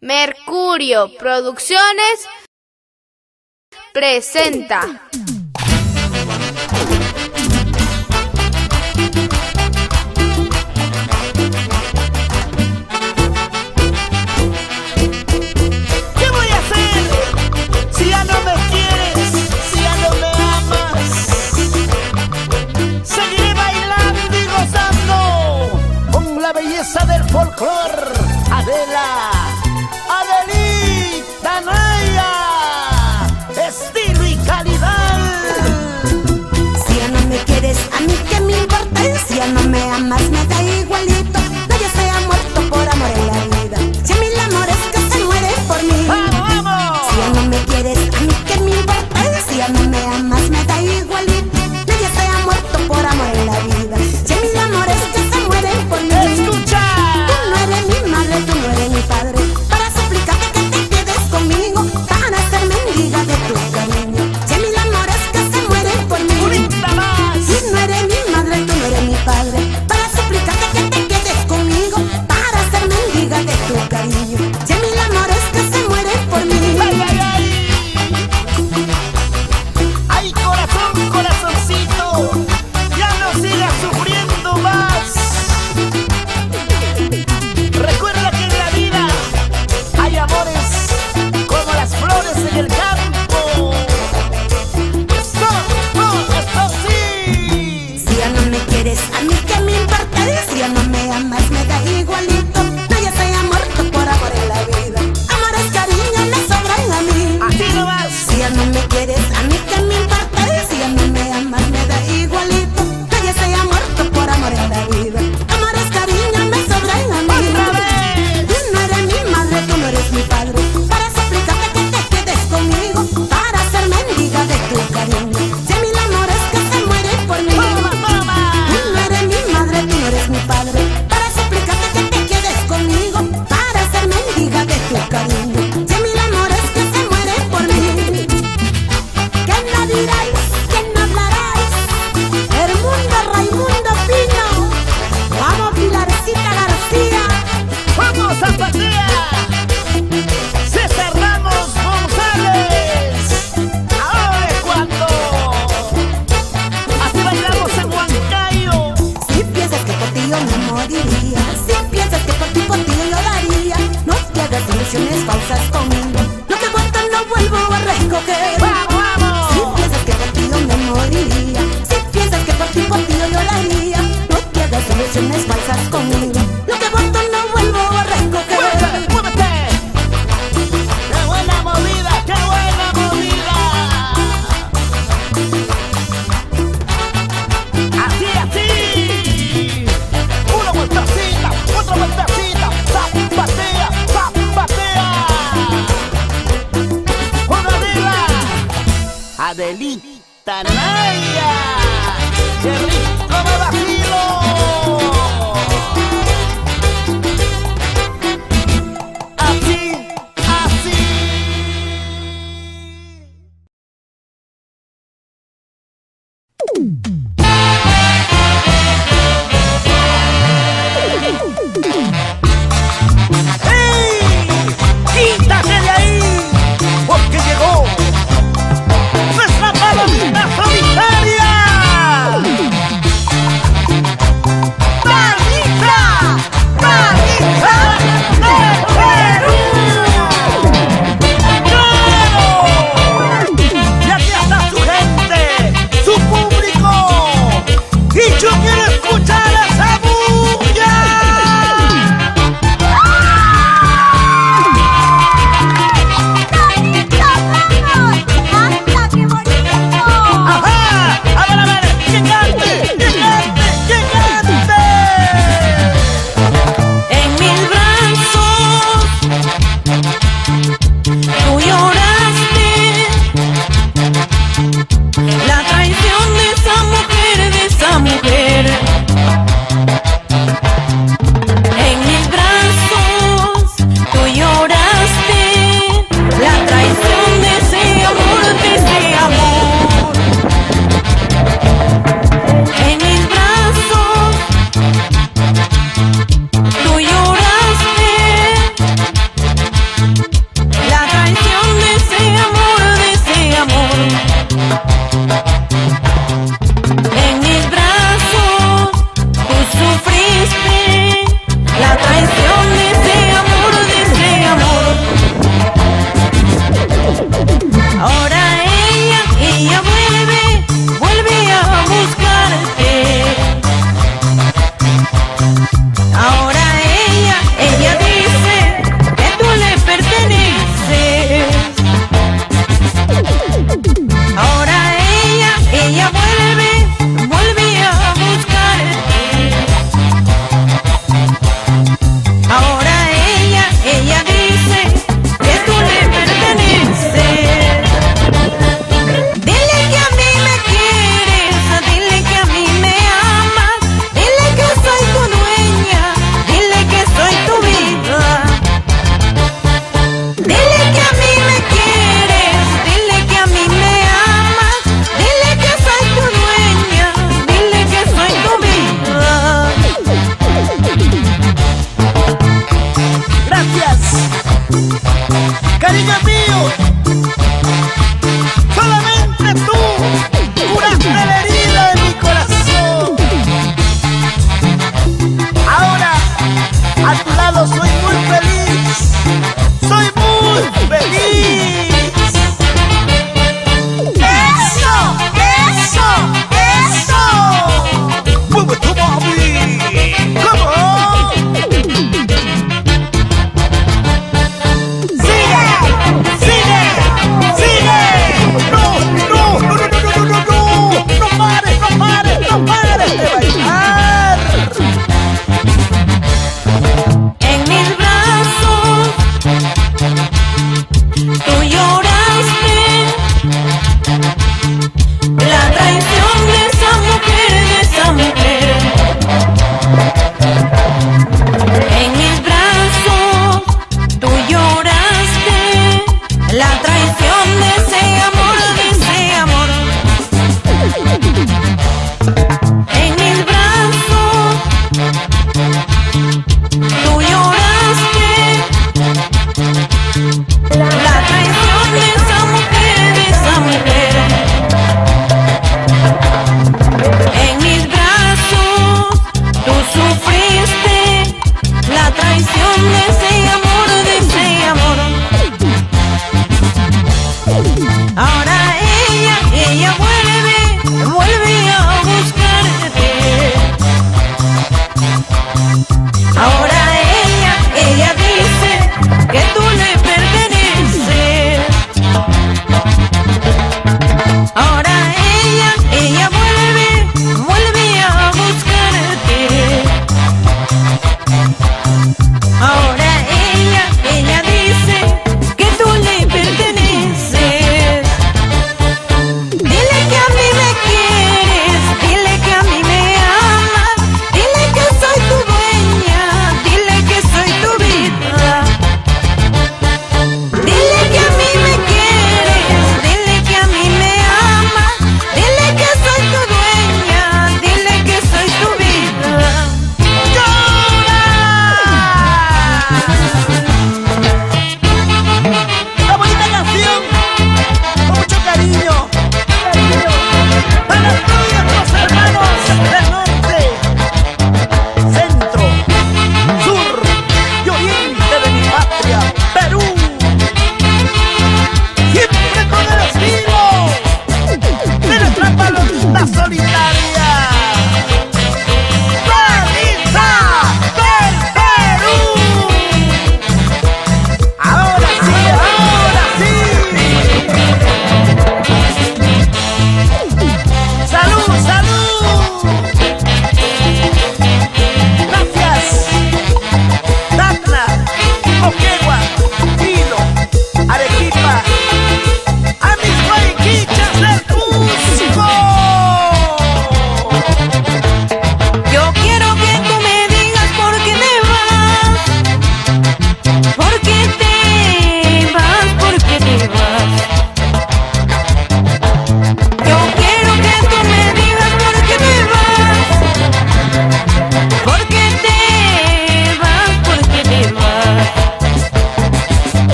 Mercurio Producciones presenta. ¿Qué voy a hacer si ya no me quieres, si ya no me amas? Seguiré bailando y gozando con la belleza del folclor. Adela, Adelita Naya, estilo y calidad. Si ya no me quieres, a mí qué me importa. Si ya no me amas, me da igualito. Nadie se ha muerto por amor en la vida. Si a mí el amor es que se muere por mí. ¡Vamos, vamos! Si ya no me quieres, a mí qué me importa. Si ya no me amas, me da igualito. Nadie se ha muerto por amor en la vida. Si a mí el amor es que se muere por mí. ¡Escucha! Tú no eres mi madre, tú no eres mi padre, para suplicarte que te quedes conmigo, para ser mendiga de tu cariño. Si a mí el amor es que se muere por mí. ¡Ahorita más! Tú no eres mi madre, tú no eres mi padre, para suplicarte que te quedes conmigo, para ser mendiga de tu cariño. Si a mí el amor es que se muere por mí. ¡Ay, ay, ay! ¡Ay, corazón, corazoncito! ¡Ya no sigas sufriendo más! Recuerda que en la vida hay amores como las flores en el campo. ¡Esto sí! Si ya no me quieres, a mí qué me importa. Si ya no me amas, me da igualito. Nadie se ha muerto por amor en la vida. Amores, cariño, me sobran a mí. ¡Así nomás! Si ya no me quieres, a mí qué me importa. Si ya no me amas, me da igualito. Nadie se ha muerto por amor en la vida. Amores, cariño, me sobran a mí. ¡Otra vez! Tú no eres mi madre, tú no eres mi padre, para suplicarte que te quedes conmigo, para ser mendiga de tu cariño. Si a mí el amor es que se muere por mí. ¡Toma, toma! Tú no eres mi madre, tú no eres mi padre, para suplicarte que te quedes conmigo, para ser mendiga de tu cariño. Si a mí el amor es que se muere por mí. ¿Qué no diráis? ¿Qué no hablaráis? Hermundo Raimundo Pino. Vamos, Pilarcita García. ¡Vamos a patear! ¡César Ramos González! ¡Ahora es cuando! ¡Así bailamos en Huancayo! Si piensas que por ti yo me moriría, si piensas que por ti yo daría, no te hagas ilusiones falsas conmigo. Lo que vuelto no vuelvo a recoger. ¡Vamos, vamos! Si piensas que por ti yo me moriría, si piensas que por ti yo lloraría, no te hagas ilusiones falsas conmigo. Lo que vuelto no vuelvo a recoger. ¡Muévete, muévete! ¡Qué buena movida, qué buena movida! ¡Así, así! ¡Una vueltecita, otra vueltecita! ¡Zapatea, zapatea! ¡Una Adela! ¡Adelita Naya! ¡Qué rico me vacilo!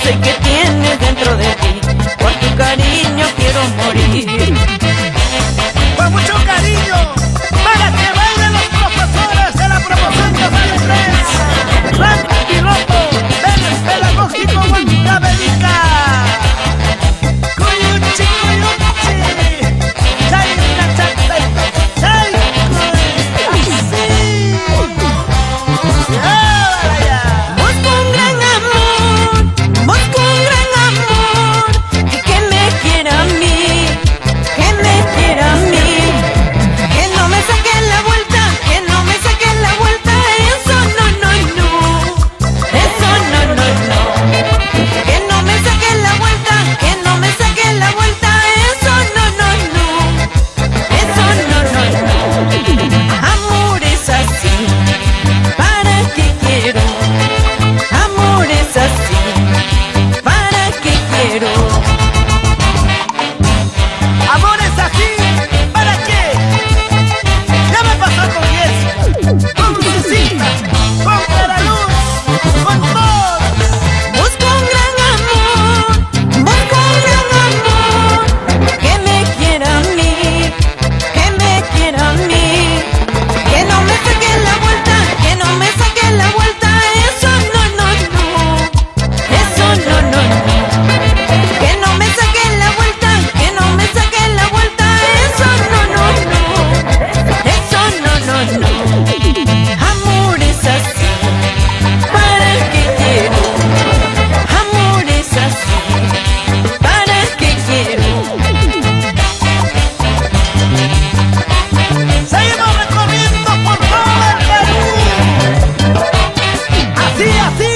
sé que tienes dentro de ti. Por tu cariño quiero morir. Con mucho cariño, para que bailen los profesores de la promoción 2003. Randy Piloto, del Pedagógico Huancavelica. Cuyuchi, cuyuchi, chaita, chaita, chaita, así. Busco un gran amor, y que me quiera a mí, que me quiera a mí. Que no me saquen la vuelta, que no me saquen la vuelta. Eso no, no, no, eso no, no, no. Que no me saquen la vuelta, que no me saquen la vuelta. Eso no, no, no, eso no, no, no. Amor es así, ¿para qué quiero? Amor es así, ¿para qué quiero? Amor es así, ¿para qué? Ya me pasó con Jessica, con Lucecita, con Clara Luz, con todos. Busco un gran amor, que me quiera a mí, que me quiera a mí. Que no me saquen la vuelta, que no me saquen la vuelta. Eso no, no, no, eso no, no, no. Que no me saquen la vuelta, que no me saquen la vuelta. Eso no, no, no, eso no, no, no. Amor es así, ¿para qué quiero? Amor es así, ¿para qué quiero? Seguimos recorriendo por todo el Perú. Así, así.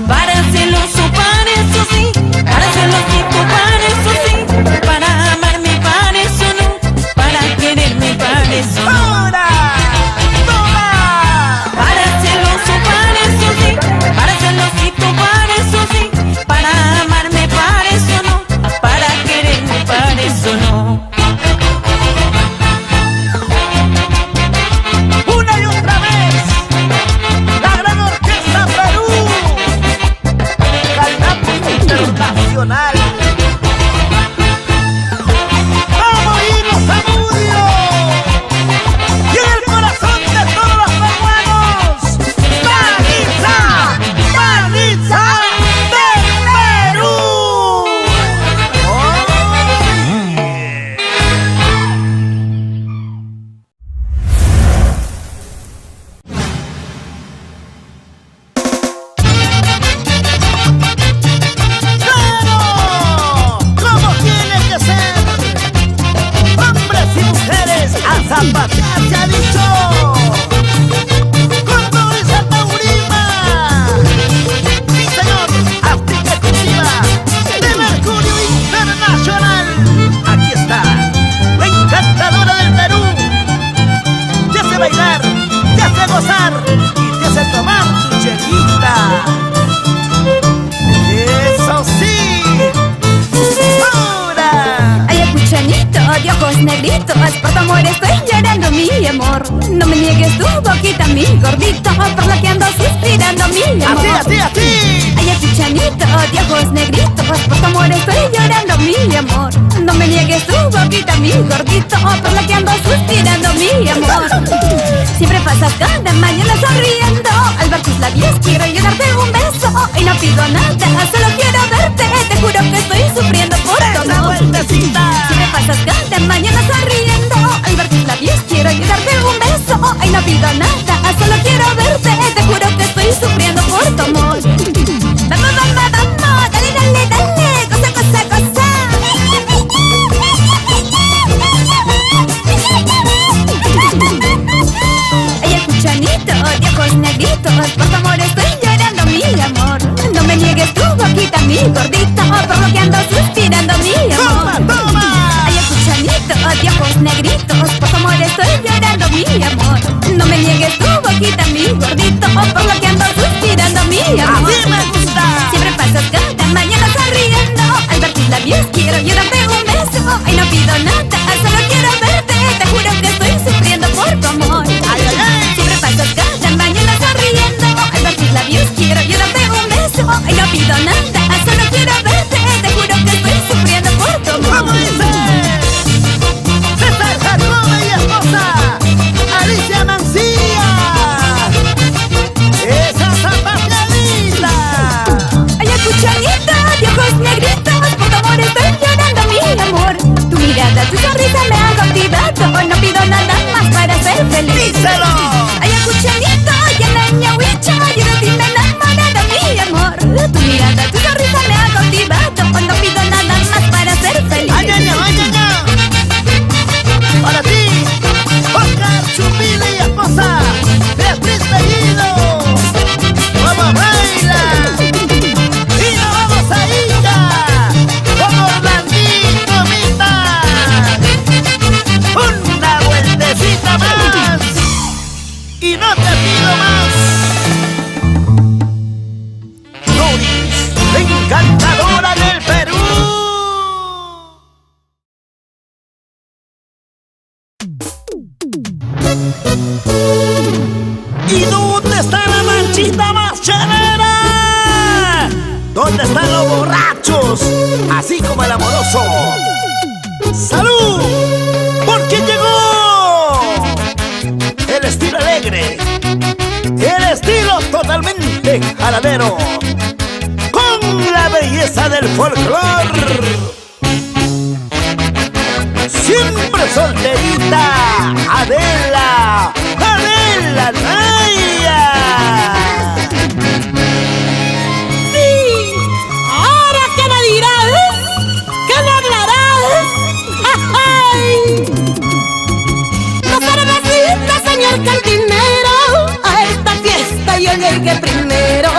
Para hacerlo su par, eso sí, para hacerlo tipo par, eso sí, para amarme par, eso no, para quererme par, eso no. ¡Ahora! ¡Toma! Para hacerlo su par, eso sí, para hacerlo tipo par, eso sí, para amarme par, eso no, para quererme par, eso no. Una y otra vez, la gran orquesta Perú, calidad internacional. ¡Vamos, Hino Zamudio! Y en el corazón de todos los peruanos, Maritza, Maritza del Perú. ¡Claro! ¡Como tiene que ser! ¡Hombres y mujeres a zapatear se ha dicho! ¡Con todo esa taurima! ¡Sí, señor! ¡África exclusiva de Mercurio Internacional! Aquí está, la encantadora del Perú. Te hace bailar, te hace gozar y te hace tomar tu chelita. ¡Eso sí! ¡Ahora! Ayacuchanito, de ojos negritos, por tu amor estoy llorando, mi amor. No me niegues tu boquita, mi gordito, por lo que ando suspirando, mi amor. ¡Así, así, así! Ayacuchanito, de ojos negritos, por tu amor estoy llorando, mi amor. No me niegues tu boquita, mi gordito, por lo que ando suspirando, mi amor. Siempre pasas cada mañana sonriendo, al ver tus labios quiero yo darte un beso. Y no pido nada, solo quiero verte, te juro que estoy sufriendo por tu ¡Esa amor. vueltecita! Siempre pasas cada mañana sonriendo, al ver tus labios quiero yo darte un beso. Ay, no pido nada, solo quiero verte, te juro que estoy sufriendo por tu amor. Vamos, vamos, vamos, dale, dale, dale, cosa, cosa, cosa. Ayacuchanito, de ojos negritos, por tu amor estoy llorando, mi amor. No me niegues tu boquita, mi gordito, por lo que ando suspirando, mi ¡Toma, amor. toma! Ayacuchanito, de ojos negritos, por tu amor estoy llorando, mi amor. No me niegues tu boquita, mi gordito, por lo que ando suspirando, mi amor. ¡Así me gusta! Siempre pasas cada mañana sonriendo, al ver tus labios quiero yo darte un beso. Ay, no pido nada, solo quiero verte, te juro que estoy sufriendo por tu amor. ¡Ay, ay, ay! Siempre pasas cada mañana sonriendo, al ver tus labios quiero yo darte un beso. ¿Dónde están los borrachos? Así como el amoroso. ¡Salud! Porque llegó el estilo alegre, el estilo totalmente jaladero, con la belleza del folclor. Siempre solterita, Adela, Adela Naya. Sí, ahora que me dirás, que me hablarás. ¡Ay! Dos cervecitas, señor cantinero, a esta fiesta yo llegué primero.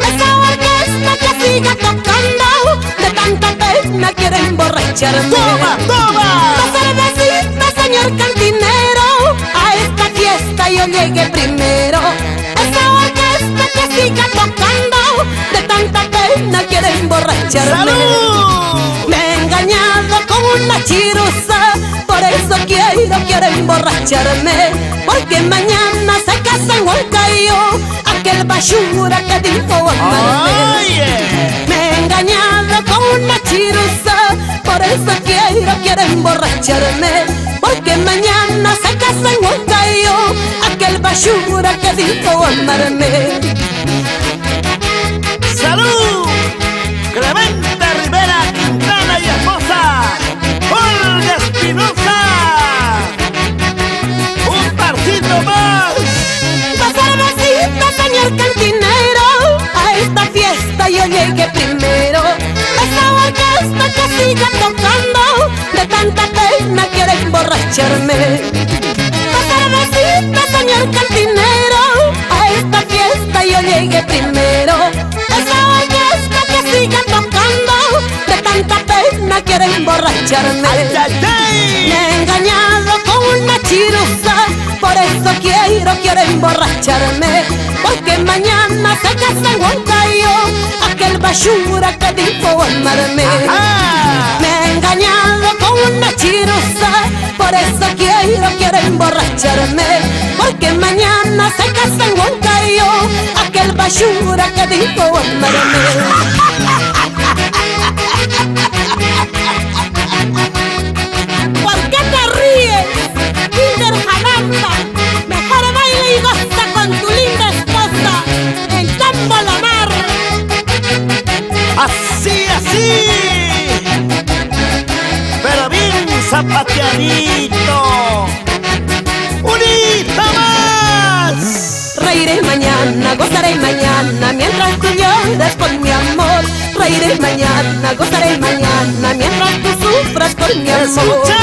Esa orquesta que siga tocando, de tanta pena quiere emborracharme. ¡Toma, toma! Dos cervecitas, señor cantinero, a esta fiesta yo llegué primero. Esa orquesta que siga tocando, de tanta pena quiere emborracharme. ¡Salud! Me he engañado con una chirusa, por eso quiero emborracharme. Porque mañana se casa en Huancayo aquel bachura que dijo amarme. ¡Oye! Me he engañado con una chirusa, por eso quiero emborracharme. Porque mañana se casa en Huancayo aquel bachura que dijo amarme. ¡Salud! Clemente Rivera Quintana y esposa Olga Espinosa. Un partito más. Dos cervecitas, señor cantinero, a esta fiesta yo llegué primero. Esa orquesta que siga tocando, de tanta pena quiere emborracharme. Dos cervecitas, señor cantinero, a esta fiesta yo llegué primero. Esa orquesta que siga tocando, de tanta pena quiere emborracharme. ¡Ay, ay, ay! Me he engañado con una chirusa, por eso quiero emborracharme. Porque mañana se casa en Huancayo aquel bachura que dijo amarme. ¡Ah! Me he engañado con una chirusa, por eso quiero emborracharme. Porque mañana se casa en Huancayo aquel bachura que dijo amarme. ¿Por qué te ríes, Kinder Jalanta? Mejor baila y goza con tu linda esposa en Campo La Mar. Así, así. Pero bien zapateadito. ¡Unita más! Reiré mañana, gozaré mañana, mientras tú lloras por mi amor. Reiré mañana, gozaré mañana, mientras tú sufras por mi amor. ¡Escucha!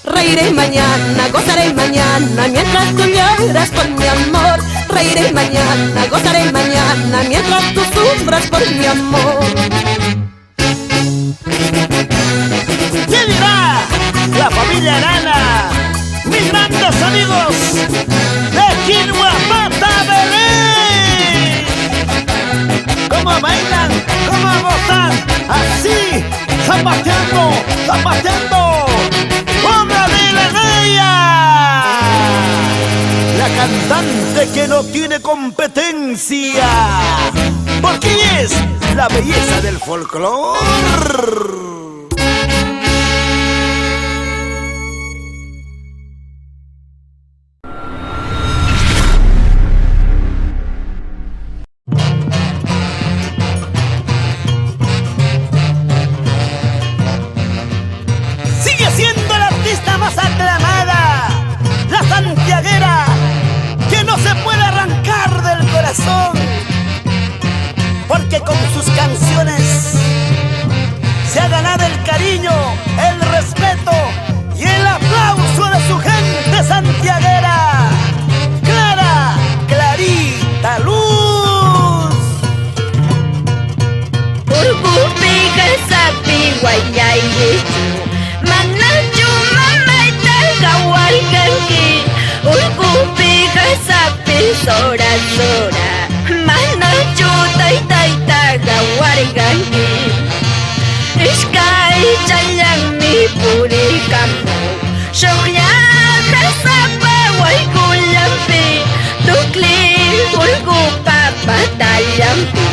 Reiré mañana, gozaré mañana, mientras tú lloras por mi amor. Reiré mañana, gozaré mañana, mientras tú sufras por mi amor. ¿Qué dirá la familia Arana? Mis grandes amigos de Quilhuapata, Belén. ¿Cómo bailan? ¿Cómo gozan? Así, zapateando, zapateando. ¡Obra de la Naya! La cantante que no tiene competencia, porque ella es la belleza del folclor. Sigue siendo la artista más aclamada, la santiaguera, que no se puede arrancar del corazón, porque con sus canciones se ha ganado el cariño, el respeto y el aplauso de su gente santiaguera. Clara, Clarita Luz. Urgupiga sapi guayay Manachu mamaita gawalganki Urgupiga sapi sora sora Manachu taitaita gawarganki Ishkai chayang mi puri kampo Shokya kasapa waykulampi Tukli urgupa patayampi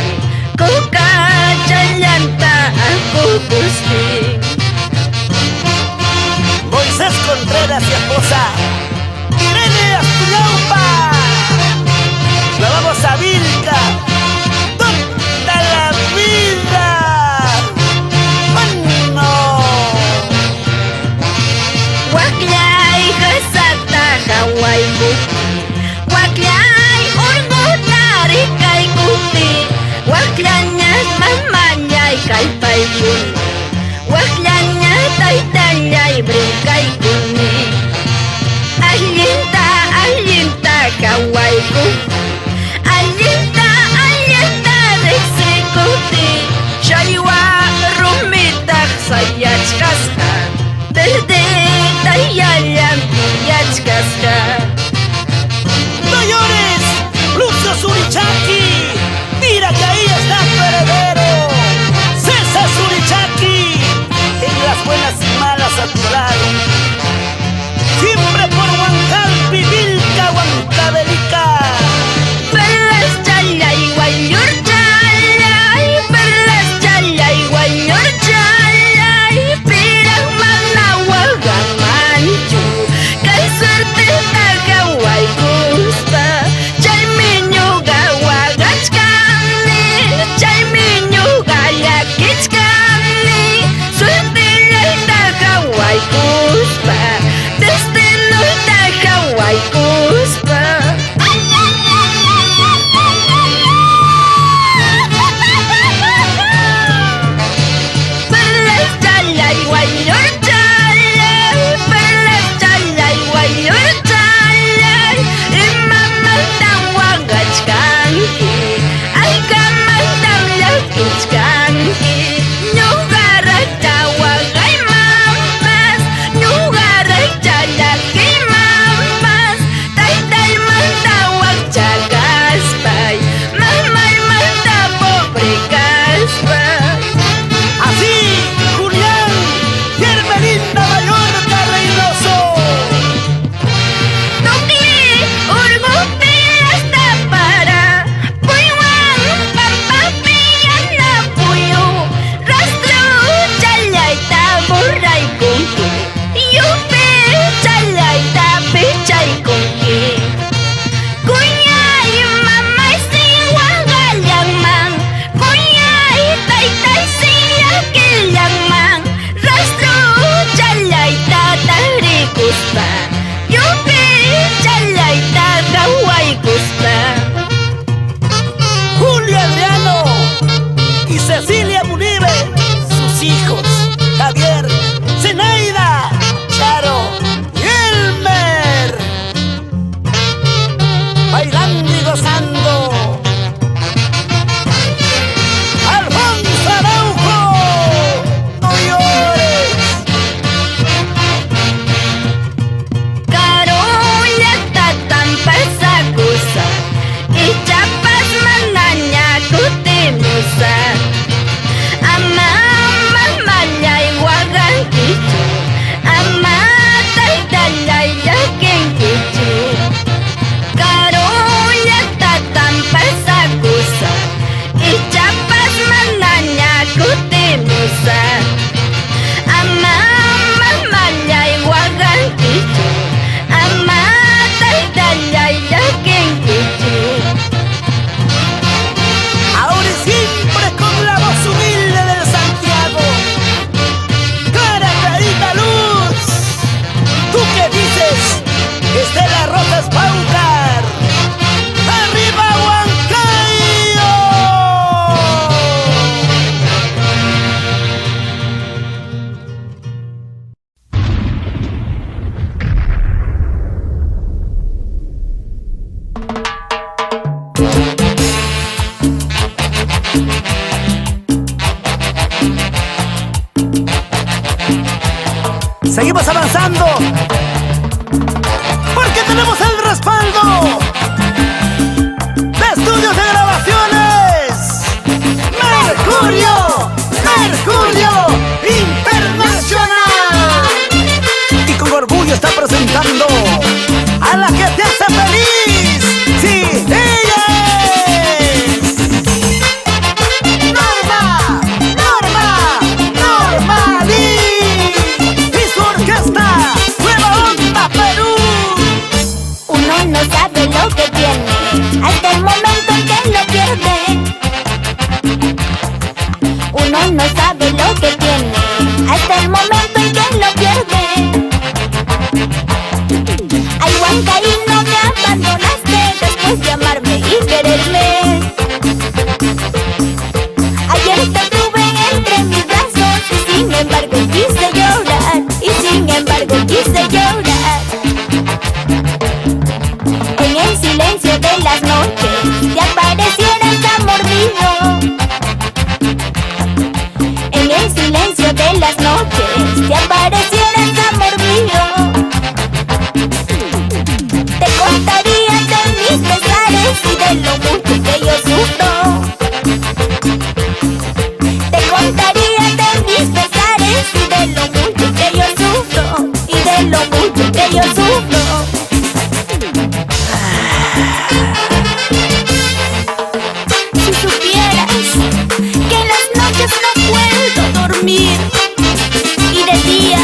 Seguimos avanzando porque tenemos el respaldo de estudios de grabaciones Mercurio, Mercurio Internacional. Y con orgullo está presentando a la que te hace feliz. Sí, ella es Norma, Norma, Norma Lee y su orquesta Nueva Onda Perú. Uno no sabe lo que tiene hasta el momento en que lo pierde. Uno no sabe lo que tiene hasta el momento en que lo pierde. Ay, Huancaíno, me abandonaste después de amarme y quererme. Ayer te tuve entre mis brazos y sin embargo quise llorar. Y sin embargo quise llorar. En el silencio de las noches te aparecieras, amor mío. En el silencio de las noches te aparecieras, amor mío. Te contaría de mis pesares y de lo mucho que yo sufro. Te contaría de mis pesares y de lo mucho que yo sufro. Y de lo mucho que yo sufro. Si supieras que en las noches no puedo dormir y de día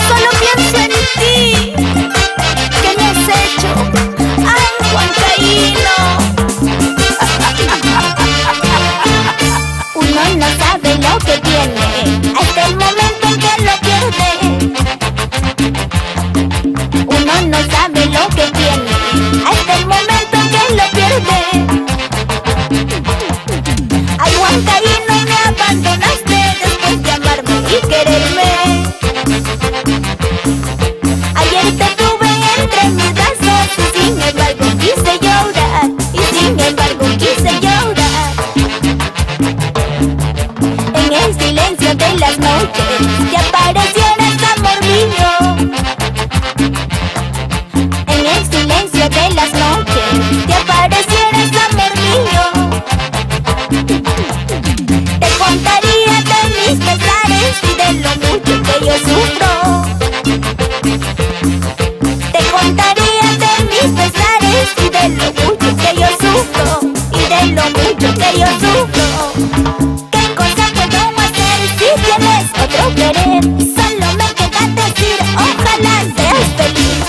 solo pienso en ti, que me has hecho, ay, Huancaíno. Uno no sabe lo que tiene hasta el momento en que lo pierde. Uno no sabe lo que tiene hasta el momento en que lo pierde. Ay, Huancaíno, me abandonaste después de amarme y quererme. Ayer te tuve entre mis brazos y sin embargo quise llorar. Y sin embargo quise llorar. En el silencio de las noches te aparecieras, amor mío. En el silencio de las noches te aparecieras, amor mío. Te contaría de mis pesares y de lo mucho que yo sufro. Te contaría de mis pesares y de lo mucho que yo sufro. Y de lo mucho que yo sufro. ¿Qué cosa puedo hacer si tienes otro querer? Solo me queda decir, ojalá seas feliz.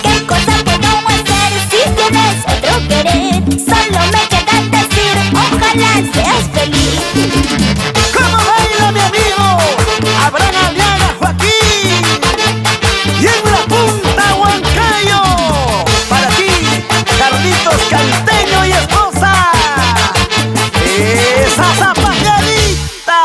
¿Qué cosa puedo hacer si tienes otro querer? Solo me queda decir, ojalá seas feliz. ¿Cómo baila mi amigo Abraham Aliaga Joaquín? Y en la punta Huancayo, para ti, Carlitos Canteño y esposa, esa zapateadita.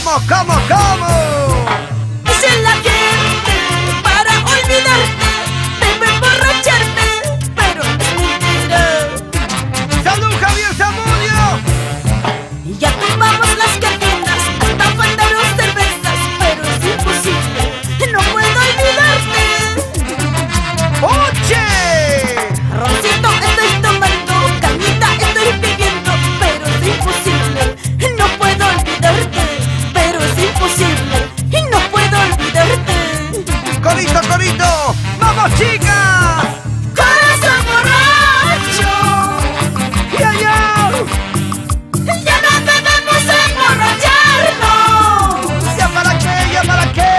¿Cómo? Si la gente para olvidarte debe emborracharte, pero es mentira. ¡Salud, Javier Zamudio! Y ya tomamos las cadenas, hasta faltaron cervezas, pero es imposible, no puedo olvidarte. ¡Oche! Roncito estoy tomando, cañita estoy pidiendo, pero es imposible, no puedo olvidarte, pero es imposible, y no puedo olvidarte. ¡Corito! ¡Vamos, chicas! Corazón borracho, ¡Ya! ya no debemos emborracharnos. ¿Ya para qué?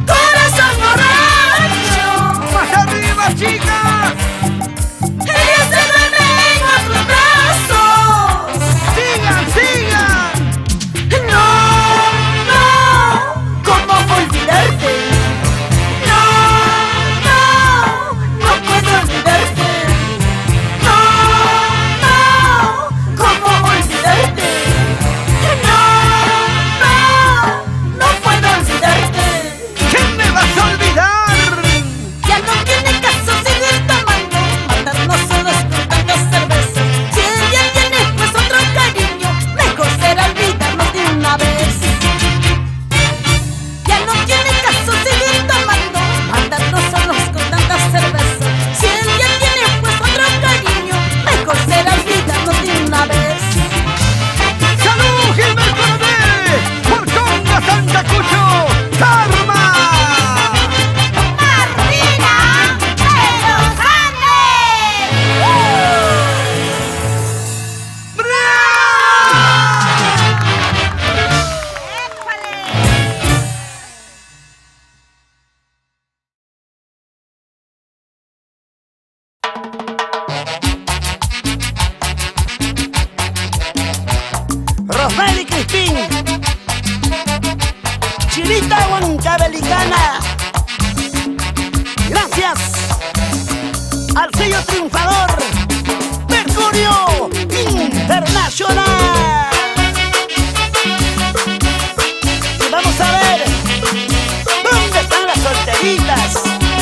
Corazón borracho, ¡Más arriba, chicas! ella se duerme en otros brazos. ¡Sigan! No, ¿cómo olvidarte? No puedo olvidarte. No, ¿cómo olvidarte? No puedo olvidarte. ¿Quién me vas a olvidar? Ya no tiene caso seguir tomando, matarnos solos con tantas cervezas. Si ella tiene pues otro cariño, mejor será olvidarnos de una vez. Ya no tiene caso seguir tomando, matarnos solos con tantas cervezas. Si ella tiene pues otro cariño, mejor será olvidarnos de una vez. ¡Salud, Gilbert Coronel! ¡Por Conga Santa Cucho! ¡Karma! ¡Martina de los Andes! Rosmeli Crispín, Chinita Huancabelicana, gracias al sello triunfador Mercurio Internacional. Y vamos a ver dónde están las solteritas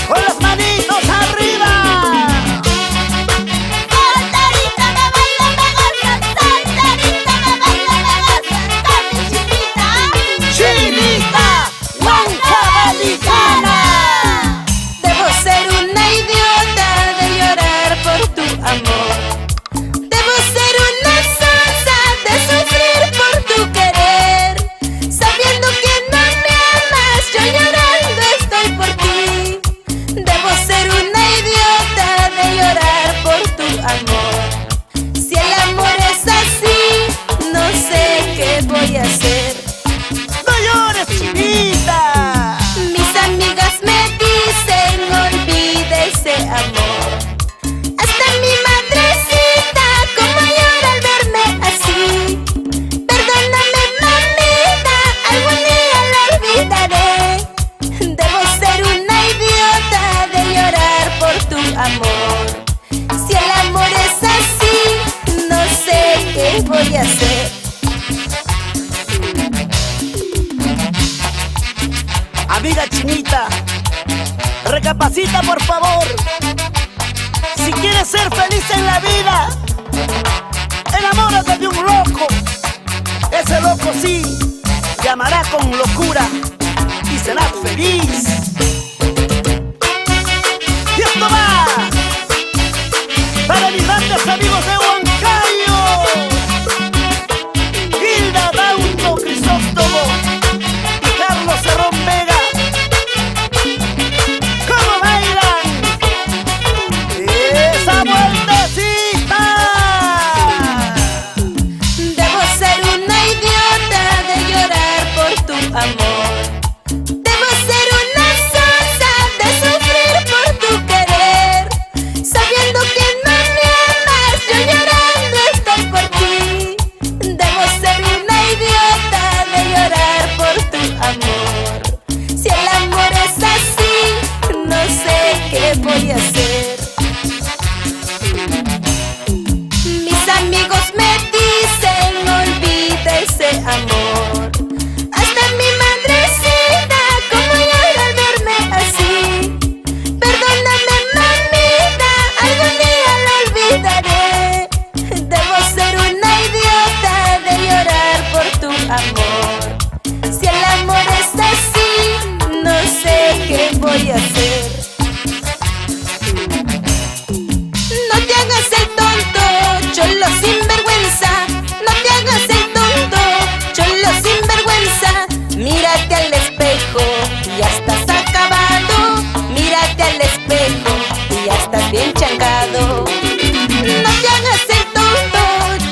con las manitos arriba. Solterita me baila, me goza, solterita me baila, me goza, con mi chinita. Chinita Huancabelicana. Debo ser una idiota de llorar por tu amor. Debo ser una sonsa de sufrir por tu querer. Sabiendo que no me amas, yo llorando estoy por ti. Debo ser una idiota de llorar por tu amor. Si el amor es así, no sé qué voy a hacer. No llores, Chinita. Mis amigas me dicen olvide ese amor. Hasta mi madrecita como llora al verme así. Perdóname, mamita, algún día lo olvidaré. Debo ser una idiota de llorar por tu amor. Si el amor es así, no sé qué voy a hacer. Amiga Chinita, recapacita por favor. Si quieres ser feliz en la vida, enamórate de un loco. Ese loco sí te amará con locura y serás feliz. Y esto va para mis grandes amigos de Huancayo, Hilda Dauno Crisóstomo y Carlos Cerrón Vega. ¿Cómo bailan? ¡Esa vueltecita! Debo ser una idiota de llorar por tu amor. Debo ser una el amor es así, no sé qué voy a hacer. No te hagas el tonto, cholo sinvergüenza. No te hagas el tonto, cholo sinvergüenza. Mírate al espejo, ya estás acabado. Mírate al espejo, ya estás bien changado. No te hagas el tonto,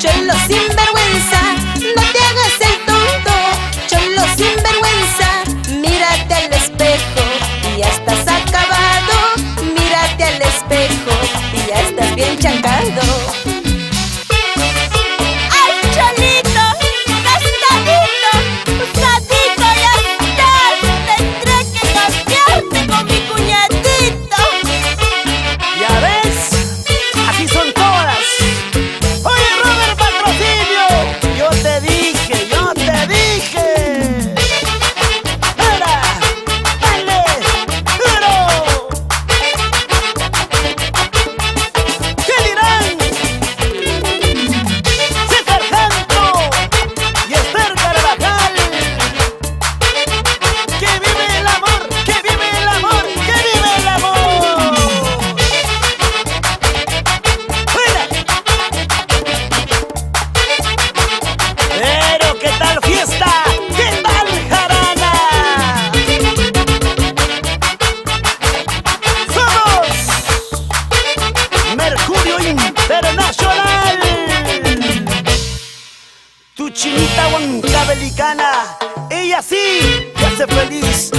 cholo sinvergüenza. No te hagas el tonto, cholo sinvergüenza. Mírate al espejo, ya estás acabado. Mírate al espejo, ya estás bien changado. ¡Ay, cholito! ¡Gastadito! ¡Usadito ya estás! Tendré que cambiarte con mi cuñadito. ¿Ya ves? Así son todas. Oye, Robert Patrocinio, yo te dije, yo te dije. ¡Ahora! ¡Dale! ¡Duro! ¿Qué dirán? César Janto y Esther Carvajal. ¡Que vive el amor! ¡Que vive el amor! ¡Que vive el amor! ¡Fuera! Pero ¿qué tal fiesta? ¿Qué tal jarana? Somos Mercurio Internacional. Tu chinita huancabelicana, ella sí te hace feliz.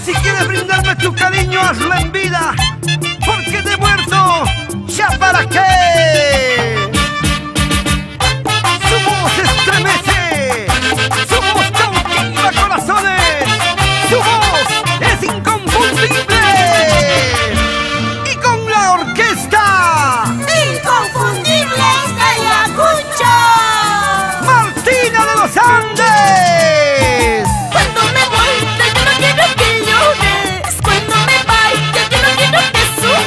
Si quieres brindarme tu cariño, hazlo en vida, porque de muerto, ¿ya para qué? Su voz estremece, su voz cautiva corazones, su voz es inconfundible. Y con la orquesta, Inconfundible Ayacucho. Martina de los Andes. Cuando me voy, yo no quiero que llores. Cuando me vayas, yo no quiero que sufras.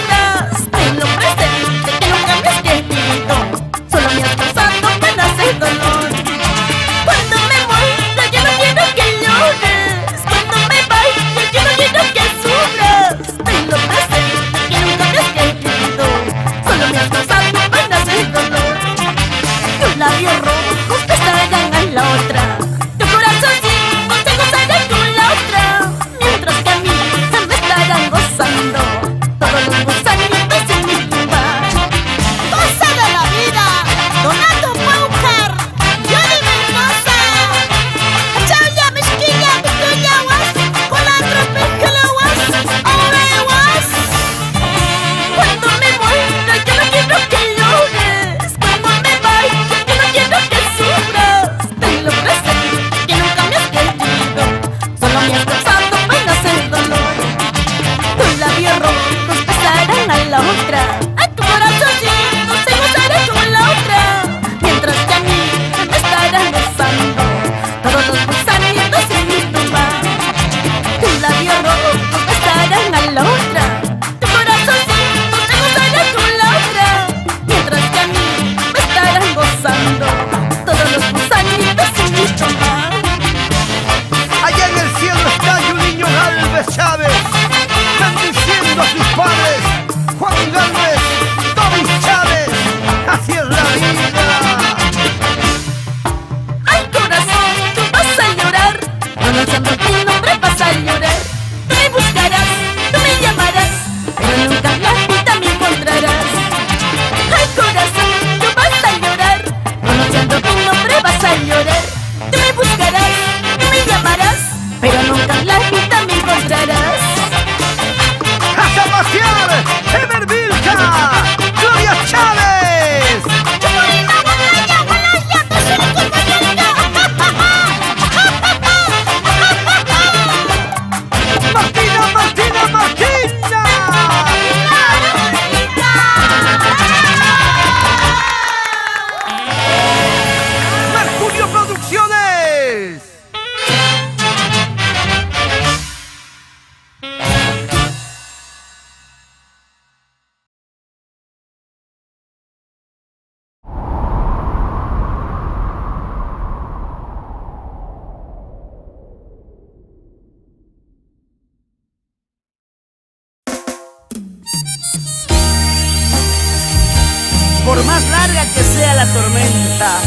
por más larga que sea la tormenta,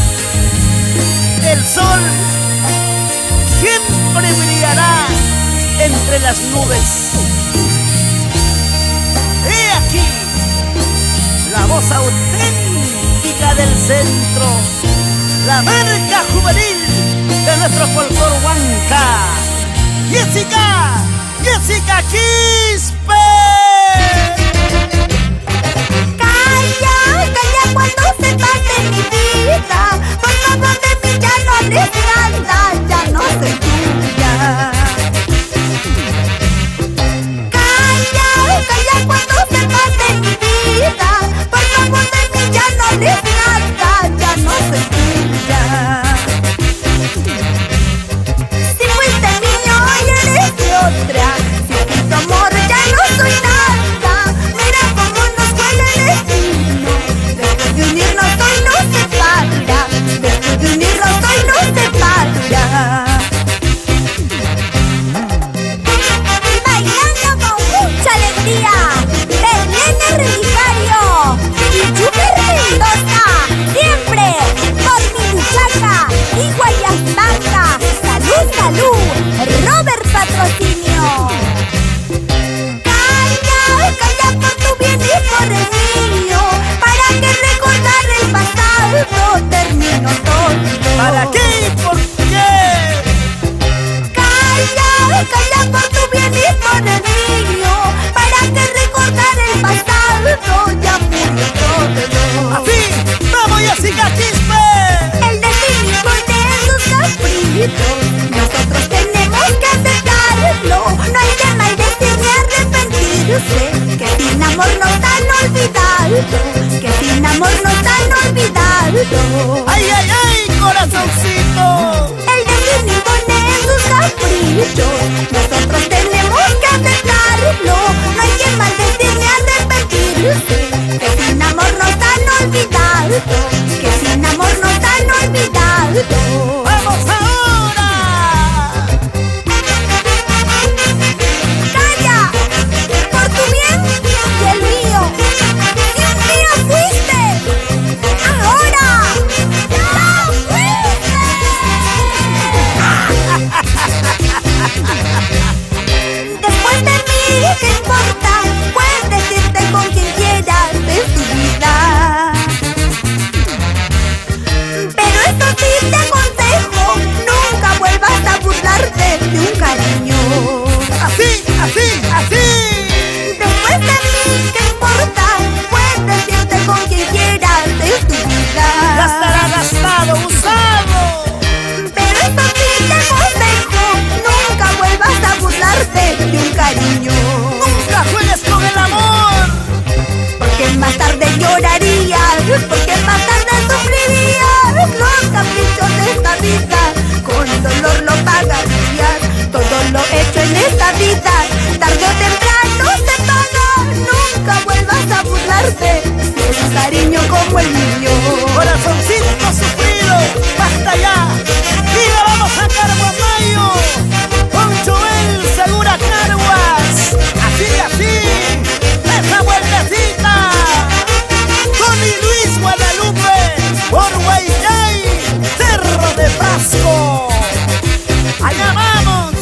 el sol siempre brillará entre las nubes. He aquí la voz auténtica del centro, la marca juvenil de nuestro folclor huanca, Jessica Quispe. Calla cuando se pase mi vida. Por favor de mí ya no hables nada, ya no soy tuya. Calla cuando se pase mi vida. Por favor de mí ya no hables nada, ya no soy tuya. Si fuiste mío y eres de otra, si fui tu amor ya no soy nada. Mira cómo nos huele el destino. Después de unirnos hoy nos separa. Después de unirnos hoy nos separa. Bailando con mucha alegría, Belén Relicario y Júper Mendoza, siempre por mi muchacha y Guayastanca. Salud, Robert Patrocinio. Calla por tu bien y por el mío, para que recordar el pasado termino todo. ¿Para qué y por qué? Calla por tu bien y por el mío, para que recordar el pasado ya murió todo. Así, vamos Jessica Quispe. El destino impone sus caprichos, nosotros tenemos que aceptarlo. No hay que maldecir ni arrepentirse, que sin amor nos han olvidado, que sin amor nos han olvidado. Ay, corazoncito. El destino impone sus caprichos, nosotros tenemos que aceptarlo. No hay que maldecir ni arrepentirse, que sin amor nos han olvidado, que sin amor nos han olvidado. ¡Vamos ahora! Calla, por tu bien y el mío. Si un día fuiste, ahora no fuiste. Después de mí, ¿qué importa? Puedes decirte con quien quieras de tu vida. Pero eso sí te aconsejo, nunca vuelvas a burlarte de un cariño. Así. Después de mí, ¿qué importa? Puedes decirte con quien quieras de tu vida. Ya estará gastado, usado. Pero eso sí te aconsejo, nunca vuelvas a burlarte de un cariño. Nunca juegues con el amor. Porque más tarde llorarías, porque más tarde sufrirías los caprichos de esta vida. Con dolor lo pagarías, todo lo hecho en esta vida, tarde o temprano se paga. Nunca vuelvas a burlarte de un cariño como el mío. Corazoncito sufrido, basta ya. Y la vamos a Carguamayo con Joel Segura Carguas. Así, esa vueltecita. Tony Luis Guadalupe, por Guaynay, Cerro de Pasco. Allá vamos.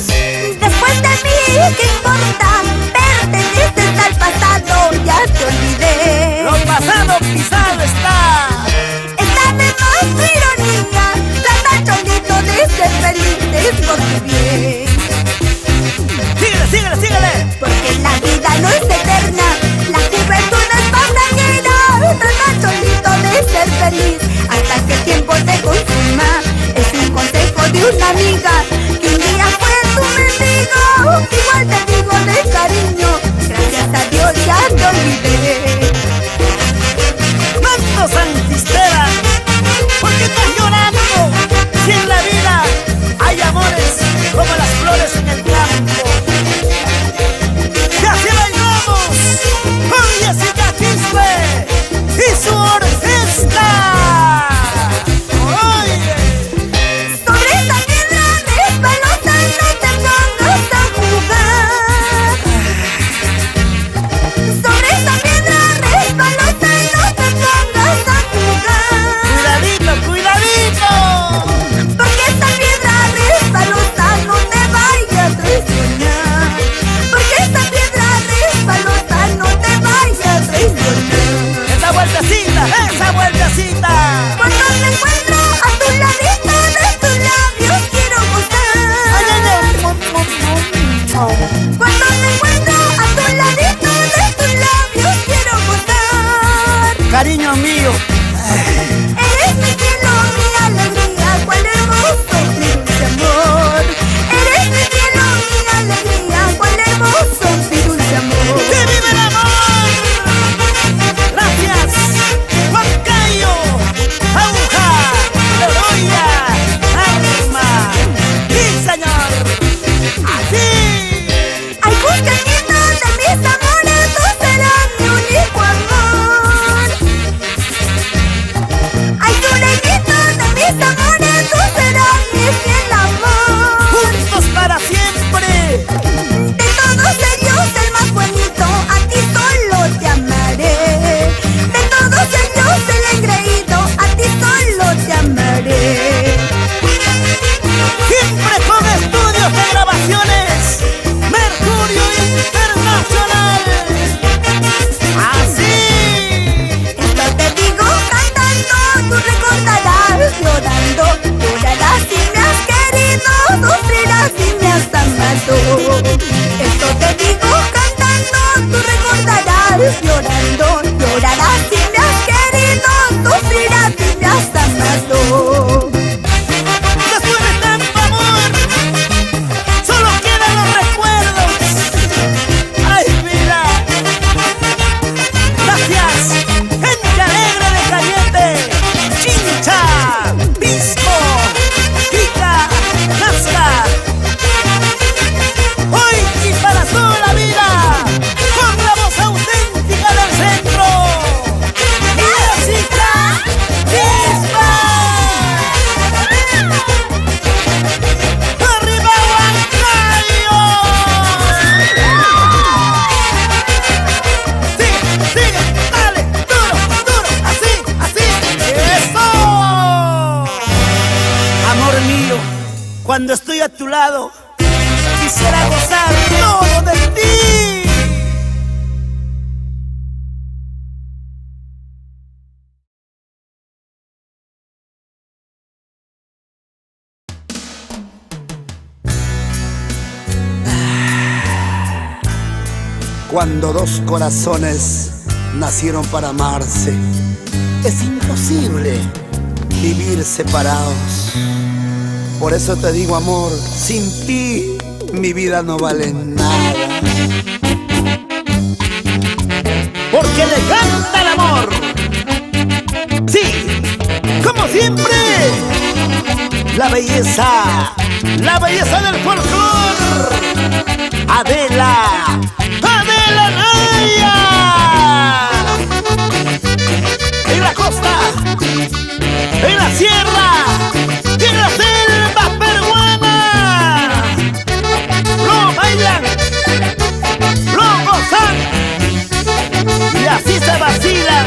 Después de mí, ¿qué importa? Perteneces al pasado, ya te olvidé. Lo pasado pisado está. vueltecita, esa vueltecita. Cuando me encuentro a tu ladito de tus labios quiero gozar. Ay, ay, ay. Cuando me encuentro a tu ladito de tus labios quiero gozar. Cariño mío, Eres mi cielo, mi alegría, cuál hermoso mi dulce amor. Eres mi cielo, mi alegría, cuál hermoso mi dulce amor. ¡que vive el amor! Gracias, Juan Cayo, Aguja, Loroya, Arma. ¡Sí, señor! ¡Así! Ay, busquetito de mis amores, tú serás mi único amor. Ay, sureñito de mis amores, tú serás mi fiel amor. ¡Juntos para siempre! De todos ellos el más bonito, a ti solo te amaré. De todos ellos el engreído, a ti solo te amaré. Siempre con estudios de grabaciones Mercurio Internacional. Así. Esto te digo cantando, tú recordarás llorando. Llorarás si me has querido, sufrirás si me has amado. Esto te digo cantando, tú recordarás llorando. Llorarás si me has querido, sufrirás si me has amado. Después de tanto amor, solo quedan los recuerdos. ¡Ay, vida! Gracias, gente alegre de Caliente, Chincha, Pisco, Pica, Nazca. Hoy y para toda la vida, con la voz auténtica del centro. ¡Música! ¡Chispa! ¡Arriba Huancayo! ¡Sigue, sigue! ¡Dale! ¡Duro, duro! ¡Así, así! ¡Eso! Amor mío, cuando estoy a tu lado, quisiera gozar todo de ti. Cuando dos corazones nacieron para amarse, es imposible vivir separados. Por eso te digo, amor, sin ti mi vida no vale nada. Porque le canta el amor. Sí, como siempre, la belleza del folclor. Adela Naya. En la costa, en la sierra, y en la selva peruana. Lo bailan, lo gozan, y así se vacilan.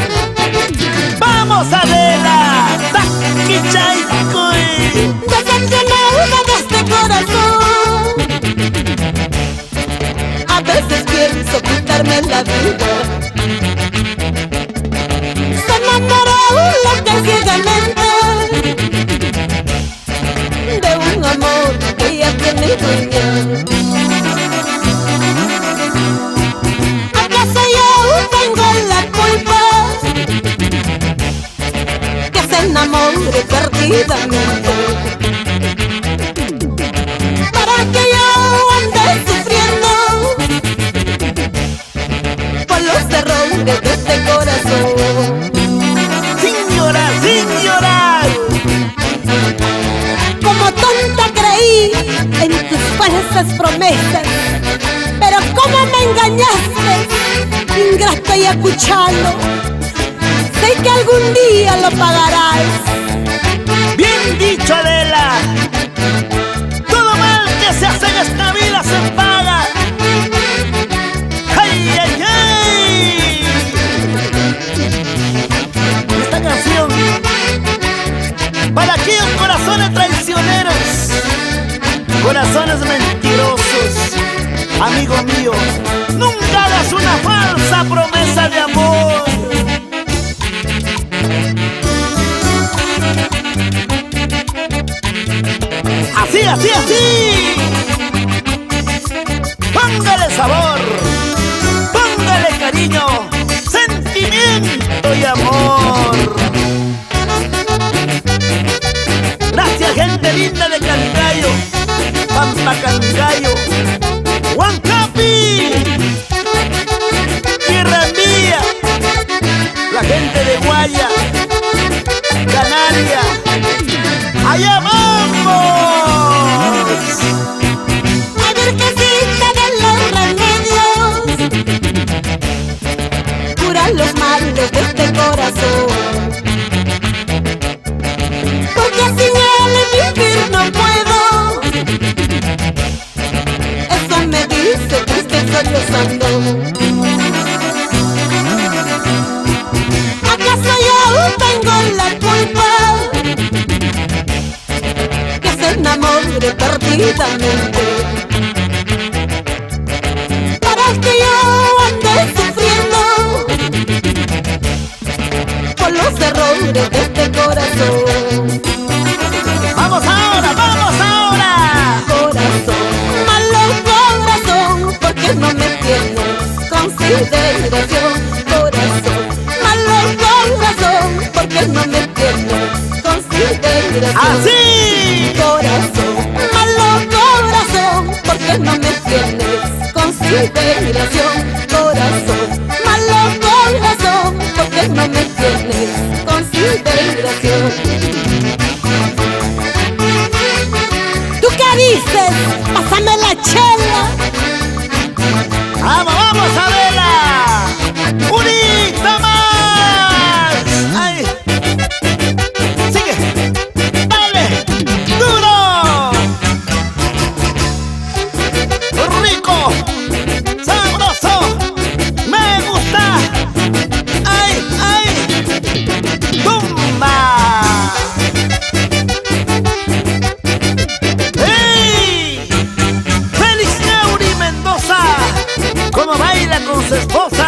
¡Vamos, Adela! ¡Taquichaicoy! Decepcionada de este corazón, a veces pienso quitarme la vida. Se enamoró loca ciegamente de un amor que ya tiene dueño. ¿Acaso yo tengo la culpa que se enamore perdidamente? Para que yo ande sufriendo por los errores de este corazón. Sin llorar, sin llorar. Como tonta creí en tus falsas promesas, pero cómo me engañaste, ingrato y acuchalo. Sé que algún día lo pagarás. Bien dicho, Adela. Todo mal que se hace en esta vida se paga. ¡Ay, ay, ay! Esta canción para aquellos corazones traicioneros, corazones mentirosos. Amigo mío, nunca hagas una falsa promesa de amor. así, así. Póngale sabor, póngale cariño, sentimiento y amor. Gracias, gente linda de Cangallo, Pampa Cangallo, Huancapi, Tierra Mía, la gente de Guaya, Canaria. ¡Allá vamos! Ay, virgencita de los remedios, cura los males de este corazón, porque sin él vivir no puedo. Eso me dice triste sollozando. ¿Acaso yo tengo la culpa que se enamore perdidamente? Para que yo ande sufriendo por los errores de este corazón. ¡Vamos ahora, vamos ahora! Corazón, malo corazón, porque no me tienes consideración. Corazón, malo corazón, porque no me tienes consideración. ¡Así! Corazón, malo corazón, porque no me tienes consideración. Corazón, malo corazón, porque no me tienes consideración. ¿Tú qué dices? Pásame la chela. ¡Vamos, vamos a verla! ¡Unita más! ¡Ay! ¡Sigue! ¡Dale! ¡Duro! ¡Rico! ¡Sabroso! ¡Me gusta! ¡Ay, ay! ¡Tumba! ¡Hey! ¡Félix Neuri Mendoza! ¿Cómo baila con su esposa?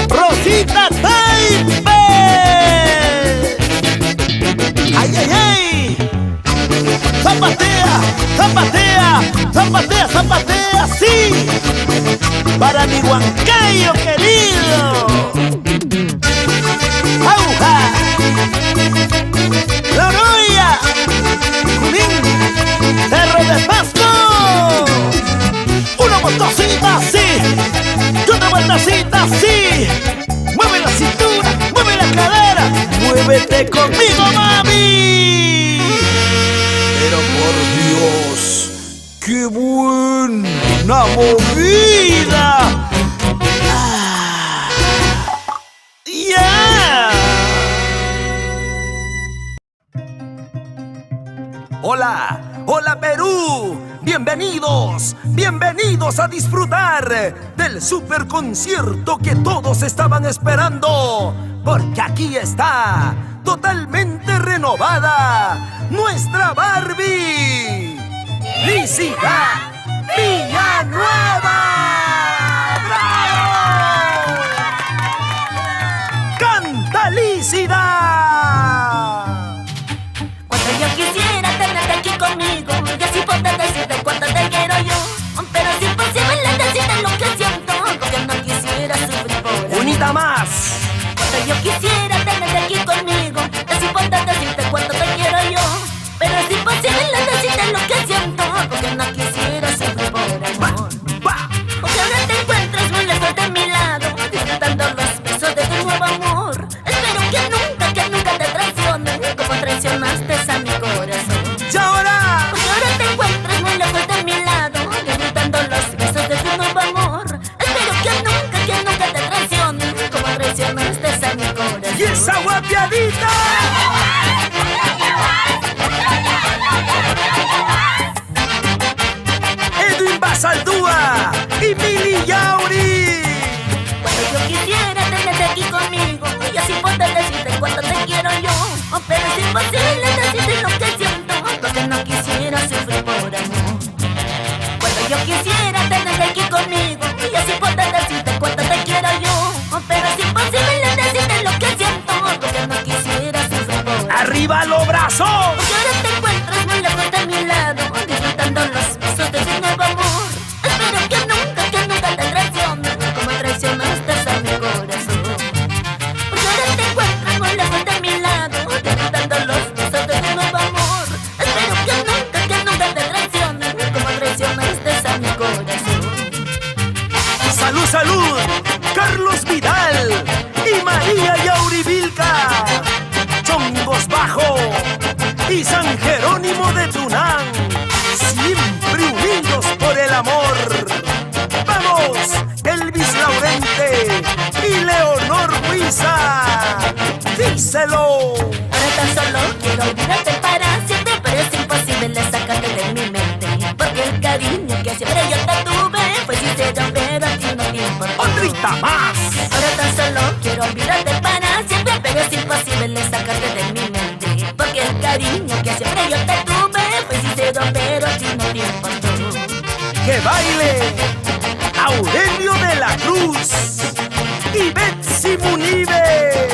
¡Rosita Taipe! ¡Ay, ay, ay! ¡Zapatea! ¡Zapatea! ¡Zapatea, zapatea! ¡Sí! ¡Para mi Huancayo querido! ¡Auja! ¡La Oroya! ¡Junín! ¡Cerro de Pasco! ¡Una motocita, sí! ¡Y otra vueltacita, sí! ¡Mueve la cintura! ¡Mueve la cadera! ¡Muévete conmigo, mami! Pero por Dios, ¡qué buena movida! ¡Ah! ¡Yeah! Hola, hola Perú, bienvenidos, bienvenidos a disfrutar del super concierto que todos estaban esperando, porque aquí está, totalmente renovada, nuestra Barbie, Lísita Villanueva. ¡Bravo! ¡Canta Lísita! Cuando yo quisiera tenerte aquí conmigo y así poder decirte cuánto te quiero yo, pero es imposible decirte lo que siento, porque no quisiera sufrir por amor. Unita más. Cuando yo quisiera tenerte aquí conmigo y así poder decirte cuánto te quiero yo, pero es imposible decirte lo que siento, porque no quisiera sufrir por amor. Porque ahora te encuentras muy lejos de mi lado, disfrutando los besos de tu nuevo amor. Espero que nunca te traicionen como traicionaste a mi corazón. Y ahora, Porque ahora te encuentras muy lejos de mi lado, disfrutando los besos de tu nuevo amor. Espero que nunca te traicionen como traicionaste a mi corazón. y esa guapiadita. Edwin Basaldúa y Mili Yauri. Cuando yo quisiera tenerte aquí conmigo y así poder decirte cuánto te quiero yo, pero es imposible decirte lo que siento, porque no quisiera sufrir por amor. Cuando yo quisiera tenerte aquí conmigo y así poder decirte cuánto te quiero yo, pero es imposible decirte lo que siento, porque no quisiera sufrir por amor. Arriba los brazos. Porque ahora te encuentras muy lejos de mi lado, disfrutando amor. ¡Vamos! Elvis Laurente y Leonor Huiza. ¡Díselo! Ahora tan solo quiero olvidarte para siempre, pero es imposible sacarte de mi mente, porque el cariño que siempre yo te tuve fue sincero, pero a ti no te importó. ¡Otrita más! Ahora tan solo quiero olvidarte para siempre, pero es imposible sacarte de mi mente, porque el cariño que siempre yo te tuve fue sincero, pero a ti no te importó. ¡Que baile! Aurelio de la Cruz y Betsy Munive.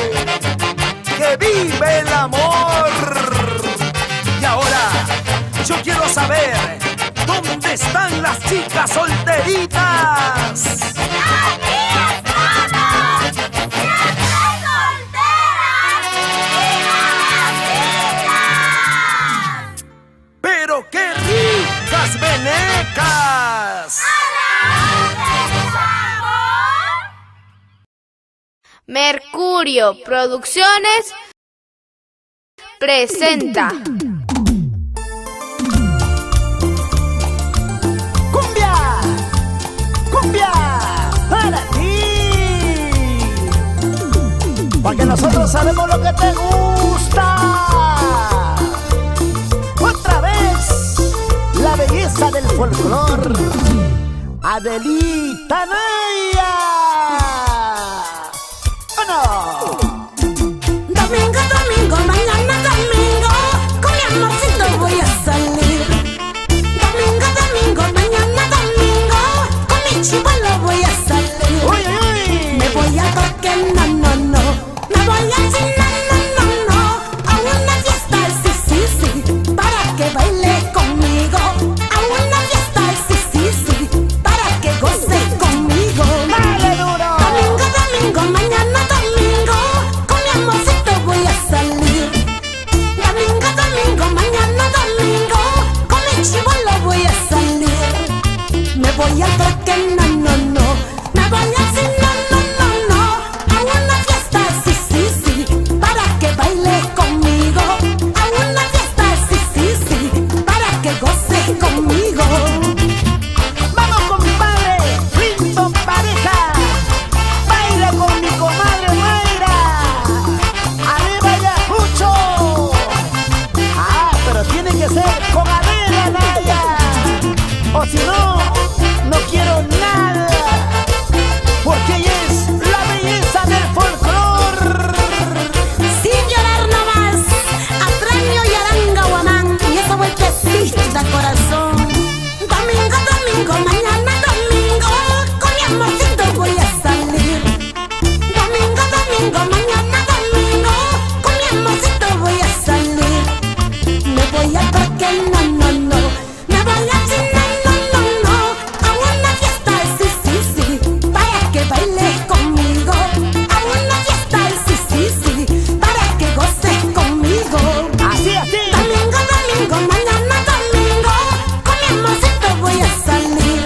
¡Que vive el amor! Y ahora yo quiero saber dónde están las chicas solteritas. ¡Pero qué ricas venecas! Mercurio Producciones presenta ¡Cumbia! ¡Cumbia! ¡Para ti! Porque nosotros sabemos lo que te gusta. Otra vez, la belleza del folclor. Adelita Naya. ¿O no? Domingo, domingo, mañana domingo, con mi amorcito voy a salir. Domingo, domingo, mañana domingo, con mi chibolo voy a salir. ¡Uy, uy, uy! Me voy a toque, no, no, no. Me voy a China, no, no, no. A una fiesta, sí, sí, sí, para que baile conmigo. A una fiesta, sí, sí, sí, para que goce conmigo. ¡Dale duro! Domingo, domingo, mañana domingo, con mi amorcito voy a salir. Domingo, domingo, mañana domingo, con mi chibolo voy a salir. Me voy al toque, no, no, no. Me voy al cine, no, no, no. A una fiesta, sí, sí, sí, para que baile conmigo. A una fiesta, sí, sí, sí, para que goce conmigo. ¡Vamos, compadre! ¡Lindo pareja! ¡Baila con mi comadre Mayra! ¡Arriba ya, mucho! Ah, pero tiene que ser con Adela Naya. O si no, no quiero nada. Porque ella es la belleza del folclor. Sin llorar nomás, Atraño y Aranga Guamán, y esa vueltecita corazón. Domingo, domingo, mañana domingo, con mi amorcito voy a salir. Domingo, domingo, mañana domingo, con mi amorcito voy a salir. Me voy a toque, no, no, no. Me voy a China, no, no, no. A una fiesta, sí, sí, sí, para que baile conmigo. A una fiesta, sí, sí, sí, para que goce conmigo. Así, así. Domingo, domingo, mañana domingo, con mi amorcito voy a salir.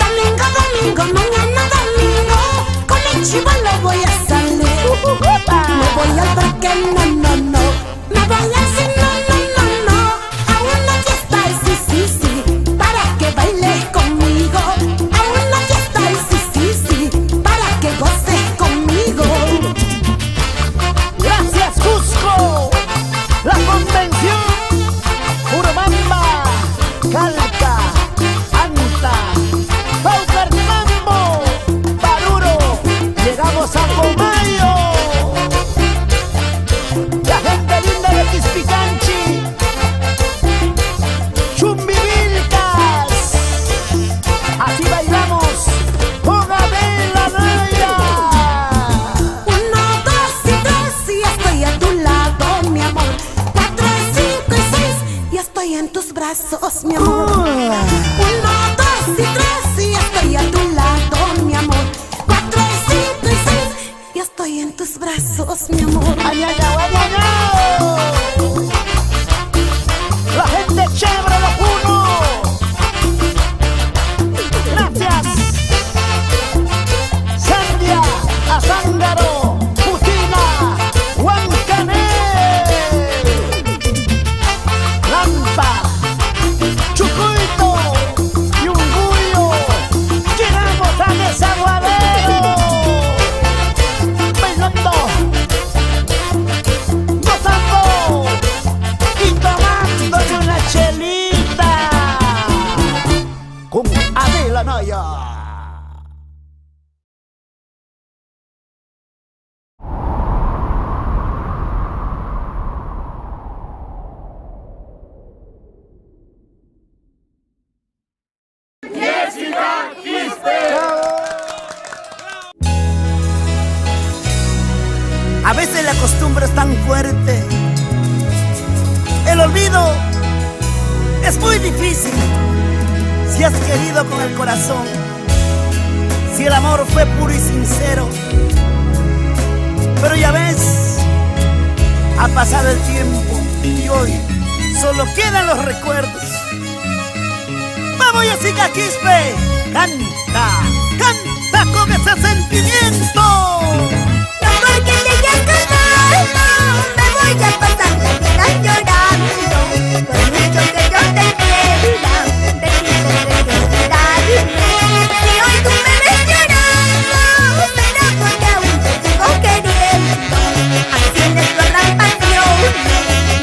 Domingo, domingo, mañana domingo, con mi chibolo voy a salir. Me voy al parque, no, no, no. Me voy al cine, no, no, no. A una fiesta, sí, sí, sí, para que baile conmigo. A una fiesta, sí, sí, sí, para que goce conmigo. Gracias, Cusco. La convención. Urubamba, Calca, Anta, Paucar Mambo, Paruro. Llegamos a Comayo. La gente linda de Quispicanchi. Chumbivilcas. Así bailamos con Adela Naya. 1, 2 y 3 y estoy a tu lado, mi amor. 4, 5 y 6 y estoy en tus brazos, mi amor. 1, 2 y 3 y estoy a tu lado, mi amor. 4, 5 y 6 y estoy en tus brazos, mi amor. Ay, ay, ay, ay, ay, ay. La gente chévere lo puno. Gracias. Sandia, Azángaro, Putina, Huancanel, Lampa, Chucuito y un tan fuerte. El olvido es muy difícil si has querido con el corazón, si el amor fue puro y sincero. Pero ya ves, ha pasado el tiempo y hoy solo quedan los recuerdos. ¡Vamos, Jessica Quispe! ¡Canta! ¡Canta con ese sentimiento! No porque te hayas casado, me voy a pasar la vida llorando. Por mucho que yo te quiera, de ti tendré que olvidarme. Si hoy tú me ves llorando, será porque aún te sigo queriendo. Así en nuestra gran pasión,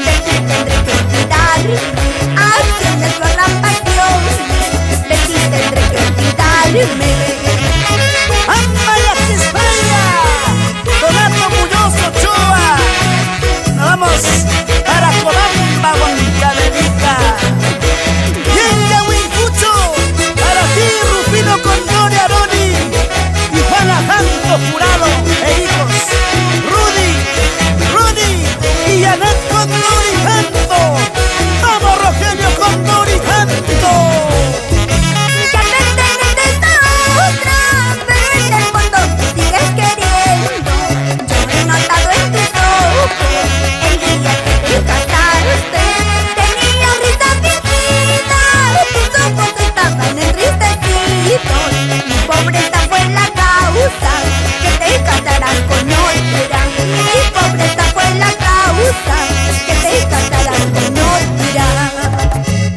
de ti tendré que olvidarme. Así en nuestra gran pasión, de ti tendré que olvidarme. ¡Ámbaya Quispeya! ¡Donato Muñoz Ochoa! ¡Nos vamos para Cobamba, Huancavelica! ¡Bien, Yahuincucho! Para ti, Rufino Condori Aroni y Juana Santos Jurado e hijos, Rudy y Janet Condori Janto. ¡Vamos, Rogelio Condori Janto! Ya me tenés de esta otra, pero en el fondo tú sigues queriendo. Yo me he notado en tus ojos el día que te casaste. Tenías risa finita, tus ojos estaban entristecidos. Mi pobreza fue la causa que te casarás con otra. Mi pobreza fue la causa que te casarás con otra.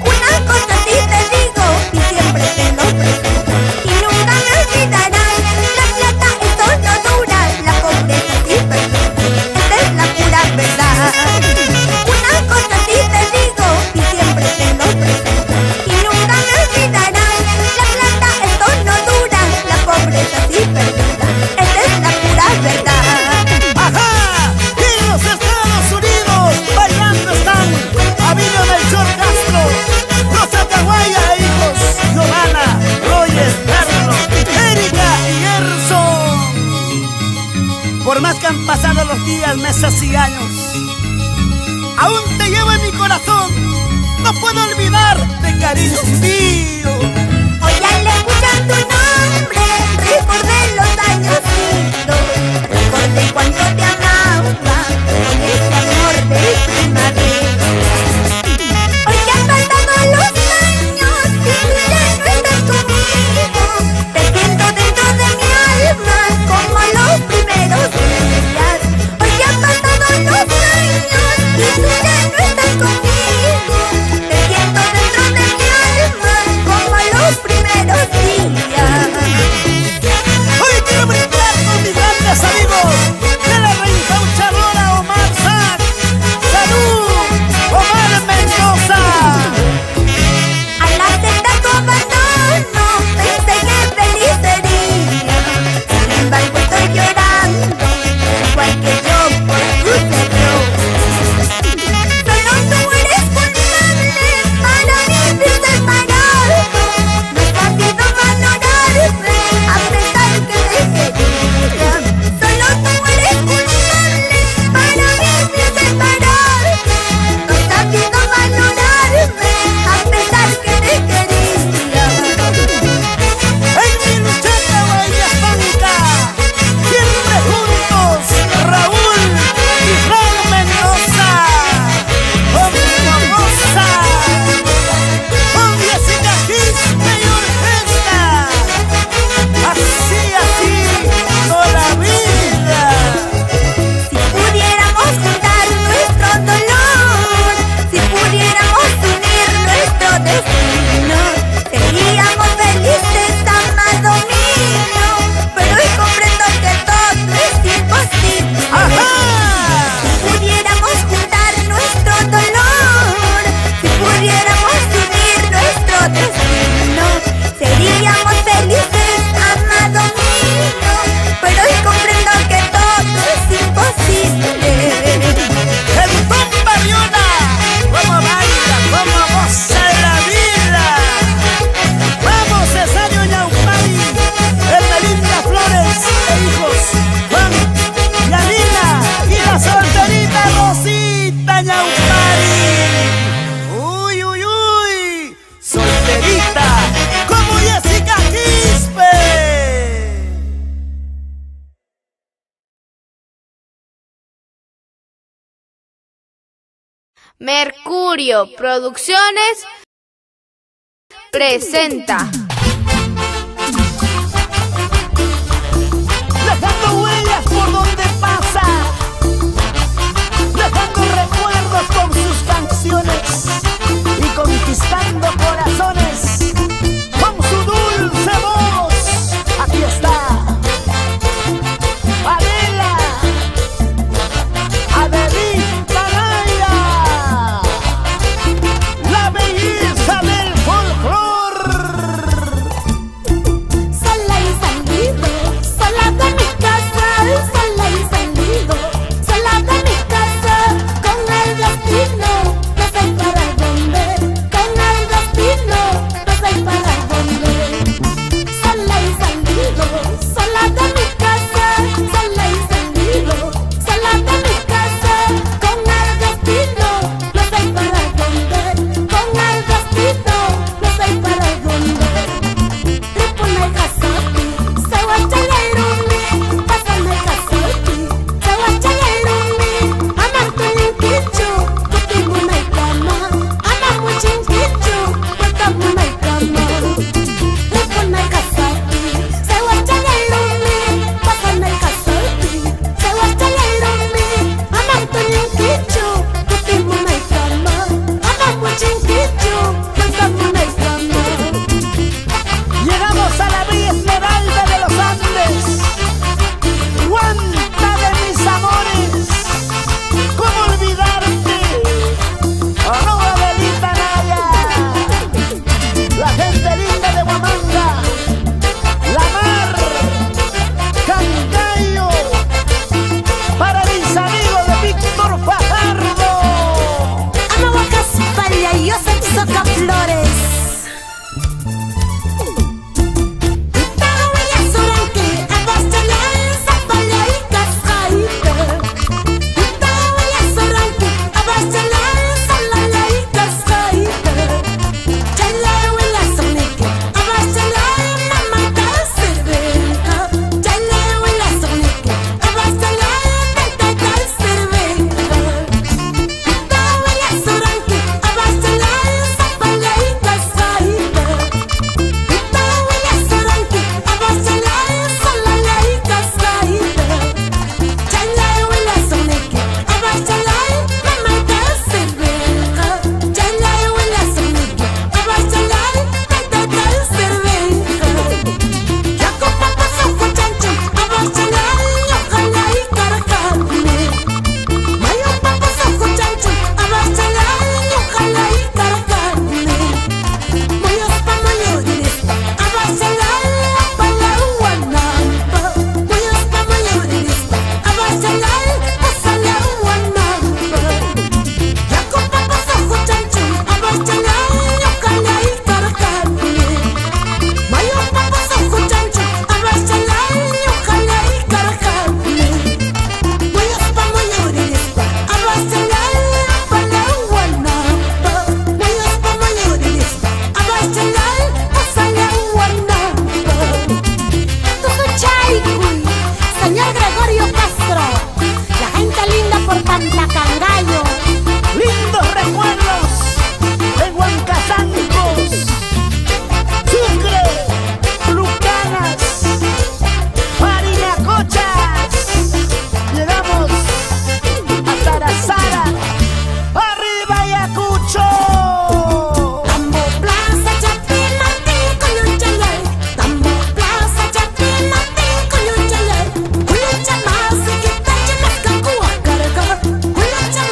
Una cosa sí te digo y siempre te lo presento y nunca me olvidarás. La plata eso no dura, la pobreza sí perdura. Esta es la pura verdad. Una cosa sí te digo y siempre te lo presento y nunca me olvidarás. La plata eso no dura, la pobreza sí perdura. Esta es la pura verdad. ¡Ajá! ¡Y en los Estados Unidos bailando están Abilio Melchor Castro, Rosa Caguaya e hijos, Giovanna, Roger, Carlos, Erika y Gerson! Por más que han pasado los días, meses y años, aún te llevo en mi corazón. No puedo olvidarte, cariño mío. Hoy al escuchar tu nombre recordé los años lindos. Recordé cuánto te amaba con ese amor de primavera. Hoy que han pasado los años y tú ya no estás conmigo, te siento dentro de mi alma como los primeros días. Hoy que han pasado los años y tú ya no estás conmigo, te siento dentro de mi alma como Mercurio Producciones presenta Dejando huellas por donde pasa, dejando recuerdos con sus canciones y conquistando corazones con su dulce voz. Aquí está Adela, Adelita Naya, la belleza del folclor. Sola y salido, sola de mi casa, sola y salido, sola de mi casa, con el destino, no sé para dónde, con el destino, no sé para dónde. Sola y salido, sola de mi casa, sola y salido, sola de mi casa, con el destino, no sé para dónde, con el destino, no sé para dónde. Ripuna kasati, sewachaya irumi, pasana kasati, sewachaya irumi, amartu yinkichu, kutimuna ikama, amamu chinkichu, kutamuna ikama. Ripuna kasati, sewachaya irumi, pasana kasati, sewachaya irumi, amartu yinkichu, kutimuna ikama, amamu chinkichu, kutamuna ikama. Llegamos a la bella esmeralda de los Andes, guanta de mis amores, ¿cómo olvidarte? Oh no, Adelita Naya, la gente linda de Huamanga, La Mar, Cangallo, para mis amigos de Víctor Fajardo. Anahuacas, Palla y Josep Soca Flores. Itahuaya Soranque, Abastalán, Zapalla y Cascaite. Itahuaya Soranque, Abastalán, Salala y Cascaite. Chalehuela Soneque, Abastalán, Mamata Cervenca. Chalehuela Soneque, Abastalán, Tata Cervenca. Itahuaya Soranque, Abastalán, Zapalla y Cascaite. Itahuaya Soranque, Abastalán, Salala y Cascaite. Chalehuela Soneque, Abastalán, Mamata Cervenca. Chalehuela Soneque, Abastalán, Tata Cervenca. Yaco papazo Juachancho, Abastalán, Ojalá y Carajane. Mayo papazo Juachancho, Abastalán, Ojalá y Carajane. Moyos pa mayorispa, Abastalán, Apala Huanampa. Moyos pa mayorispa, Abastalán, Asala Huanampa. Yaco papazo Juachancho, Abastalán, Ojalá y Carajane. Mayo papazo Juachancho, Abastalán, Ojalá y Carajane. Moyos pa mayorispa, Abastalán, Apala Huanampa. Moyos pa mayorispa, Abastalán, Asala Huanampa. Tucuchaycuy, señor Gregorio Castro, la gente linda por Pantacangallo. Lindos recuerdos de Huancazancos, Sucre, Lucanas, Parinacochas. Llegamos a Tarazara, arriba Ayacucho. Tambo Plaza Chapín Martín Coyunchalay, Tambo Plaza Chapín Martín Coyunchalay, Cuyucha más y quita chimesca cuacarga, Cuyucha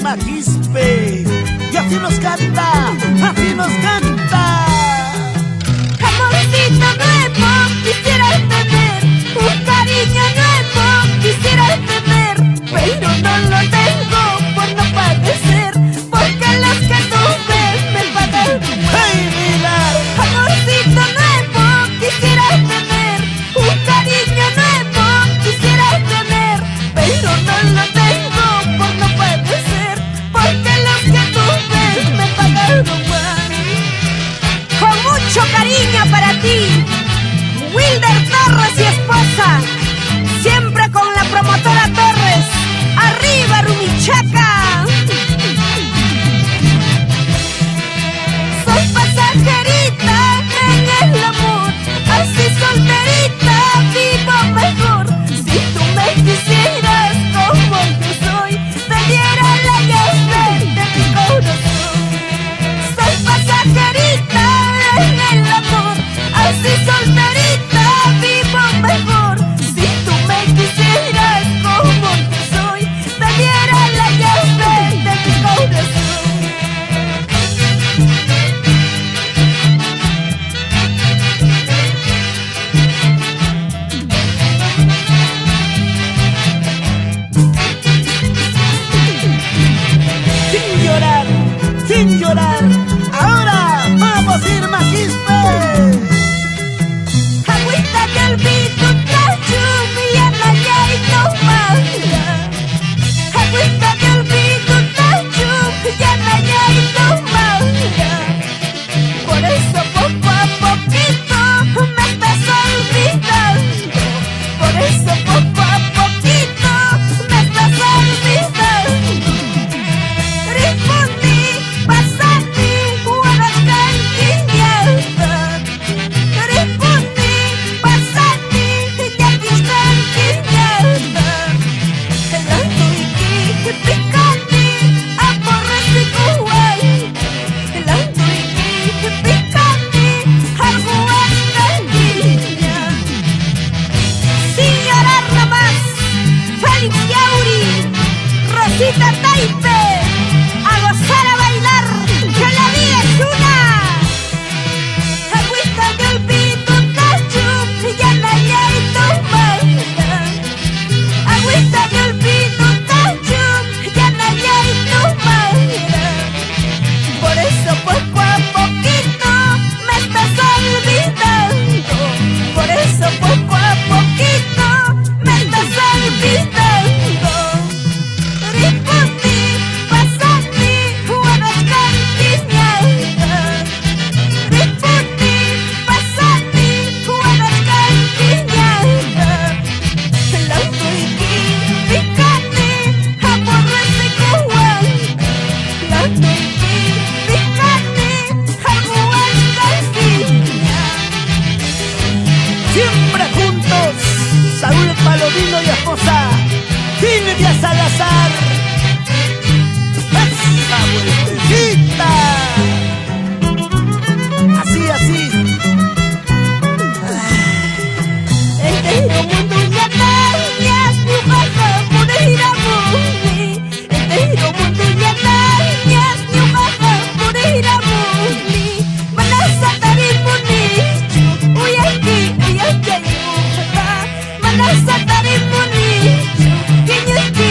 Maquispe. Y así nos canta, así nos canta. Amorcito nuevo, quisiera tener un cariño nuevo, quisiera tener, pero no lo tengo por no padecer, porque los que tú ves me pagan mal. ¡Hey, mira! Amorcito nuevo, quisiera tener un cariño nuevo, quisiera tener, pero no lo tengo por no padecer, porque los que tú ves me pagaron mal. Con mucho cariño para ti, Wilder Torres y esposa, siempre con la promotora Torres. ¡Arriba, Rumichaca! Soy pasajerita en el amor, así solterita vivo mejor. Si tú me quisieras como yo soy, te diera la llave de mi corazón. Soy pasajerita en el amor, así solterita vivo mejor. Si tú me quisieras como yo soy, te diera la llave de mi corazón. Sin llorar, sin llorar. Ahora vamos a ir Maquispe. Agüita que olvido la lluvia, la y tomada. Agüita que olvido la lluvia, la y tomada. Por eso poco a poquito me estás olvidando. Por eso poco a poquito me estás olvidando. Rispondi, pasati, guardacantiñada. Rispondi, pasati, yaquiscantiñada. Helando iki, picati, aporresi kuwai. Helando iki, picati, aguascantiña. Sin llorar nomás, Félix Yauri, Rosita Taipe, a gozar a bailar, que la vida es una. Agüita que olvido la lluvia, la y tomada. Agüita que olvido la lluvia, la y tomada. Por eso poco a poquito me estás olvidando. Por eso poco a poquito me estás olvidando. Rispondi, pasati, guardacantiñada. Rispondi, pasati, guardacantiñada. Helando iki, picati, aporresi kuwai. Helando iki, picati, aguascantiña. Siempre juntos, Saúl Palomino y esposa Silvia Salazar. ¡Esa vueltecita! Así, así. Entero mundo ñatañas, ñuqaqa puriyramuni. Entero mundo ñatañas, ñuqaqa puriyramuni. Mana satarimmunichu, uyayki, uyayki ñuqaqa. Mana satarimmunichu, kiñuyki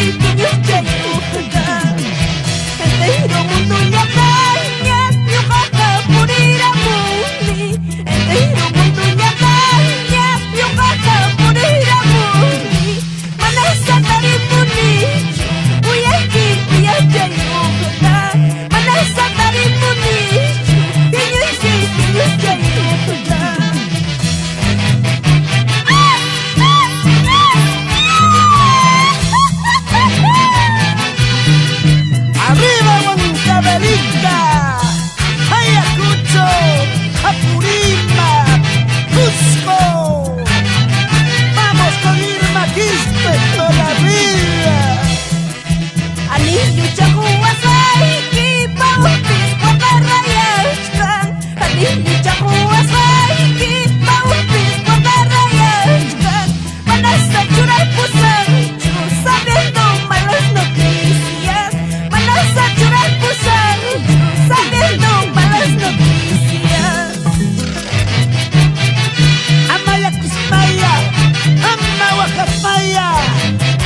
estrella,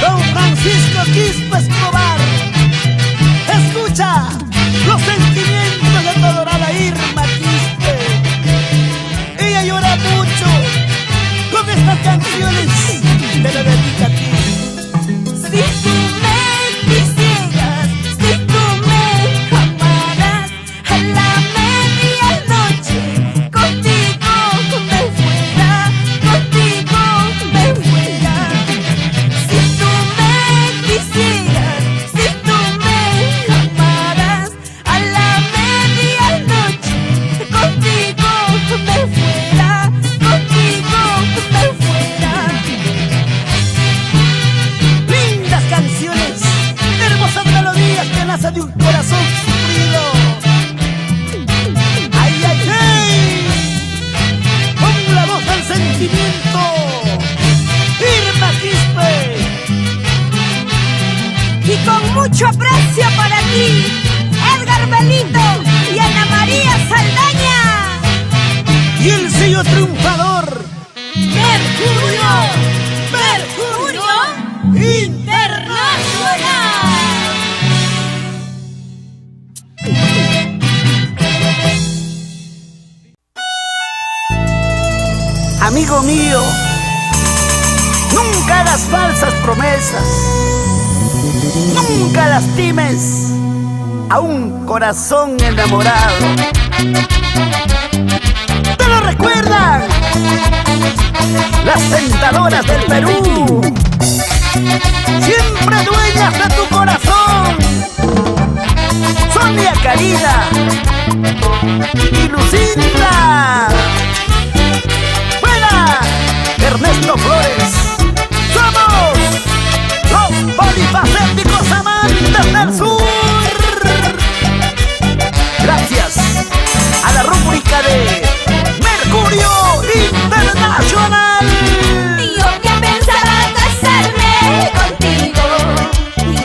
don Francisco Quispe Escobar. Escucha los sentimientos de tu adorada Irma Quispe. Ella llora mucho con estas canciones, te lo dedico a ti. Si tú me quisieras, si tú me amaras, a la medianoche contigo me fuera, contigo me fuera. Si tú me quisieras, si tú me amaras, a la medianoche contigo me fuera, contigo me fuera. Lindas canciones, hermosas melodías que nacen de un corazón sufrido. ¡Ay, ay, ay! Con la voz del sentimiento, Irma Quispe. Y con mucho aprecio para ti, Edgar Belito y Ana María Saldaña. Y el sello triunfador, Mercurio, Mercurio Internacional. amigo mío, nunca hagas falsas promesas, nunca lastimes a un corazón enamorado. ¿Te lo recuerdan? Las tentadoras del Perú, siempre dueñas de tu corazón, Sonia Karina y Lucinda. ¡Buena! Ernesto Flores. Somos los polifacéticos amantes del sur. Gracias a la rúbrica de Mercurio Internacional. Yo que pensaba casarme contigo,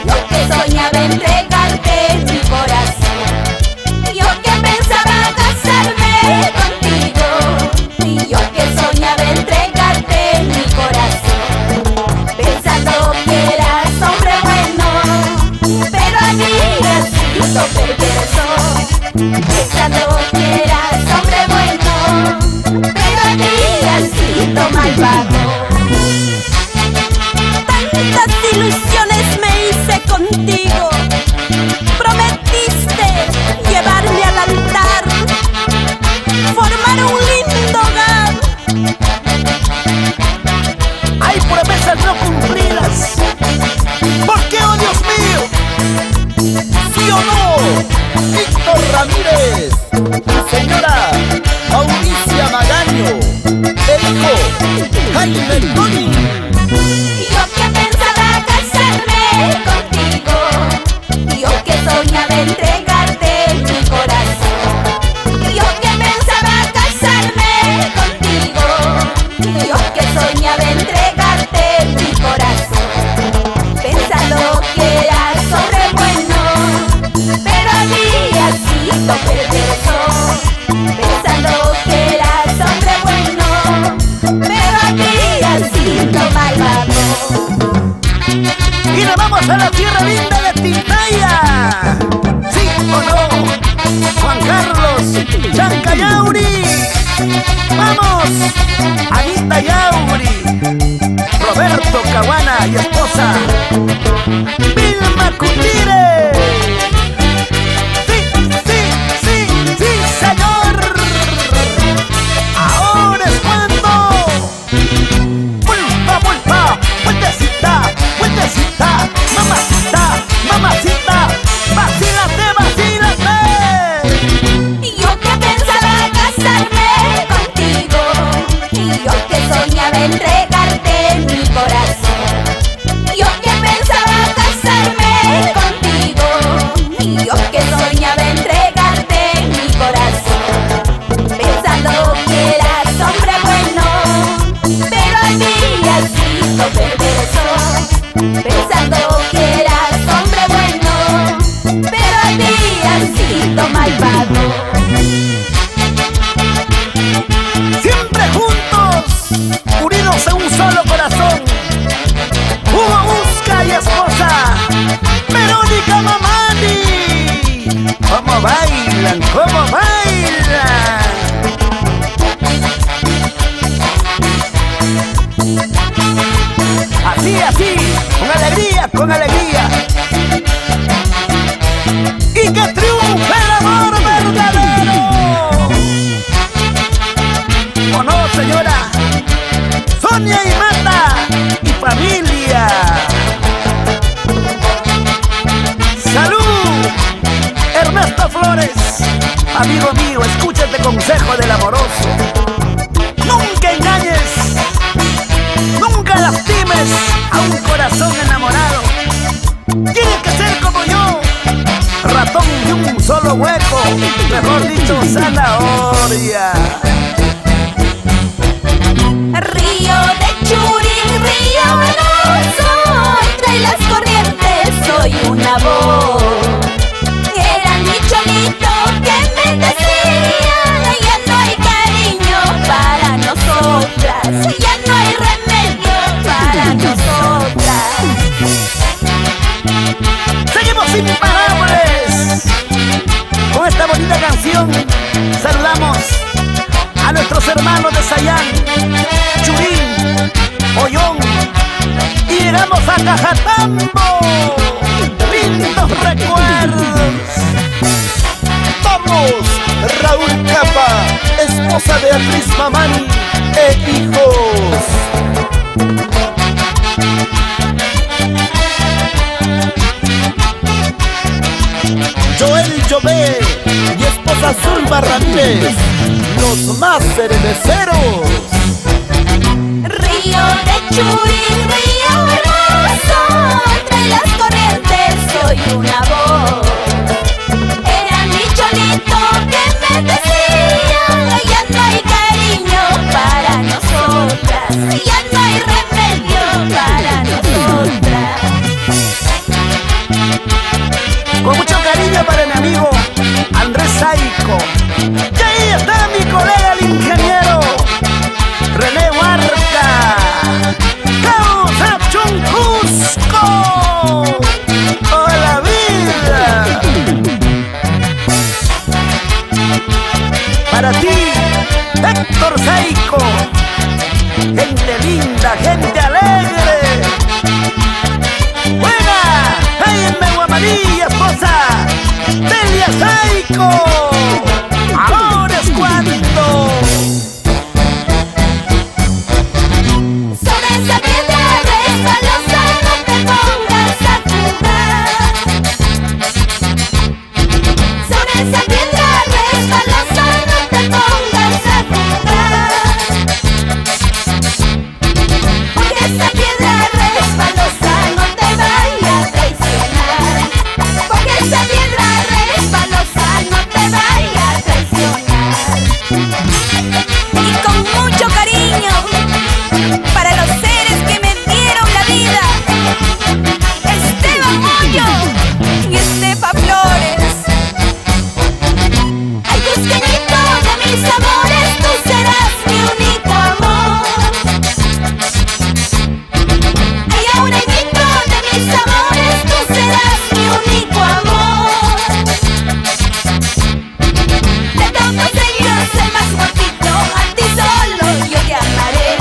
yo que soñaba entregarte mi corazón. Yo que pensaba casarme contigo, yo que soñaba entregarte mi corazón. Pensando que eras hombre bueno, pero habías sido perverso. Pensando que eras hombre bueno, pero habías sido malvado. Tantas ilusiones me hice contigo, prometiste llevarme al altar, formar un lindo hogar. Hay promesas no cumplidas. ¿Por qué, oh Dios mío? ¿Sí o no? Víctor Ramírez y señora Mauricia Magaño, el hijo Jaime Tony. Yo que pensaba casarme contigo, yo que soñaba entregarte mi corazón. Yo que pensaba casarme contigo, yo que soñaba entregarte mi corazón. Pensando que eras hombre bueno, pero habías sido perverso. Pensando que eras hombre bueno, pero habías sido malvado. Y nos vamos a la tierra linda de Tintaya. ¿Sí o no? Juan Carlos Chanca Yauri. Vamos, Anita Yauri, Roberto Caguana y esposa Vilma Cutire. Sí, sí, sí, sí, señor. Ahora es cuando. Vulpa, vulpa, vueltecita, vueltecita, mamacita, mamacita, vacílate, vacílate. Yo que pensaba casarme contigo, yo que soñaba entregarte mi corazón. Yo que pensaba casarme contigo, yo que soñaba entregarte mi corazón. Pensando que eras hombre bueno, pero habías sido perverso. Pensando que eras hombre bueno, pero habías sido malvado. Siempre juntos, unidos en un solo corazón. así, con alegría, con alegría. Y que triunfe el amor verdadero. ¿O no, señora? Sonia y Marta y familia. ¡Salud! Ernesto Flores, amigo mío, escucha este consejo del amoroso. Nunca engañes, nunca lastimes a un corazón enamorado. Tienes que ser como yo, ratón de un solo hueco, mejor dicho, zanahoria. Río de Churín, río hermoso, entre las corrientes soy una voz. Era mi cholito que me decía, ya no hay cariño para nosotras, ya no hay remedio para nosotras. Seguimos imparables. Con esta bonita canción saludamos a nuestros hermanos de Sayán, Churín, Ollón, y llegamos a Cajatambo. Lindos recuerdos. ¡Vamos! Raúl Capa, esposa de Beatriz Mamani e hijos. Joel Jové y esposa Zulma Ramírez, los más cerveceros. Río de Churín, río hermoso, entre las corrientes soy una voz. Era mi cholito que me decía, ya no hay cariño para nosotras, ya no hay remedio para nosotras. Con mucho cariño para mi amigo Andrés Saico. Y ahí está mi colega el ingeniero René Huarca. ¡Causa Chuncusco! ¡Hola vida! Para ti, Héctor Saico. Gente linda, gente alegre. ¡Buena! ¡Jaime Guamadilla, esposa! ¡Delia Saico! ¡Ahora es cuando! Sobre esa piedra resbalosa no te pongas a jugar. Sobre esa piedra resbalosa no te pongas a jugar. Porque esa piedra resbalosa no te vaya a traicionar. Porque esa piedra resbalosa no te vaya a traicionar. Y con mucho cariño para los seres que me dieron la vida, Esteban Moyo y Estefa Flores. Ay, Cusqueñito de mis amores, tú serás mi único amor. Ay, Aurelito de mis amores, tú serás mi único amor. De todos ellos el más guapito, a ti solo yo te amaré.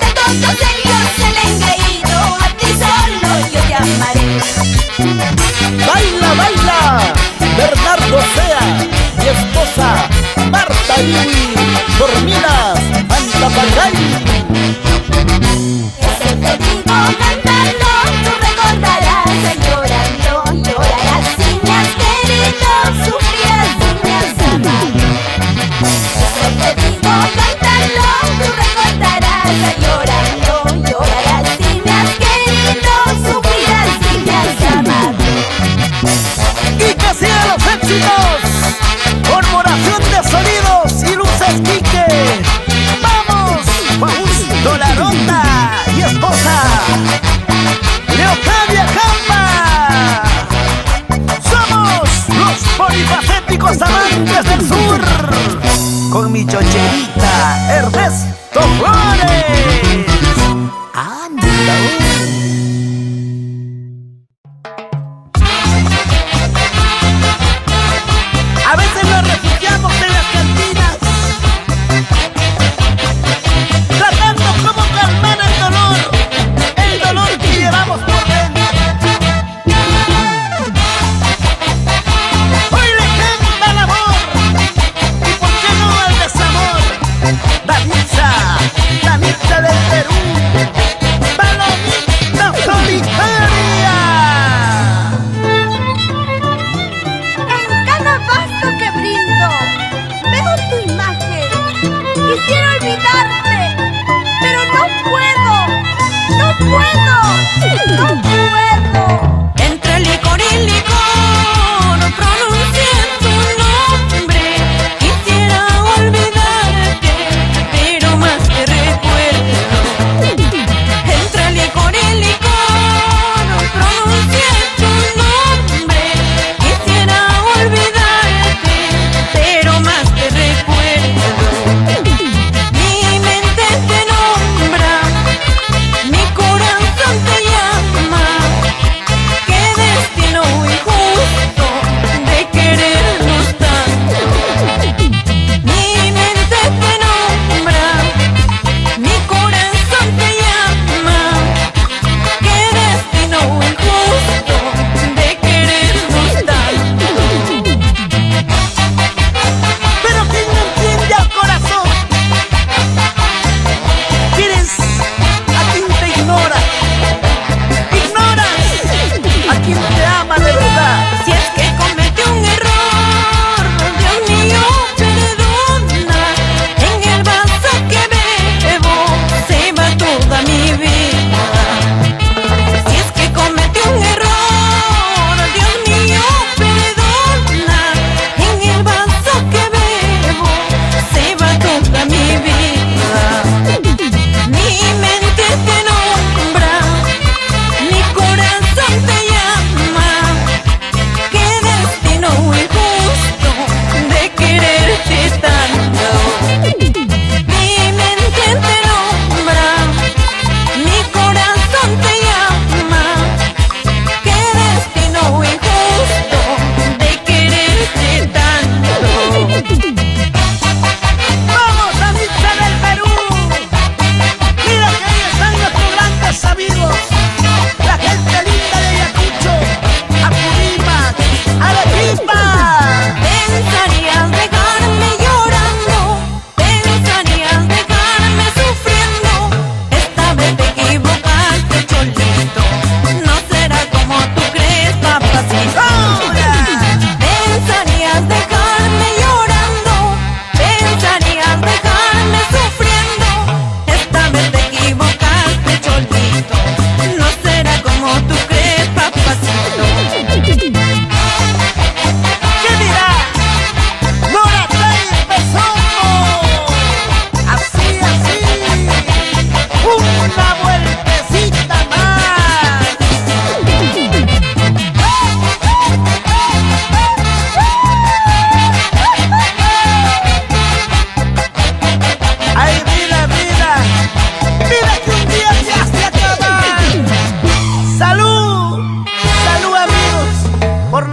De todos ellos el engreído, a ti solo yo te amaré. ¡Baila, baila! Bernardo Sea y esposa Marta Iwi, dormidas, Antapacay. Eso te digo cantando, tú recordarás llorando, llorarás si me has querido, sufrirás si me has amado. Eso te digo cantando, tú recordarás llorando, llorarás si me has querido, sufrirás si me has amado. ¡Y que sigan los éxitos! Corporación de Sonidos y Luces Quique. ¡Vamos! Fausto La Ronda y esposa Leocadia Campa. Somos los polifacéticos amantes del sur. Con mi chocherita Ernesto Flores. ¡Anda! A veces nos refugiamos en las cantinas, tratando como calmar el dolor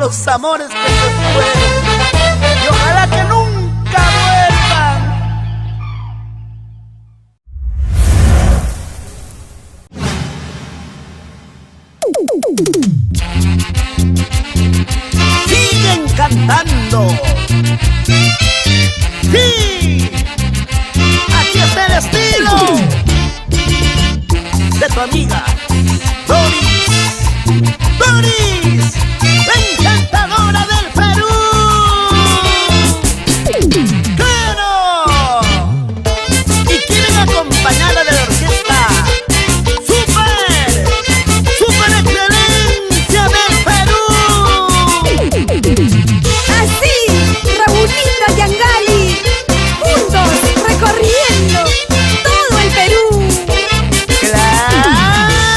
los amores que se fueron y ojalá que nunca vuelvan. Siguen cantando. Sí, aquí está el estilo de tu amiga Doris. Doris, la encantadora del Perú. ¡Claro! Y quieren acompañarla de la orquesta Super Excelencia del Perú. Así, Raulito y Angali, juntos recorriendo todo el Perú. ¡Claro!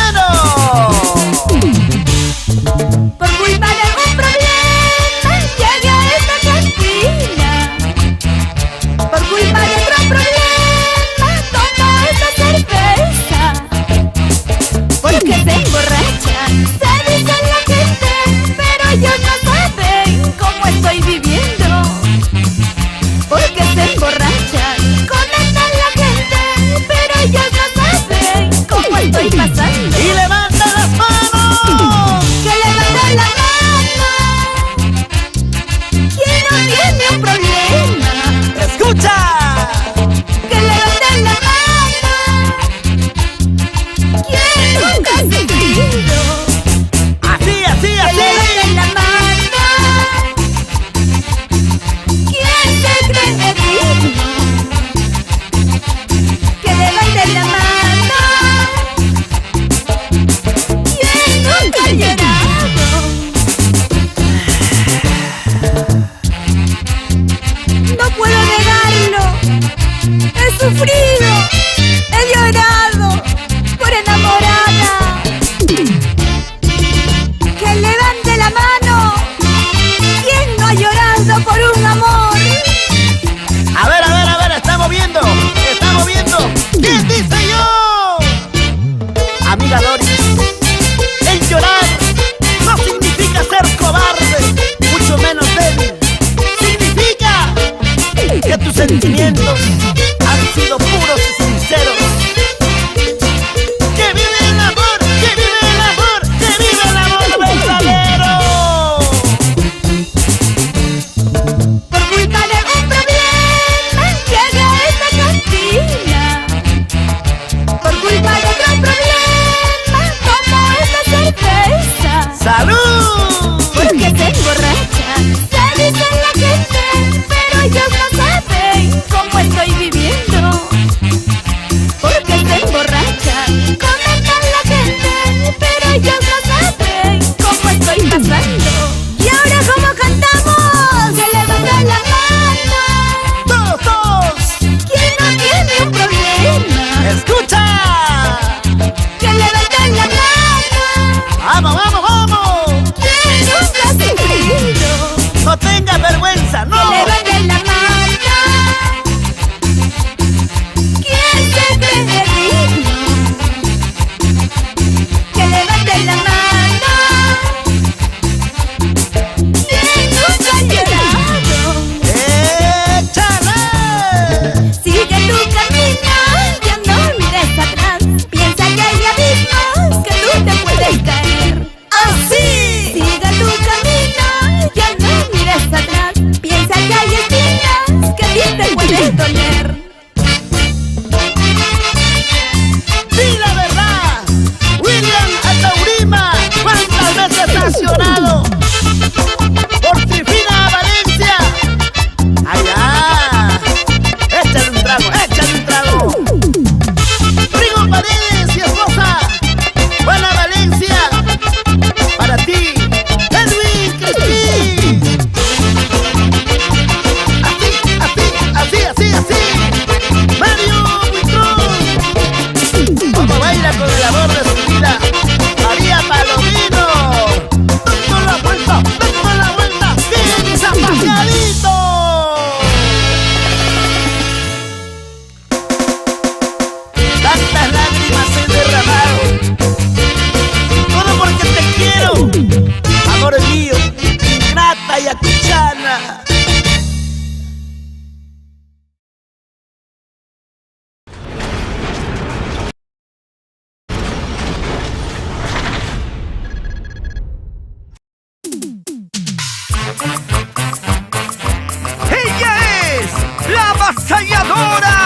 ayacuchana. ¡Ella es la avasalladora!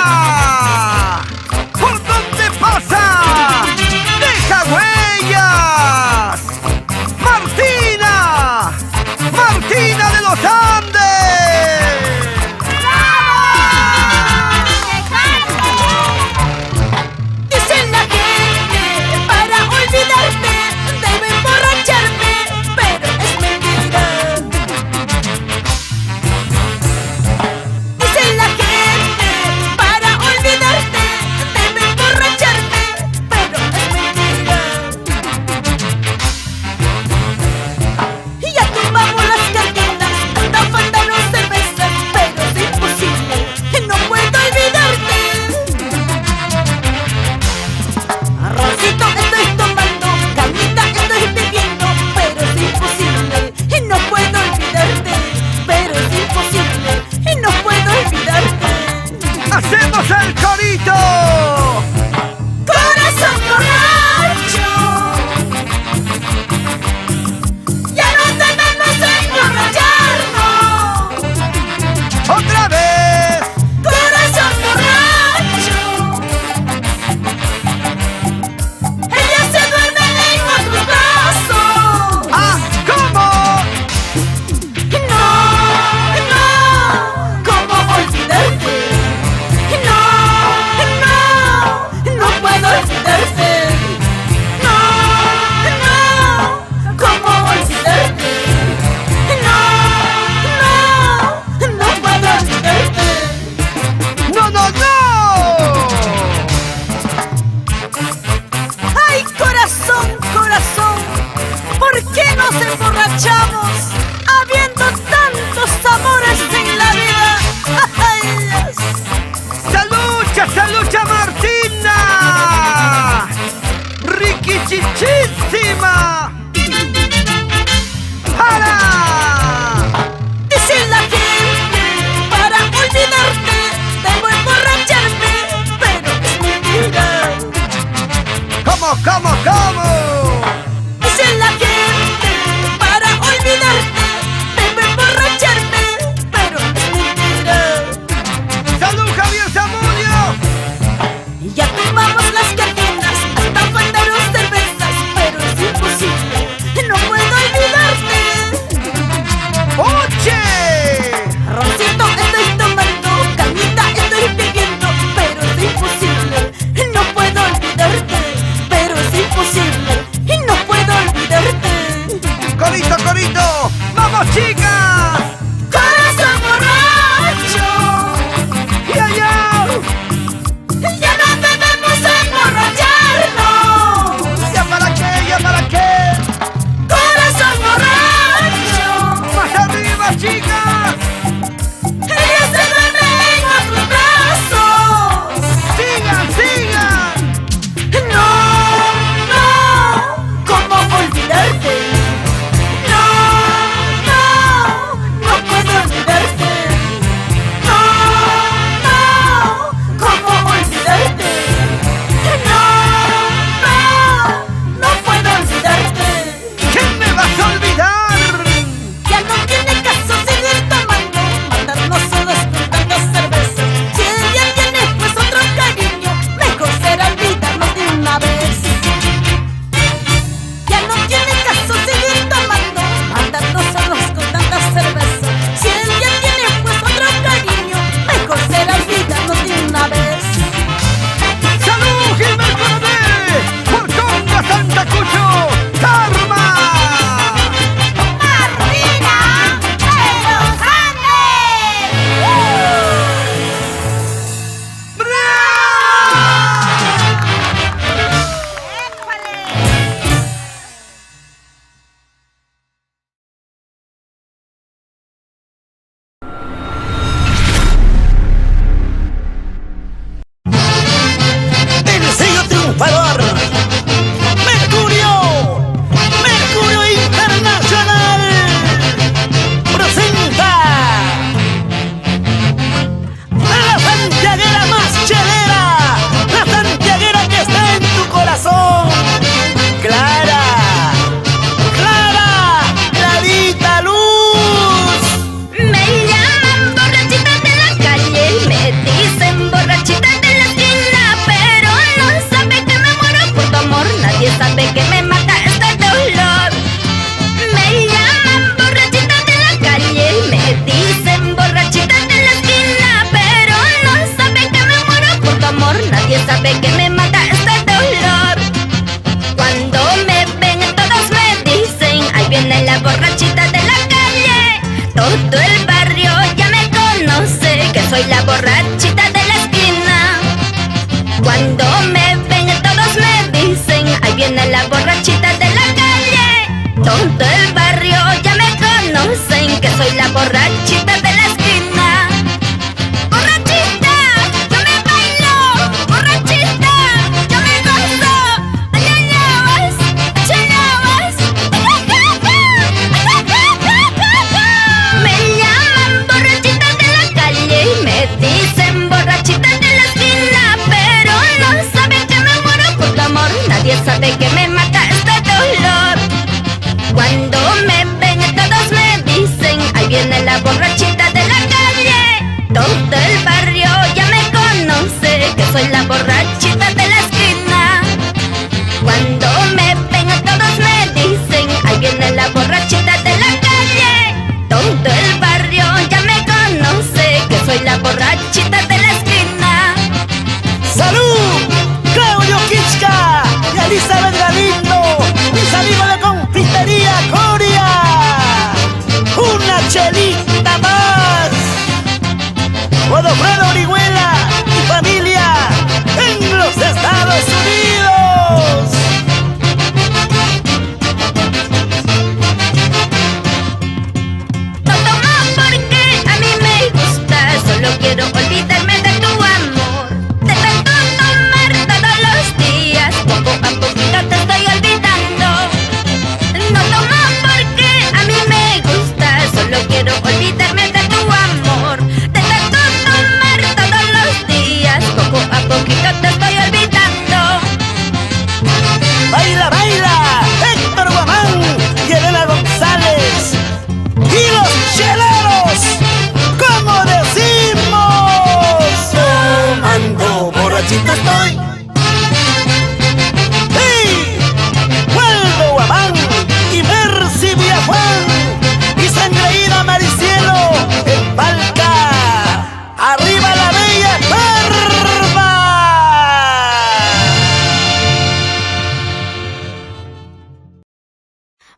¡Por donde pasa deja huellas! ¡Martina! ¡Martina de los Andes! Dicen la gente, para olvidarte debo emborracharme, pero es mentira. Dicen la gente, para olvidarte debo emborracharme, pero es mentira. Y ya tomamos las cartitas, hasta faltan los cervezas, pero es imposible, no puedo olvidarte. Arrocito estoy tomando, cañita estoy bebiendo, pero es imposible, y no puedo olvidarte, pero es imposible, y no puedo olvidarte. ¡Hacemos el corito! Corazón borracho, ya no debemos emborracharnos. ¡Otra vez! Corazón borracho, ella se duerme en otro brazo. ¡Ah! ¿Cómo? No, no, ¿cómo olvidarte? No, no, no puedo olvidarte. No, no, ¿cómo olvidarte? No, no, no puedo olvidarte. ¡No, no, no! ¡Ay, corazón, corazón! ¿Por qué nos emborrachamos habiendo tantos amores en la vida? ¡Ay, Dios! ¡Salucha, Martina! ¡Riquichichísima! ¡Para! Dice la gente, para olvidarte debo emborracharme, pero es mentira. ¿Cómo? Dice la gente, para olvidarte debo emborracharme, pero es mentira. ¡Salud, Javier Zamudio! Y ya tomamos las cajitas, hasta faltaron cervezas, pero es imposible, no puedo olvidarte. ¡Oche! Roncito estoy tomando, cañita estoy bebiendo, pero es imposible, no puedo olvidarte, pero es imposible, y no puedo olvidarte. ¡Corito! ¡Vamos, chicas! Corazón borracho, ¡Y allá! ya no debemos emborracharnos. ¿Ya para qué? Corazón borracho, ¡Más arriba, chicas! ella se duerme en otros brazos. ¡Sigan! No, ¿cómo olvidarte? No,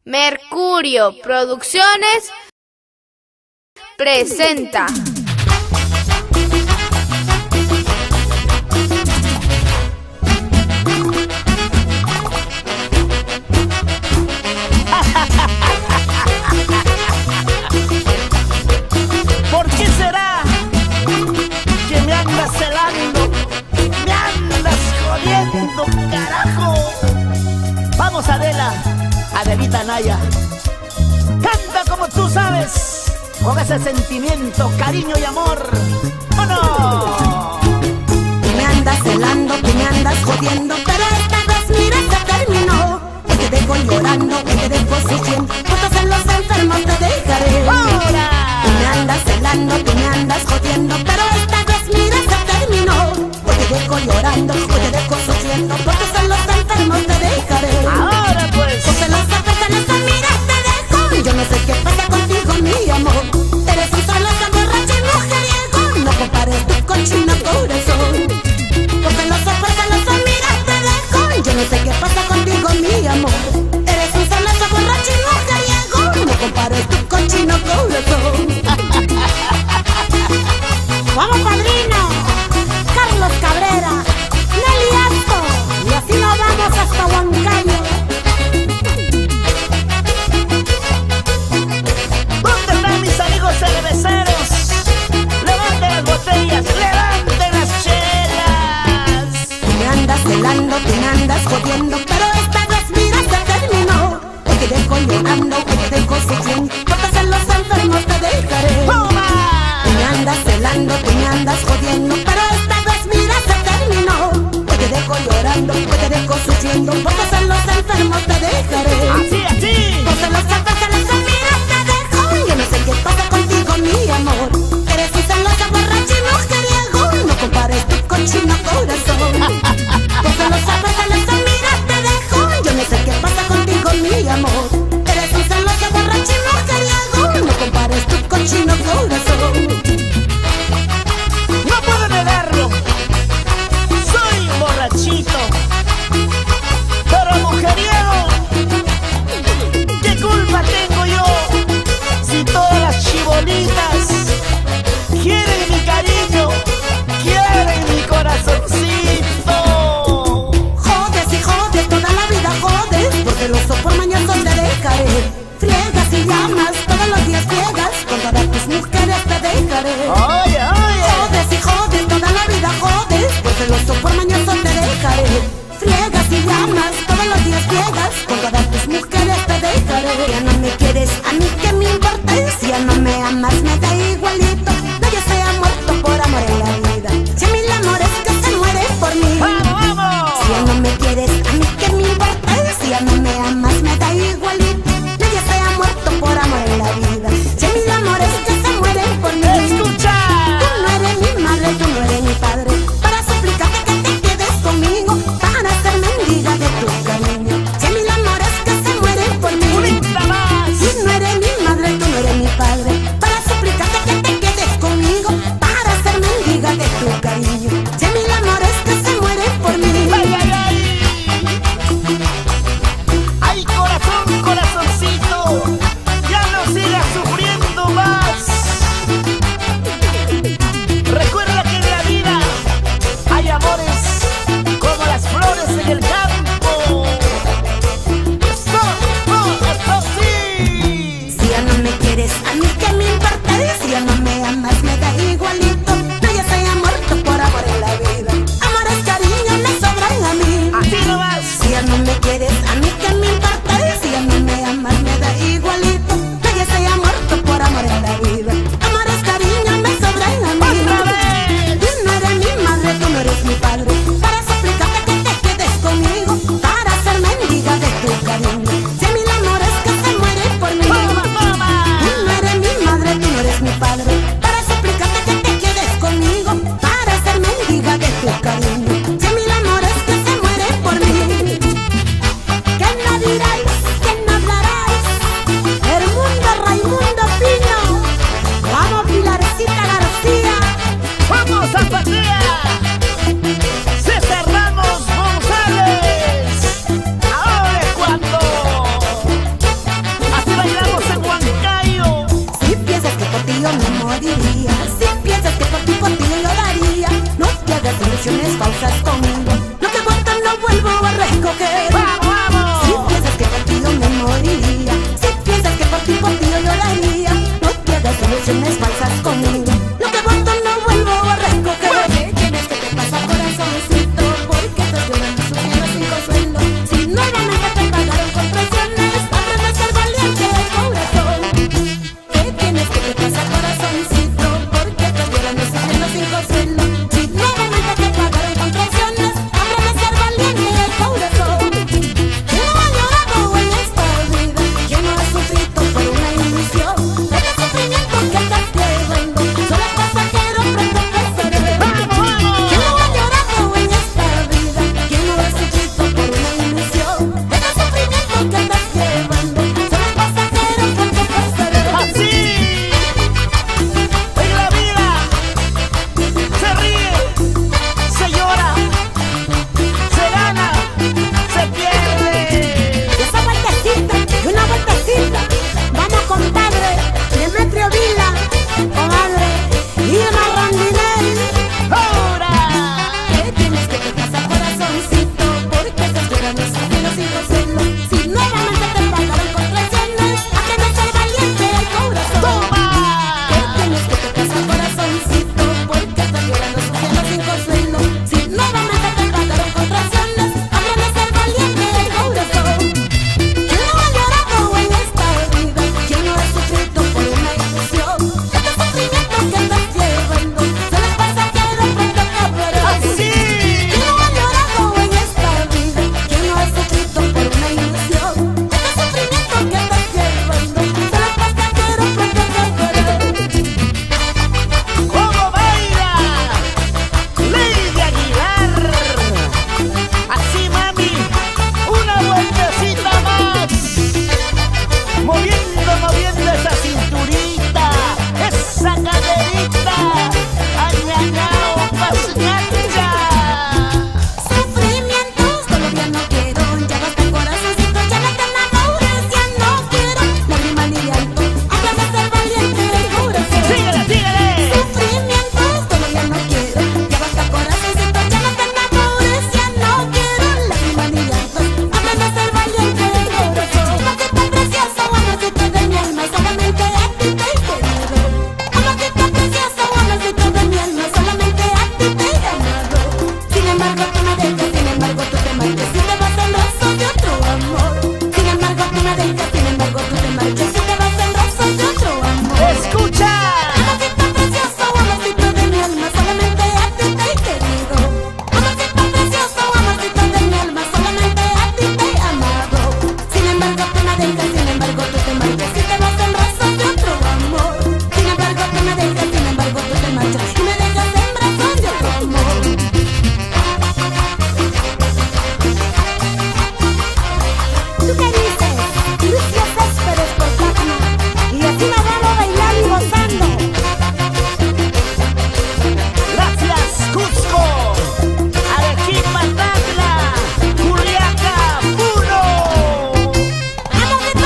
Mercurio Producciones presenta. ¿Por qué será que me andas celando? Me andas jodiendo, carajo. Vamos, Adela, Adelita Naya. Canta como tú sabes, con ese sentimiento, cariño y amor. ¡Oh, no! Tú me andas celando, tú me andas jodiendo, pero esta vez mira se terminó. Hoy te dejo llorando, hoy te dejo sufriendo, fotos en los enfermos te dejaré. ¡Ahora! Tú me andas celando, tú me andas jodiendo, pero esta vez mira se terminó. Hoy te dejo llorando, hoy te dejo sufriendo, fotos en los enfermos te dejaré. Ahora pues. Con celosa personas mira te dejo. Yo no sé qué pasa contigo, mi amor. Eres un celoso, borracho y mujeriego. No compares tu cochino corazón. Con celoso mira te dejo. Yo no sé qué pasa contigo, mi amor. Eres un celoso, borracho y mujeriego. No compares tu cochino corazón. Vamos, padrino. Carlos Cabrera, Nelly Astor. Y así nos vamos hasta Huancayo. ¿Dónde están mis amigos cerveceros? Levanten las botellas, levanten las chelas. Tú me andas celando, tú me andas jodiendo, pero esta vez mira se terminó. Hoy te dejo llorando, hoy te dejo sufriendo, fotos en los enfermos te dejaré. ¡Toma! Tú me andas celando, tú me andas jodiendo, pero esta vez mira se terminó. Hoy te dejo llorando, hoy te dejo sufriendo, fotos en los enfermos te dejaré. Así, así. Con celosa mira te dejo. Yo no sé qué pasa contigo, mi amor. Eres un celoso, borracho y mujeriego. No compares tu cochino corazón. Con celosa mira te dejo. Yo no sé qué pasa contigo, mi amor. Eres un celoso, borracho y mujeriego. No compares tu cochino corazón. No puedo negarlo. Soy borrachito, pero mujeriego. ¿Qué culpa tengo yo si todas las chibolitas quieren mi cariño, quieren mi corazoncito? Jodes y jodes, toda la vida jodes, porque los por mañana te dejaré. Friegas y llamas, todos los días friegas, con todas tus mujeres te dejaré. Oye, oye. Jodes y jodes, toda la vida jodes, porque los por mañana te dejaré. Friegas y llamas, todos los días friegas, con todas tus mujeres te dejaré. Ya no me quieres, a mí que me importa, si ya no me amas me da igualito. Nadie se ha muerto por amor en la vida, si a mí el amor es que se muere por mí. ¡Vamos, vamos! Si ya no me quieres, a mí que me importa, si ya no me amas me da igualito. Nadie se ha muerto por amor en la vida, si a mí el amor es que se muere por mí. ¡Escucha! Tú no eres mi madre, tú no eres mi padre, para suplicarte que te quedes conmigo, para ser mendiga de tu cariño. Si a mí el amor es que se muere por mí. ¡Unita más! Tú no eres mi madre, tú no eres mi padre, para suplicarte que te quedes conmigo, para ser mendiga de tu cariño. Si a mí el amor es que se muere por mí. ¡Ay, ay, ay! ¡Ay, corazón, corazón! me dejas, sin embargo tú te marchas y te vas en brazos de otro amor. Sin embargo tú me dejas, sin embargo tú te marchas y me dejas en brazos de otro amor. ¿Tú qué dices? Lucio Céspedes por Tacna. Y así nos vamos bailando y gozando. Gracias, Cusco, Arequipa, Tacna, Juliaca, Puno. ¡Vamos de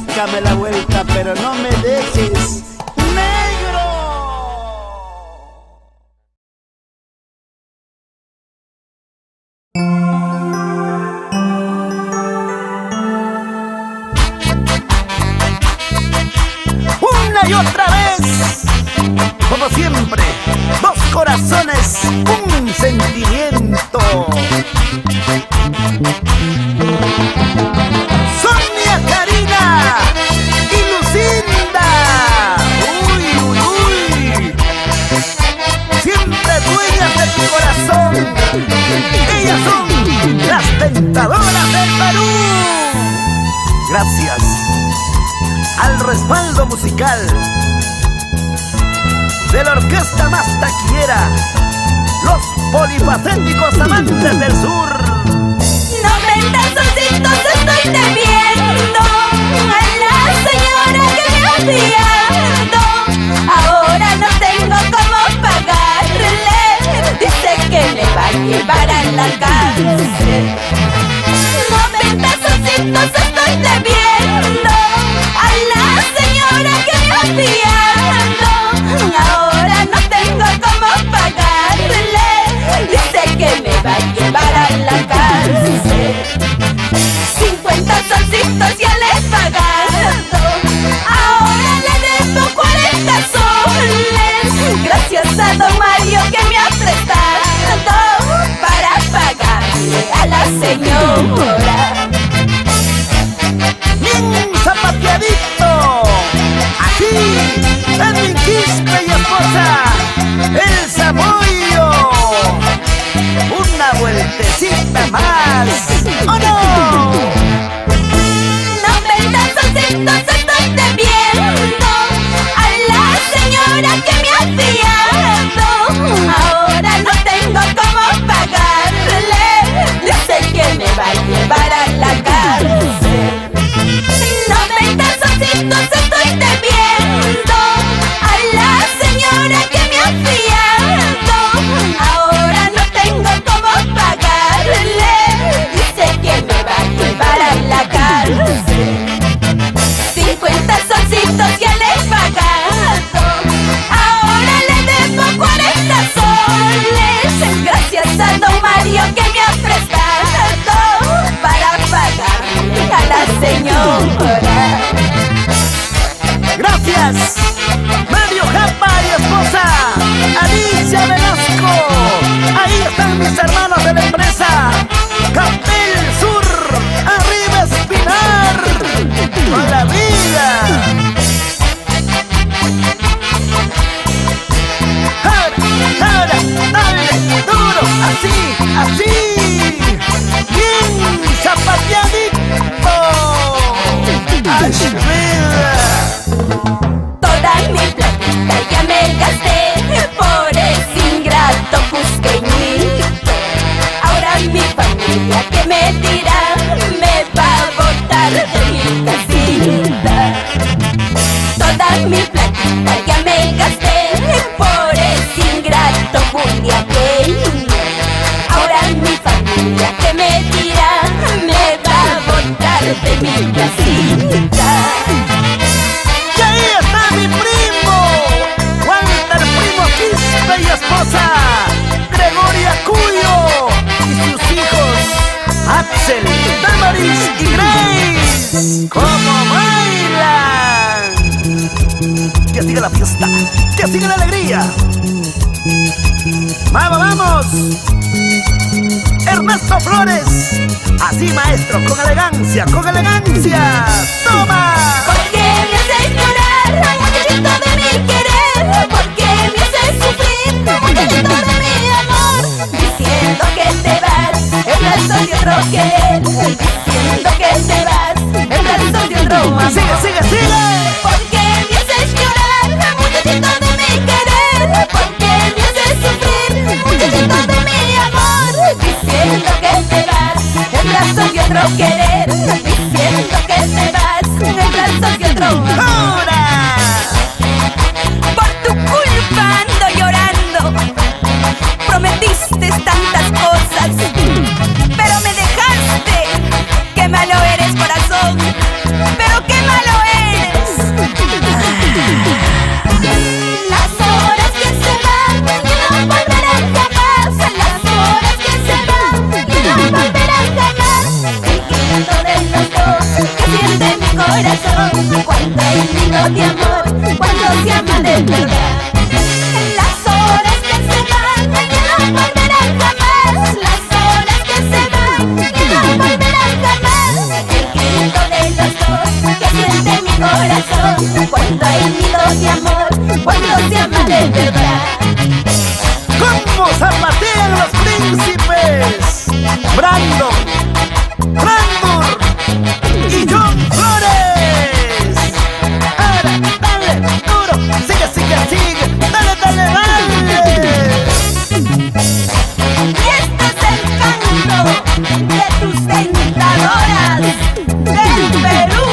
Sácame la vuelta, pero no me dejes negro. Una y otra vez, como siempre, dos corazones, un sentimiento. Sonia, Karina y Lucinda. Uy, uy, uy. Siempre dueñas de tu corazón. Ellas son las tentadoras del Perú. Gracias al respaldo musical de la orquesta más taquillera, los polifacéticos amantes del sur. 90 solcitos estoy debiendo a la señora que me ha fiado. Ahora no tengo cómo pagarle, dice que me va a llevar a la cárcel. 90 solcitos estoy debiendo a la señora que me ha fiado. Ahora no tengo cómo pagarle, dice que me va a llevar a la cárcel. 50 solcitos ya le he pagado, ahora le debo 40 soles. Gracias a don Mario que me ha prestado para pagarle a la señora. Bien zapateadito, aquí en mi quispe y esposa, el Zamoyo. Una vueltecita más, ¿o no? 90 solcitos estoy debiendo a la señora que me ha fiado. Ahora no tengo cómo pagarle, dice que me va a llevar a la cárcel. 90 solcitos estoy debiendo a la señora que me ha fiado. Ahora no tengo cómo pagarle, dice que me va a llevar a la cárcel. 50 solcitos ya le he pagado, ahora le debo 40 soles. Gracias a don Mario que me ha prestado para pagarle a la señora. Gracias, Mario Japa y esposa, Alicia Velasco. Ahí están mis hermanos de la empresa Capel Sur, arriba Espinar, con la vida. Ahora, dale, duro, así, así, bien zapateadito. ¡Ashville! Toda mi platita ya me gasté por ese ingrato cusqueñito. Ahora mi familia que me dirá, me va a botar de mi casita. Toda mi platita ya me gasté por ese ingrato juliaqueño. Ahora mi familia que me dirá, me va a botar de mi casita. Y ahí está mi primo, Walter Primo Quispe y esposa, Gregoria Cuyo y sus hijos, Axel, Damaris y Grace. ¡Cómo bailan! Que siga la fiesta, que siga la alegría. ¡Vamos, vamos! Ernesto Flores, así maestro, con elegancia, con elegancia. ¡Toma! Porque me haces llorar, muchachito de mi querer. Porque me haces sufrir, muchachito de mi amor. Diciendo que te vas, en brazos de otro querer. Diciendo que te vas, en brazos de otro amor. ¡Sigue, sigue, sigue! Porque me haces llorar, muchachito de mi querer. Porque me haces sufrir, muchachito de mi amor. Diciendo que te vas, en brazos de otro querer. Diciendo que te vas, en brazos de otro amor. ¡Ahora! Por tu culpa ando llorando. Prometiste tantas cosas, pero me dejaste. Qué malo eres, corazón, pero qué malo cuando hay nido de amor, cuando se ama de verdad. Las horas que se van ya no volverán jamás. Las horas que se van ya no volverán jamás. El grito de los dos que siente mi corazón, cuando hay nido de amor, cuando se ama de verdad. ¿Cómo zapatean los príncipes? Brandon, Brandon y John Flores. Ahora, dale, duro, sigue, sigue, sigue, dale, dale, dale. Y este es el canto de tus tentadoras del Perú.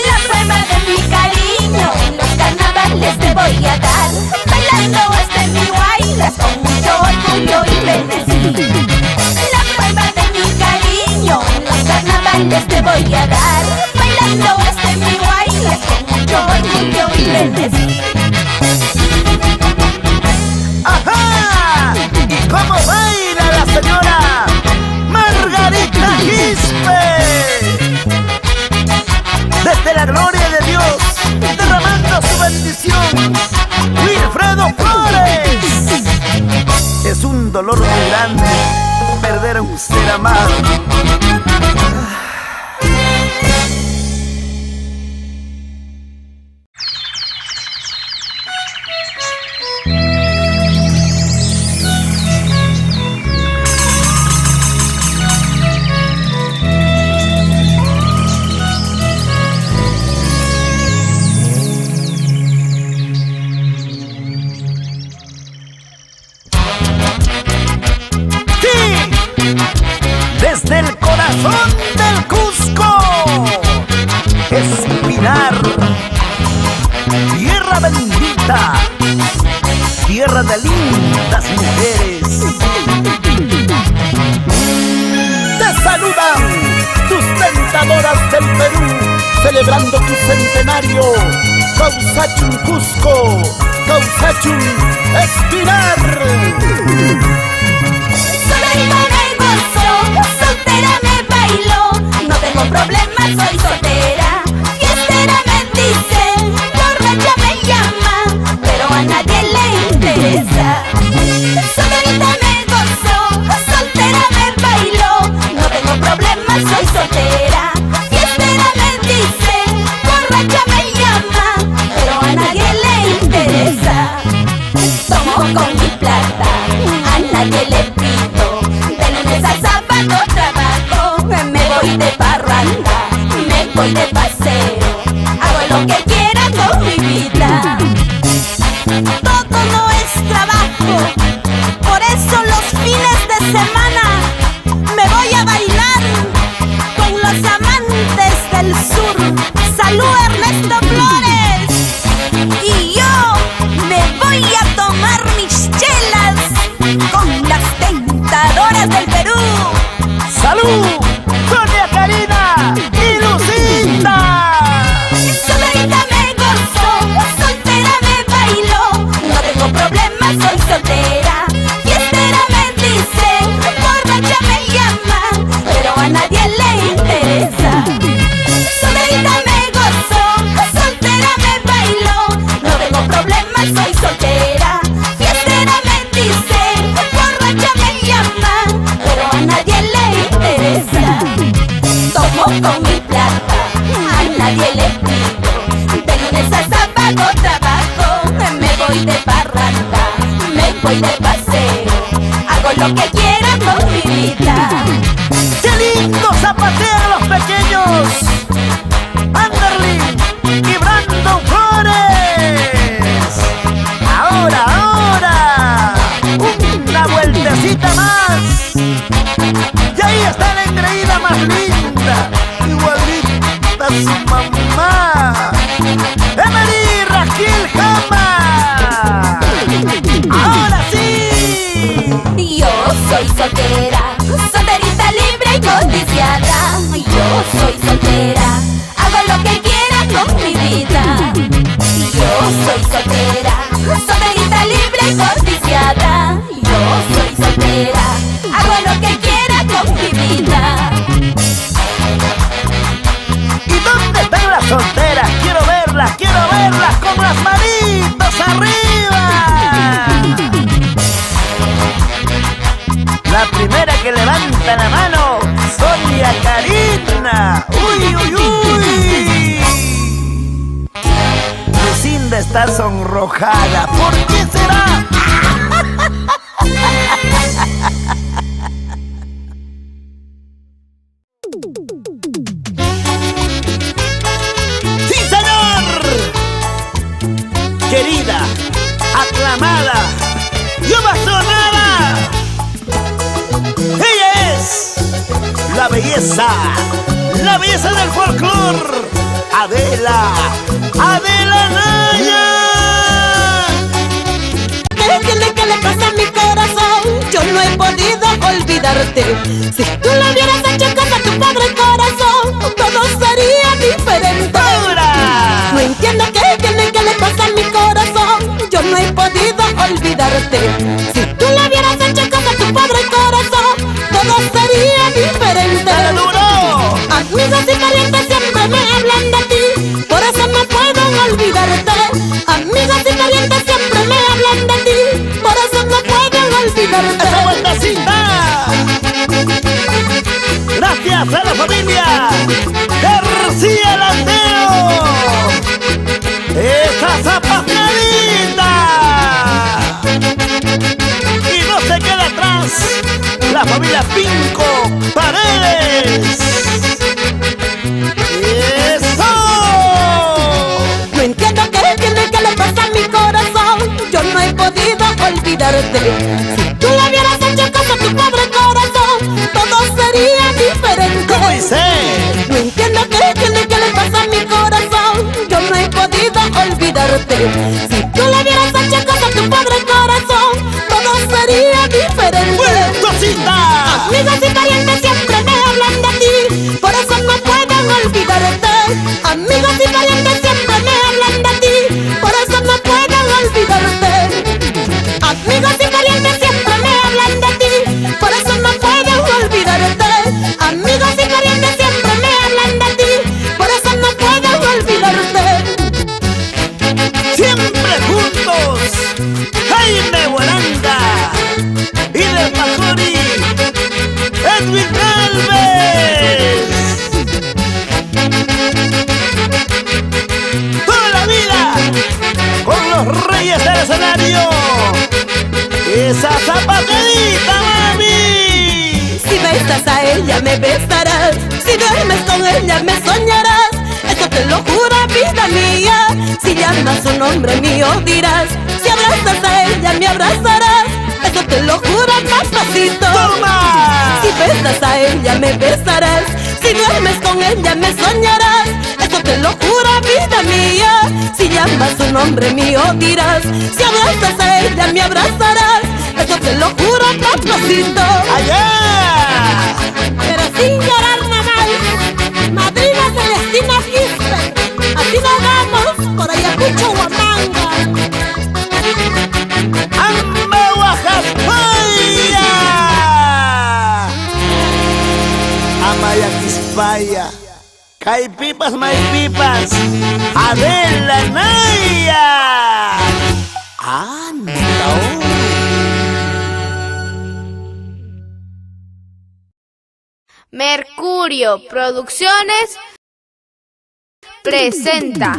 La prueba de mi cariño en los carnavales te voy a dar, bailando este mi bailas con mucho orgullo y frenesí. La prueba de mi cariño en los carnavales te voy a dar, bailando este mi bailas con mucho orgullo y frenesí. ¡Ajá! ¿Y cómo baila la señora Margarita Quispe? Desde la gloria de Dios, derramando su bendición, Wilfredo Flores. Es un dolor muy grande perder a un ser amado. Desde el corazón del Cusco, Espinar, tierra bendita, tierra de lindas mujeres. Te saludan tus tentadoras del Perú, celebrando tu centenario. Causachun Cusco, Causachun Espinar. Soltera me bailo, no tengo problemas, soy soltera. Fiestera me dicen, borracha me llaman, pero a nadie le interesa. Solterita me gozo, soltera me bailo, no tengo problemas, soy soltera. Fiestera me dicen, borracha me llaman, pero a nadie le interesa. Tomo con mi plata, a nadie le pido. De lunes a sábado trabajo, me voy de parranda, me voy de paseo, hago lo que quiera con mi vida. Todo no es trabajo, por eso los fines de semana me voy a bailar con los amantes del sur. ¡Salud, Ernesto Flores! Y yo me voy a tomar mis chelas con las tentadoras del Perú. ¡Salud! ¡Sonia Karina y Lucita! Solterita me gozo, soltera me bailo, no tengo problemas, soy soltera. Fiestera me dicen, borracha me llaman, pero a nadie le interesa. Solterita me gozo, soltera me bailo, no tengo problemas, soy soltera. Fiestera me dicen, borracha me llaman, pero a nadie le interesa. Tomo con mi plata, a nadie le pido. De lunes a sábado trabajo, me voy de parranda, me voy de paseo, hago lo que quiera con mi vida. ¡Qué lindo zapatean los pequeños! Anderly y Brandon Flores. Ahora, una vueltecita más. Y ahí está la engreída más linda, igualita a su mamá, Emily Raquel Jama. Ahora sí. Yo soy soltera, solterita libre y codiciada. Yo soy soltera, hago lo que quiera con mi vida. Yo soy soltera, solterita libre y codiciada. Yo soy soltera, hago lo que quiera con mi vida. ¿Y dónde están las está sonrojada. ¿Por qué será? ¡Sí, señor! Querida, aclamada y ovacionada, ella es la belleza del folclore, Adela Naya. ¿Qué le pasa a mi corazón? Yo no he podido olvidarte. Si tú le hubieras hecho caso a tu padre corazón, todo sería diferente. ¡Ahora! No entiendo qué le pasa a mi corazón. Yo no he podido olvidarte. Si tú le hubieras hecho caso a tu padre corazón, todo sería diferente. ¡Dale duro! Amigos y parientes siempre me hablan de ti, por eso no puedo olvidarte. Amigos y parientes siempre me hablan de ti, por eso no puedo olvidarte. ¡Esa vueltecita! Gracias a la familia García Landeo. ¡Esa zapateadita! Y no se queda atrás la familia Pinco Paredes. ¡Eso! No entiendo qué le pasa a mi corazón. Yo no he podido olvidarte. Si tú le hubieras hecho caso a tu pobre corazón, todo sería diferente. ¿Cómo dice? No entiendo qué le pasa a mi corazón. Yo no he podido olvidarte. Si tú le hubieras hecho caso a tu pobre corazón, todo sería diferente. ¡Vueltecita! Amigos y parientes siempre me hablan de ti, por eso no puedo olvidarte. Amigos y parientes siempre me hablan de ti, por eso no puedo olvidarte. Amigos y parientes siempre me hablan de ti, por eso no puedo olvidarte. Amigos y parientes siempre me hablan de ti, por eso no puedo olvidarte. Siempre juntos, Jaime Guaranga y del Pacori, Edwin Galvez. Toda la vida con los reyes del escenario. Esa zapateadita, mami. Si besas a ella me besarás, si duermes con ella me soñarás. Eso te lo juro, vida mía. Si llamas su nombre mío dirás, si abrazas a ella me abrazarás. Eso te lo juro, papacito. ¡Toma! Si besas a ella me besarás, si duermes con ella me soñarás. Eso te lo juro, vida mía. Si llamas su nombre mío dirás, si abrazas a ella me abrazarás. Eso te lo juro, papacito. ¡Allá! Pero sin llorar nada más, madrina Celestina Quispe. Así nos vamos por Ayacucho, Huamanga. ¡Amba Oaxaca! Amaya Quispaya, Caipipas, Maipipas, Adela Naya. ¡Anda! Mercurio Producciones presenta.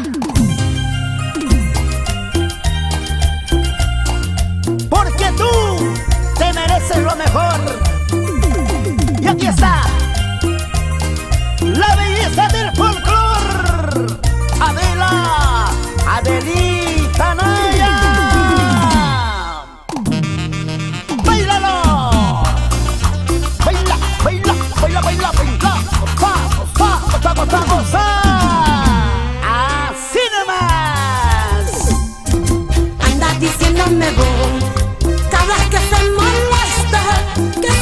Porque tú te mereces lo mejor. Y aquí está la belleza del folclore, Adelita Naya. ¡Báilalo! ¡Baila, baila, baila, baila, baila! ¡Goza, goza, goza, goza! ¡Así nomás! Anda diciéndome voy, cada vez que se molesta, que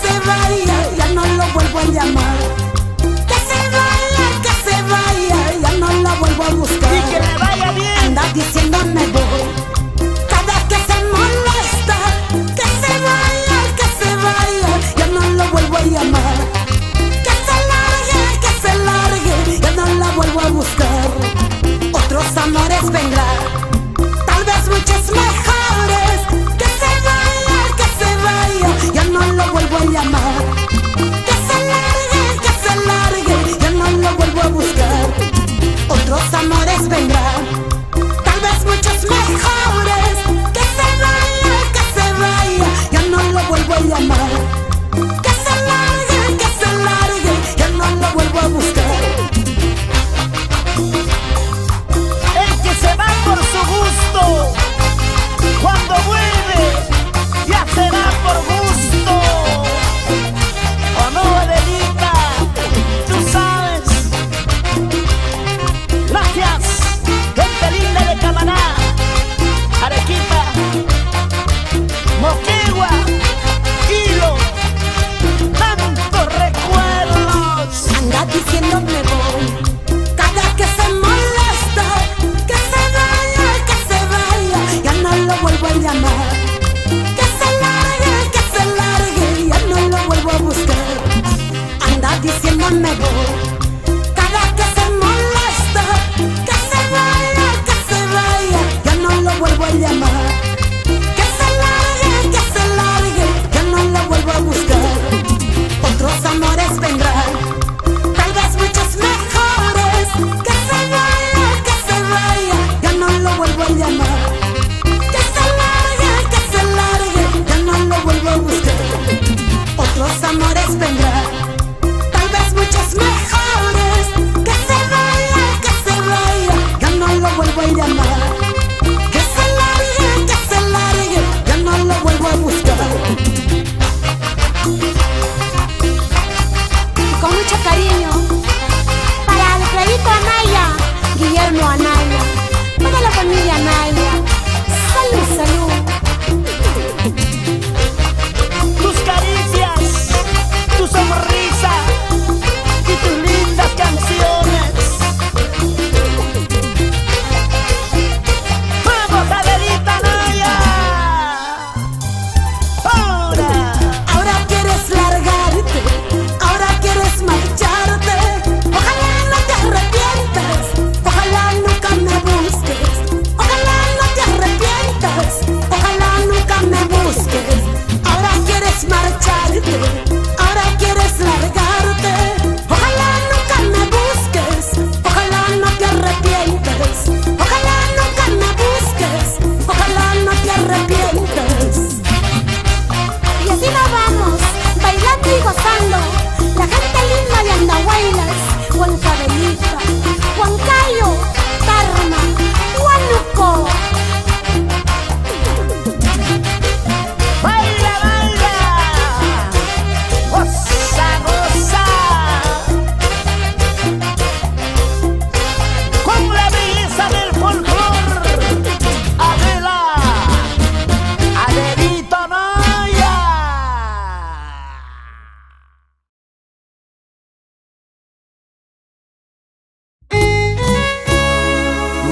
se vaya, ya no lo vuelvo a llamar. Que se vaya, ya no la vuelvo a buscar. Y que le vaya bien. Anda diciéndome voy, cada vez que se molesta, que se vaya, ya no lo vuelvo a llamar. Que se largue,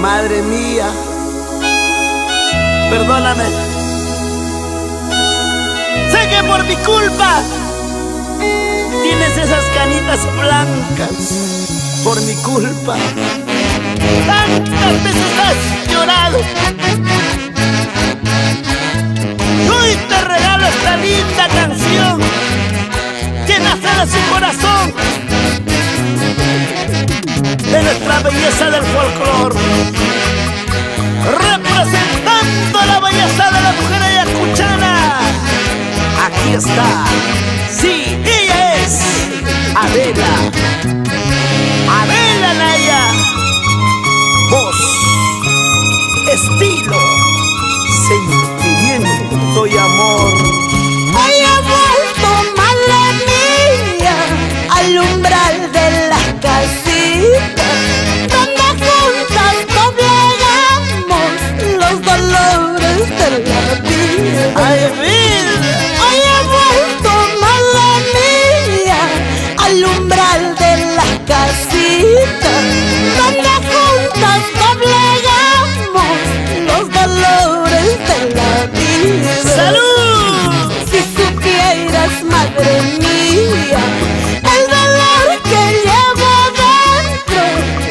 Madre mía, perdóname. Sé que por mi culpa tienes esas canitas blancas. Por mi culpa tantas veces has llorado. Y hoy te regalo esta linda canción que nace de su corazón, de nuestra belleza del folclor, representando la belleza de la mujer ayacuchana. Aquí está, sí, ella es Adela, Adela Naya. Voz, estilo, sentimiento y amor. Hoy he vuelto, madre mía, al umbral de la casita, donde juntas doblegamos los dolores de la vida. ¡Ay, vida! Hoy he vuelto, madre mía, al umbral de la casita, donde juntas doblegamos los dolores de la vida. ¡Salud! Si supieras, madre mía, el dolor que llevo dentro,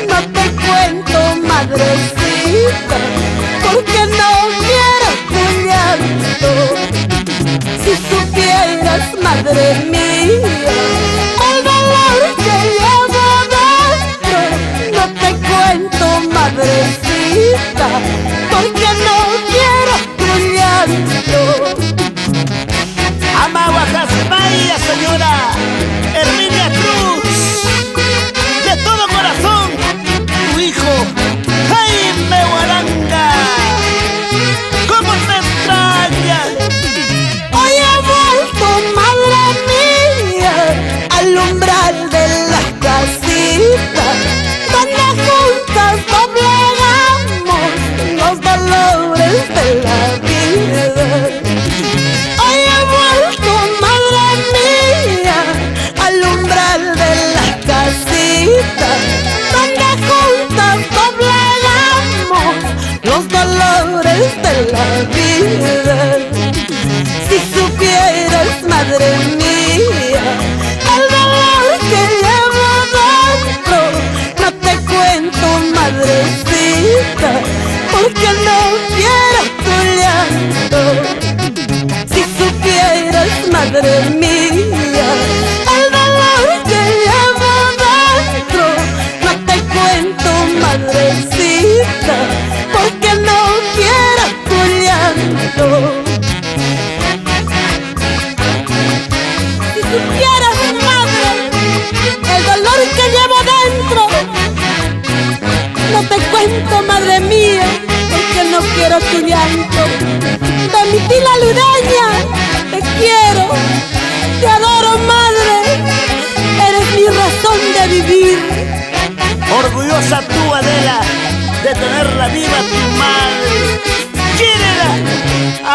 no te cuento, madrecita, porque no quiero tu llanto. Si supieras, madre mía, el dolor que llevo dentro, no te cuento, madrecita, porque no quiero tu llanto. Amaguacasmaya, señora Herminia Cruz, de todo corazón, tu hijo Jaime Guaranga. ¿Cómo te extraña? Hoy he vuelto, madre mía, al umbral de la casita, donde juntas doblegamos los dolores de la vida. Hoy he vuelto, madre mía, al umbral de la casita, donde juntas doblegamos los dolores de la vida. Si supieras, madre mía, el dolor que llevo dentro, no te cuento, madrecita, porque no quiero tu llanto. Si supieras, madre mía, el dolor que llevo dentro, no te cuento, madrecita, porque no quiero tu llanto. Si supieras, madre, el dolor que llevo dentro, no te cuento, madre mía, porque no quiero tu llanto. De mi tila lureña, te quiero, te adoro, madre, eres mi razón de vivir. Orgullosa tú, Adela, de tenerla viva tu madre. ¡Quiérela!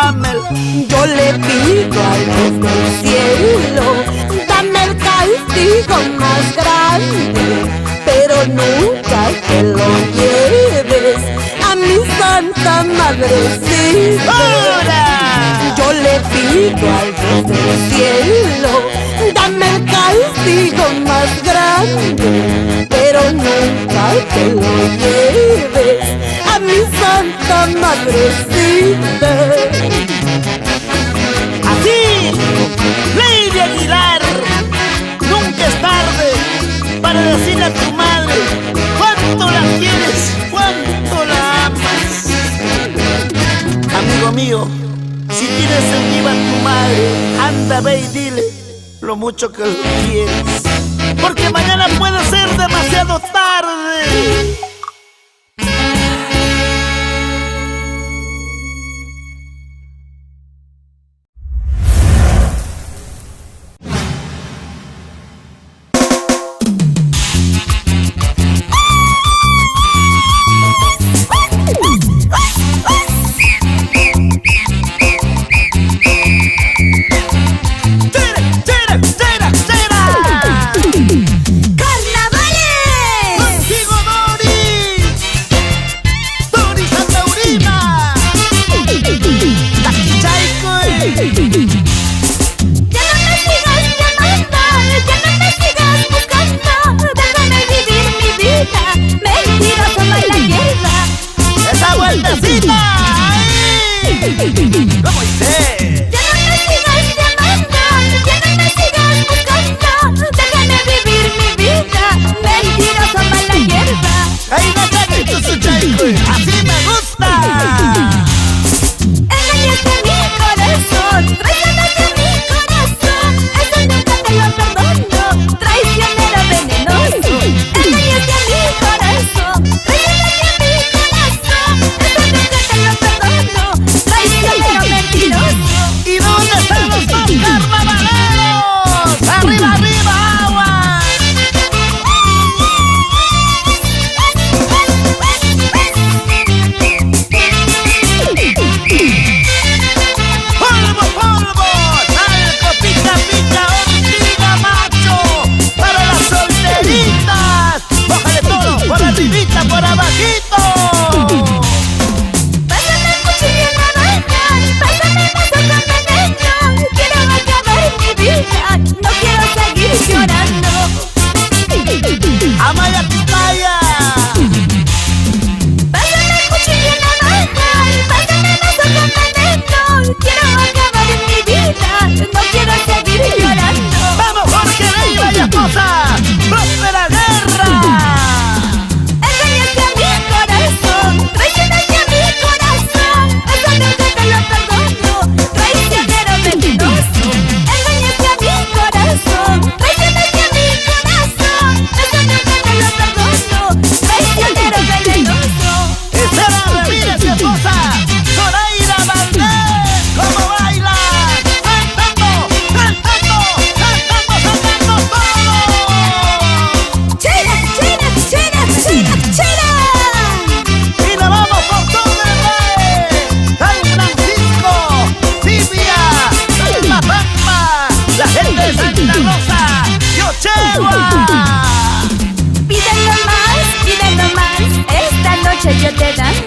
¡Ámela! Yo le pido a Dios del cielo, dame el castigo más grande, pero nunca que lo lleves a mi santa madrecita. ¡Ahora! Yo le pido al Dios del cielo, dame el castigo más grande, pero nunca que lo lleves a mi santa madrecita. Así, Lady Aguilar, nunca es tarde para decirle a tu madre cuánto la quieres, cuánto la amas. Amigo mío, si tienes en viva a tu madre, anda, ve y dile lo mucho que lo quieres, porque mañana puede ser demasiado tarde. ¡Carnavales! ¡Contigo, Dori! Ahí me saca tu suchaico. Así me gusta. Engañaste mi corazón, traicionaste mi corazón, eso nunca te lo perdono, traicionero venenoso. Engañaste mi corazón, traicionaste mi corazón, eso nunca te lo perdono, traicionero mentiroso. ¿Y dónde están los dos carnavaleros? ¡Arriba, arriba, agua! ¡Polvo, polvo! ¡Talco, pica, pica, ortiga, macho! ¡Para las solteritas! ¡Bájale todo! ¡Por arribita, por abajito! Pásame el cuchillo en la mano, pásame el vaso con veneno, quiero acabar mi vida, no quiero seguir llorando. ¡Amaya, pitaya! Pásame el cuchillo en la mano, pásame el vaso con veneno, quiero acabar mi vida, no quiero seguir llorando. ¡Vamos, Jorge Leiva y esposa! ¡Próspera guerra! Engañaste a mi corazón, traicionaste a mi corazón, eso nunca te lo perdono, traicionero mentiroso. Engañaste a mi corazón, traicionaste a mi corazón, eso nunca te lo perdono, traicionero venenoso. ¡Estela Ramírez y esposa! ¡Zoraida Valdés! ¿Cómo baila? ¡Cantando! ¡Cantando! ¡Cantando! ¡Cantando todo! ¡Chera, chera, chera, chera, chera! ¡Y nos vamos con todo el rey! ¡San Francisco! ¡Silvia! ¡La Pampa! ¡La gente de Santa Rosa! ¡Yochegua! Pídelo más, esta noche yo te daré.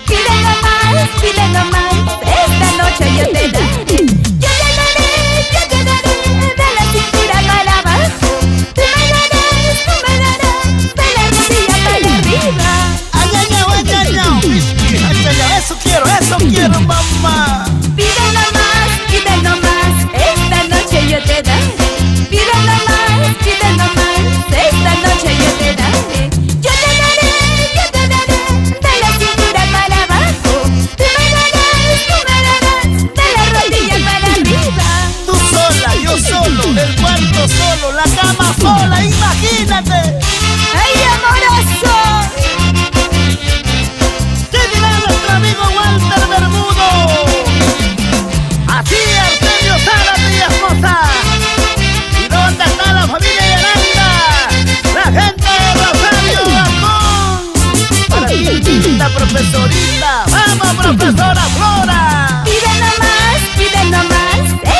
Pídelo más, esta noche yo te daré. Yo te daré, de la cintura para abajo. Tú me darás, de la rodilla para arriba. ¡Ay, ay, ay, ay, ay, ay! ¡Eso quiero, mamá! Pídelo más, esta noche yo te daré. Pídelo más, esta noche yo te daré. Yo te daré, de la cintura para abajo. Tú me darás, de la rodilla para arriba. Tú sola, yo solo, el cuarto solo, la cama sola, imagínate. ¡Ay, amoroso! ¿Qué dirá nuestro amigo Walter Bermudo? Así, Artemio Zárate y esposa. ¿Y dónde está la familia Yolanda? La gente de Rosario Bacón. Para ti, linda profesorita. ¡Vamos, profesora Flora! Pídelo más,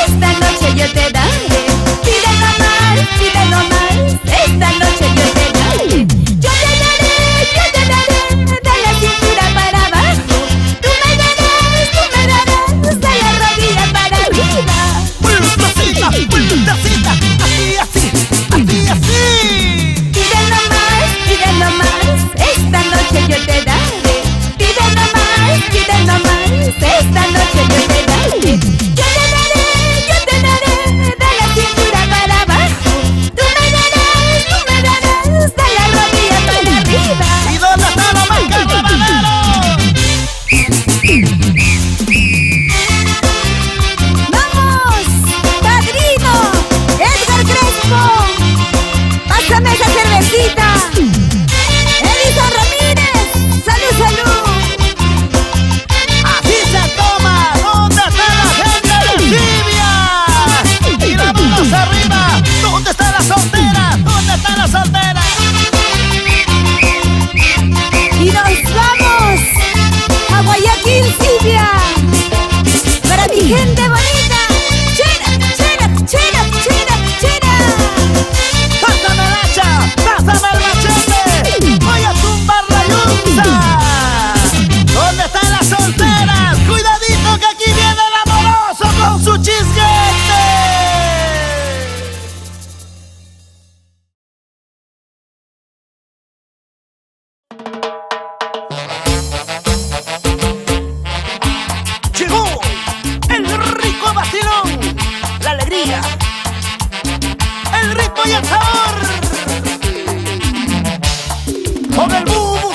esta noche yo te daré. Pídelo más, esta noche yo te daré. Yo te daré, de la cintura para abajo. Tú me darás, de la rodilla para arriba. ¡Pulsacita, pulsacita! ¡Así, así, así, así! Pídelo más, esta noche yo te daré. Pídelo más, esta noche yo te daré. Yo te daré, de la cintura para abajo. Tú me darás, de la rodilla para arriba. ¿Y dónde están los más carnavaleros? ¡Vamos! ¡Padrino! ¡Edgar Crespo! ¡Pásame esa cervecita! ¡Edison Ramírez! ¡Salud, salud! ¡Así se toma! ¿Dónde está la gente de Silvia? ¡Y vámonos arriba! ¿Dónde está la soltera? ¿Dónde está la soltera? ¡Y nos vamos! ¡A Guayaquil, Silvia! ¡Para mi gente bonita! ¡Chera, chera, chera, chera, chera! ¡Pásame el hacha! ¡Pásame el machete! ¡Voy a tumbar la yunza! ¿Dónde están las solteras? ¡Cuidadito que aquí viene el amoroso con su chisguete! Llegó el rico vacilón, la alegría, el ritmo y el sabor. Con el bubo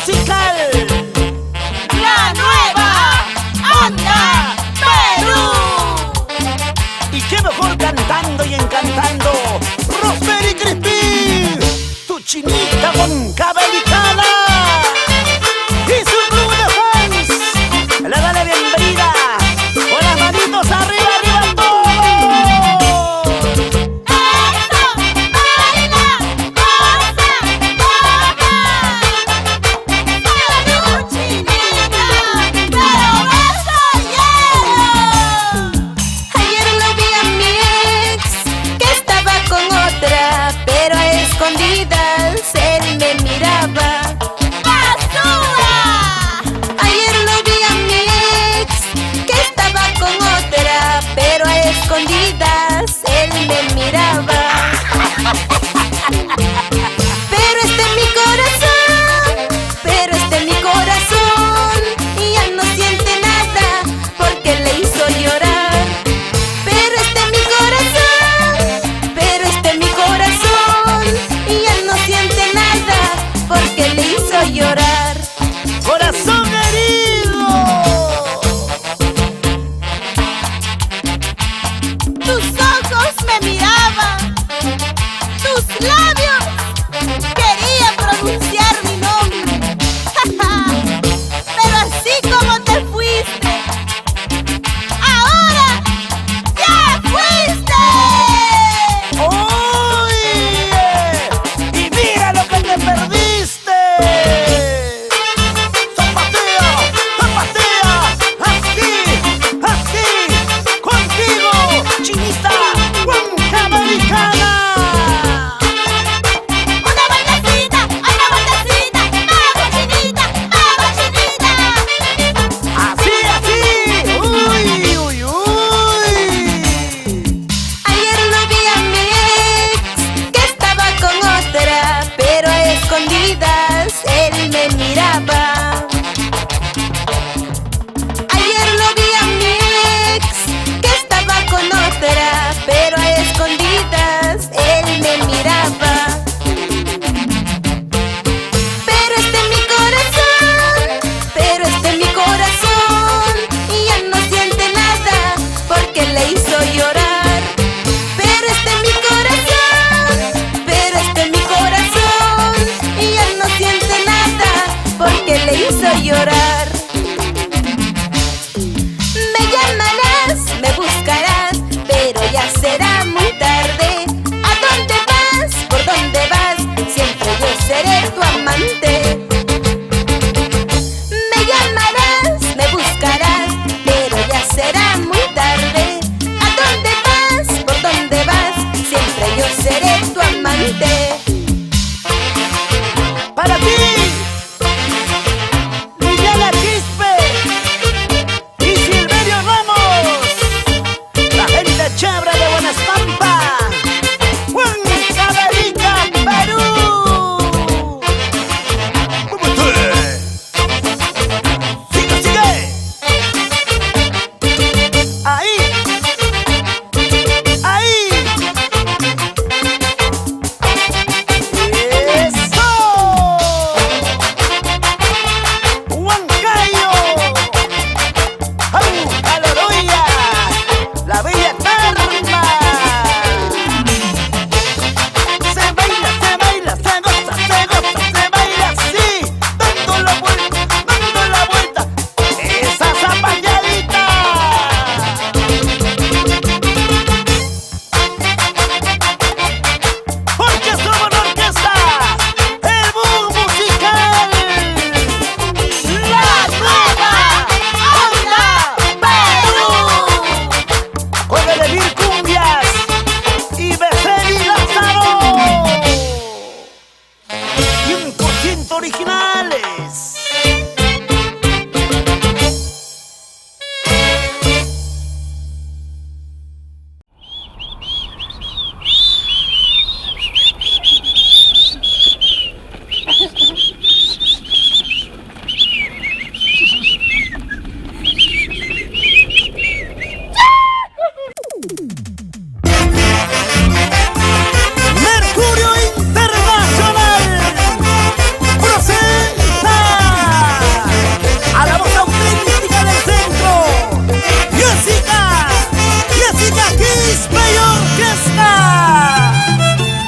Nacionales.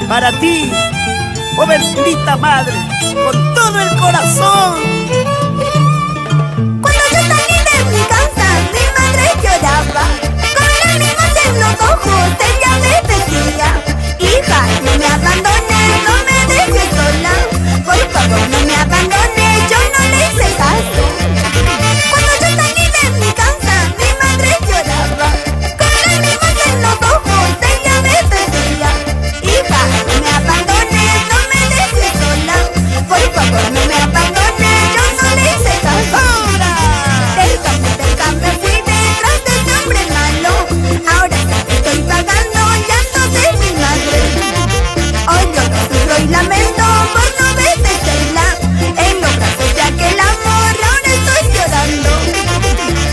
Para ti, oh bendita madre, con todo el corazón. Cuando yo salí de mi casa, mi madre lloraba. Con lágrimas en los ojos, ella me decía: hija, no me abandones, no me dejes sola. Por favor, no me abandones, yo no le hice caso. Cuando yo salí de mi casa, mi madre lloraba. Con lágrimas en los ojos, ella me decía: hija, no me abandones, no me dejes sola. Por favor, no me abandones, yo no le hice caso. Cerca me fui detrás de ese hombre malo. Ahora sé que estoy pagando llantos de mi madre. Hoy lloro, sufro y lamento por no obedecerla. En los brazos de aquel amor ahora estoy llorando.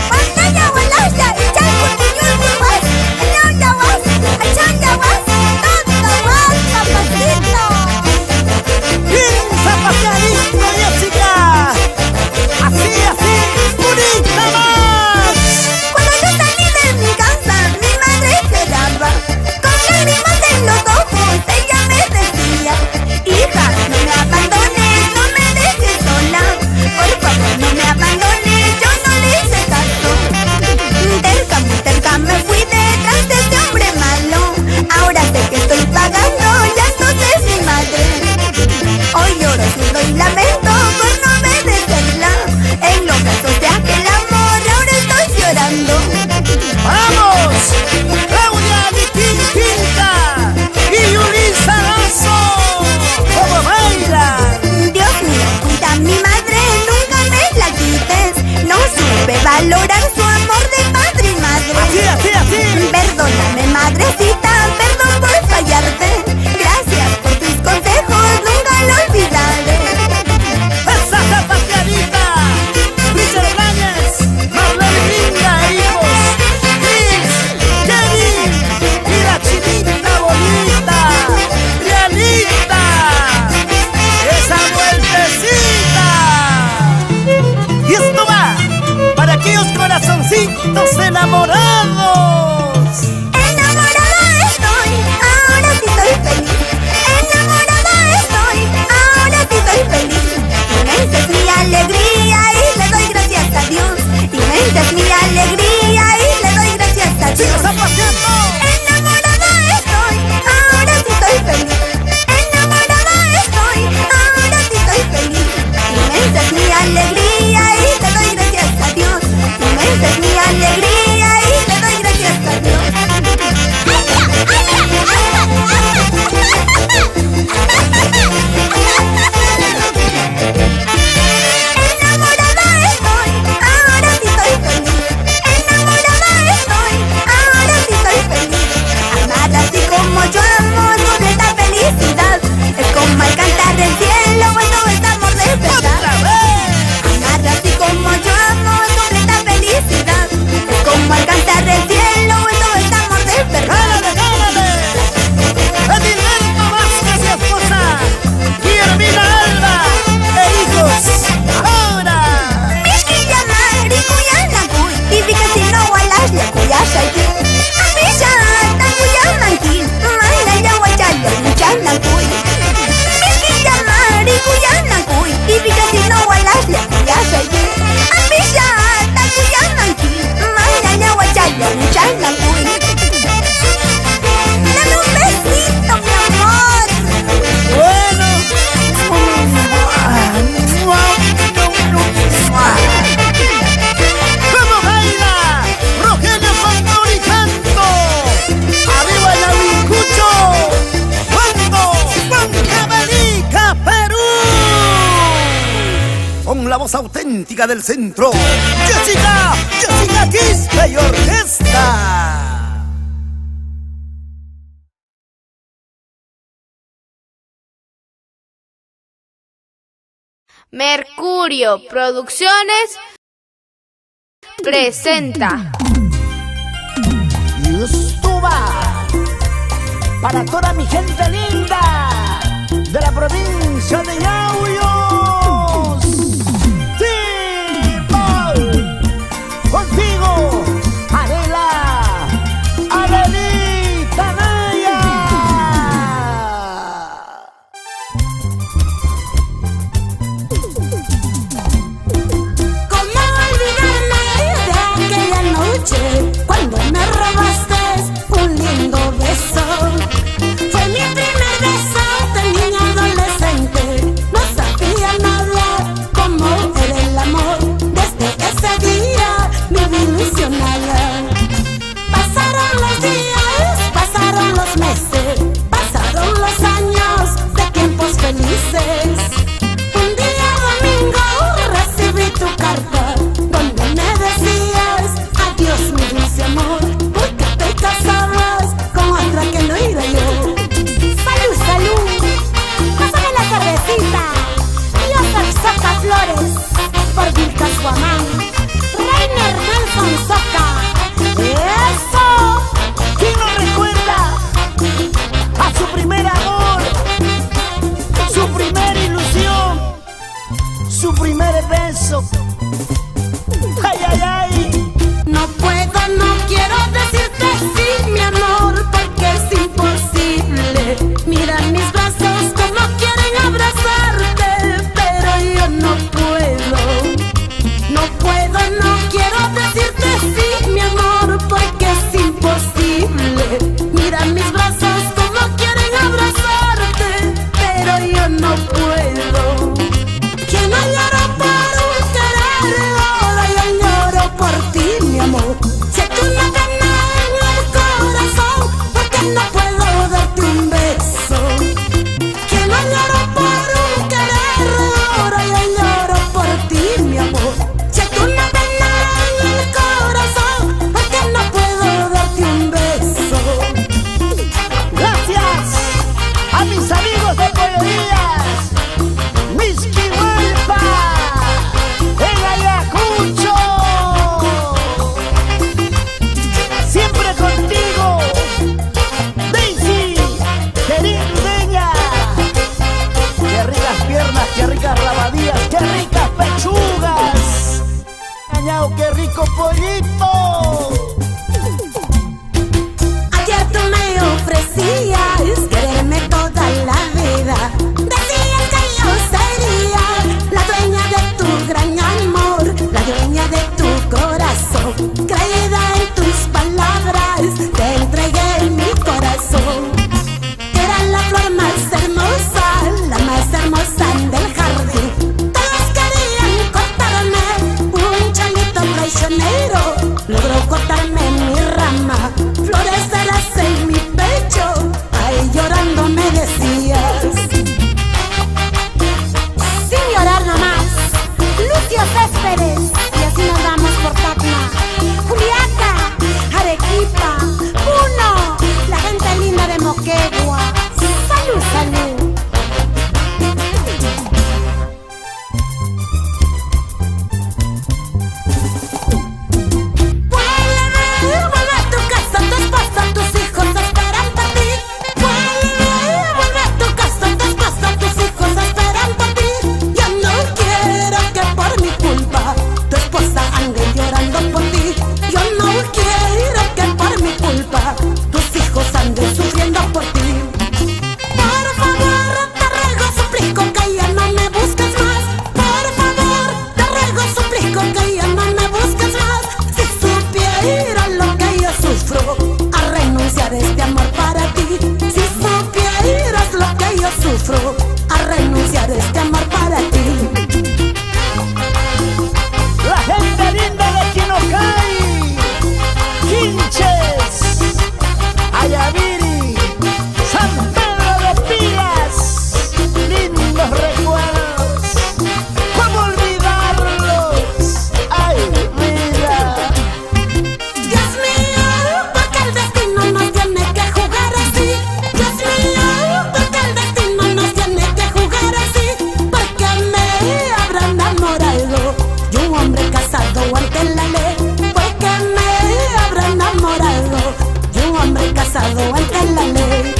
Pantalla balaya y chai continúa el más. No ya vas, allá ya vas, todo más, papacito. Bien zapateadito, Jessica. Así, bonita más. Cuando yo salí de mi casa, mi madre lloraba. Con lágrimas en los ojos, ella me decía: hija, no me abandones, no me dejes sola. Por favor, no me abandones, yo no le hice caso. Muy cerca me fui detrás de ese hombre malo. Ahora sé que estoy pagando llantos de mi madre. Hoy lloro, sufro y lamento por no obedecerla. En los brazos de aquel amor ahora estoy llorando. ¡Vamos! Claudia Vitín Pinta y Yulisa Lazo. ¿Cómo bailan? Dios mío, cuida a mi madre, nunca me la quites. No supe valorar su amor de padre y madre. Así. Perdóname, madrecita, perdón por fallarte. Gracias por tus consejos, nunca lo olvidaré. ¡Esa zapateadita! Richard Ibáñez, Marlene Linda e hijos, Chris, Jenny y la chinita bonita, Realita. ¡Esa vueltecita! Y esto va para aquellos corazoncitos enamorados. Enamorada estoy, ahora sí estoy feliz. Enamorada estoy, ahora sí estoy feliz. Inmensa es mi alegría y le doy gracias a Dios. Inmensa es mi alegría y le doy gracias a ¡Sigue Dios. zapateando! Enamorada estoy, ahora sí estoy feliz. Enamorada estoy, ahora sí estoy feliz. Inmensa es mi alegría y le doy gracias a Dios. Inmensa es mi alegría y le doy gracias a Dios. Enamorada estoy, ahora sí estoy feliz. Enamorada estoy, ahora sí estoy feliz. Amar así como yo amo, completa felicidad. Es como alcanzar el cielo cuando es amor de verdad. Amar así como yo amo, completa felicidad. Es como alcanzar el cielo cuando es amor de verdad. ¡Cálale! Edilberto Vázquez y esposa, Guillermina Alba e hijos. ¡Ahora! Mishkilla mari kuyanakuy, tibika sino walas le kuyashayti. Amisha takuyamankin, manaya wachalo luchanakuy. Mishkilla mari kuyanakuy, tibika sino walas le kuyashayti. Amisha takuyamankin, manaya wachalo luchanakuy. Dame un besito, mi amor. Bueno. ¿Cómo baila? Rogelio Fantauricanto. ¡Arriba el Avincucho! ¡Cuando! ¡Huancavelica, Perú! con la voz auténtica del centro, Jessica Quispe y Orquesta. Mercurio Producciones presenta. Y esto va para toda mi gente linda de la provincia de Yauyos. Sí, voy contigo, Adelita Naya. ¿Cómo olvidarme de aquella noche cuando me robaste un lindo beso? Fue mi primer beso de niña adolescente. No sabía nada cómo era el amor. Desde ese día me vi ilusionada. Pasaron los días, pasaron los meses, pasaron los años de tiempos felices. Un día domingo recibí tu carta donde me decías adiós mi dulce amor, porque te casabas con otra que no era yo. Salud, salud, pásame la cervecita. Yo soy Soca Flores por Vilca Guamán. Rainer Nelson Soca. ¡Eso! ¿Quién no recuerda a su primer amor, su primera ilusión, su primer beso? ¡Ay, ay, ay! No puedo, no quiero decirte sí, mi amor, porque es imposible. Mira mis brazos como quieren abrazarte, pero yo no puedo. No puedo, no quiero decirte sí, mi amor, porque es imposible. Mira mis brazos como quieren abrazarte, pero yo no puedo. Que no lloro por un querer, ahora yo lloro por ti, mi amor. Si tú no ves nada en el corazón, ¿por qué no puedo darte un beso? Que no lloro por un querer, ahora yo lloro por ti, mi amor. Si tú no ves nada en el corazón, ¿por qué no puedo darte un beso? Gracias a mis amigos de Pollerías Whisky Huelpa en Ayacucho. Siempre contigo, Daisy, querida. Qué ricas piernas, qué ricas rabadillas, qué ricas pechugas. Añao, qué rico pollito. Ayer tú me ofrecías quererme toda la vida. Decías que yo sería la dueña de tu gran amor, la dueña de tu corazón. Creída en tus palabras, te entregué mi corazón. Era la flor más hermosa del jardín. Todos querían cortarme, un changuito traicionero logró cortarme mi rama. Florecerás en mi pecho, ahí llorando me decías. Sin llorar nomás, Lucio Céspedes. Y así nos vamos por Tacna, Juliaca, Arequipa, Puno, la gente linda de Moquegua. Salud, salud. Vuelve a tu casa, tu esposa, tus hijos esperan por ti. Vuelve a tu casa, tu esposa, tus hijos esperan por ti. Yo no quiero que por mi culpa tu esposa ande llorando por ti. Yo casado ante la ley, porque me habrá enamorado de un hombre casado ante la ley.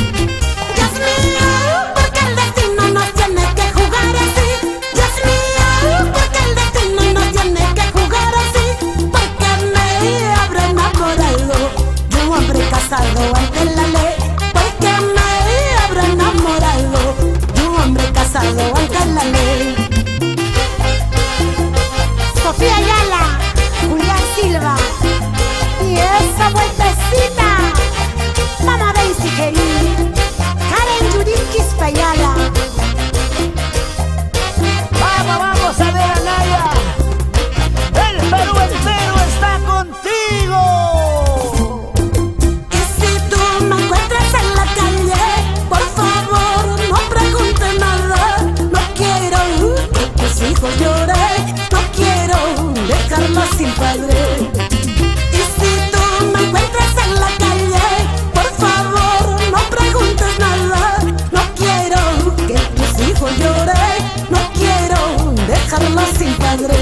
Dios mío, porque el destino nos tiene que jugar así. Dios mío, porque el destino nos tiene que jugar así, porque me habrá enamorado de un hombre casado ante la ley, porque me habrá enamorado de un hombre casado ante la ley. Sofía Ayala, Julián Silva y esa vueltecita, Mama Daisy Querí, Karen Yurinkis Payala. Vamos a ver, Anaya. El Perú entero está contigo. Y si tú me encuentras en la calle, por favor no preguntes nada. No quiero que tus hijos lloren, no quiero dejarlos sin padre. Y si tú me encuentras en la calle, por favor no preguntes nada. No quiero que tus hijos lloren, no quiero dejarlos sin padre.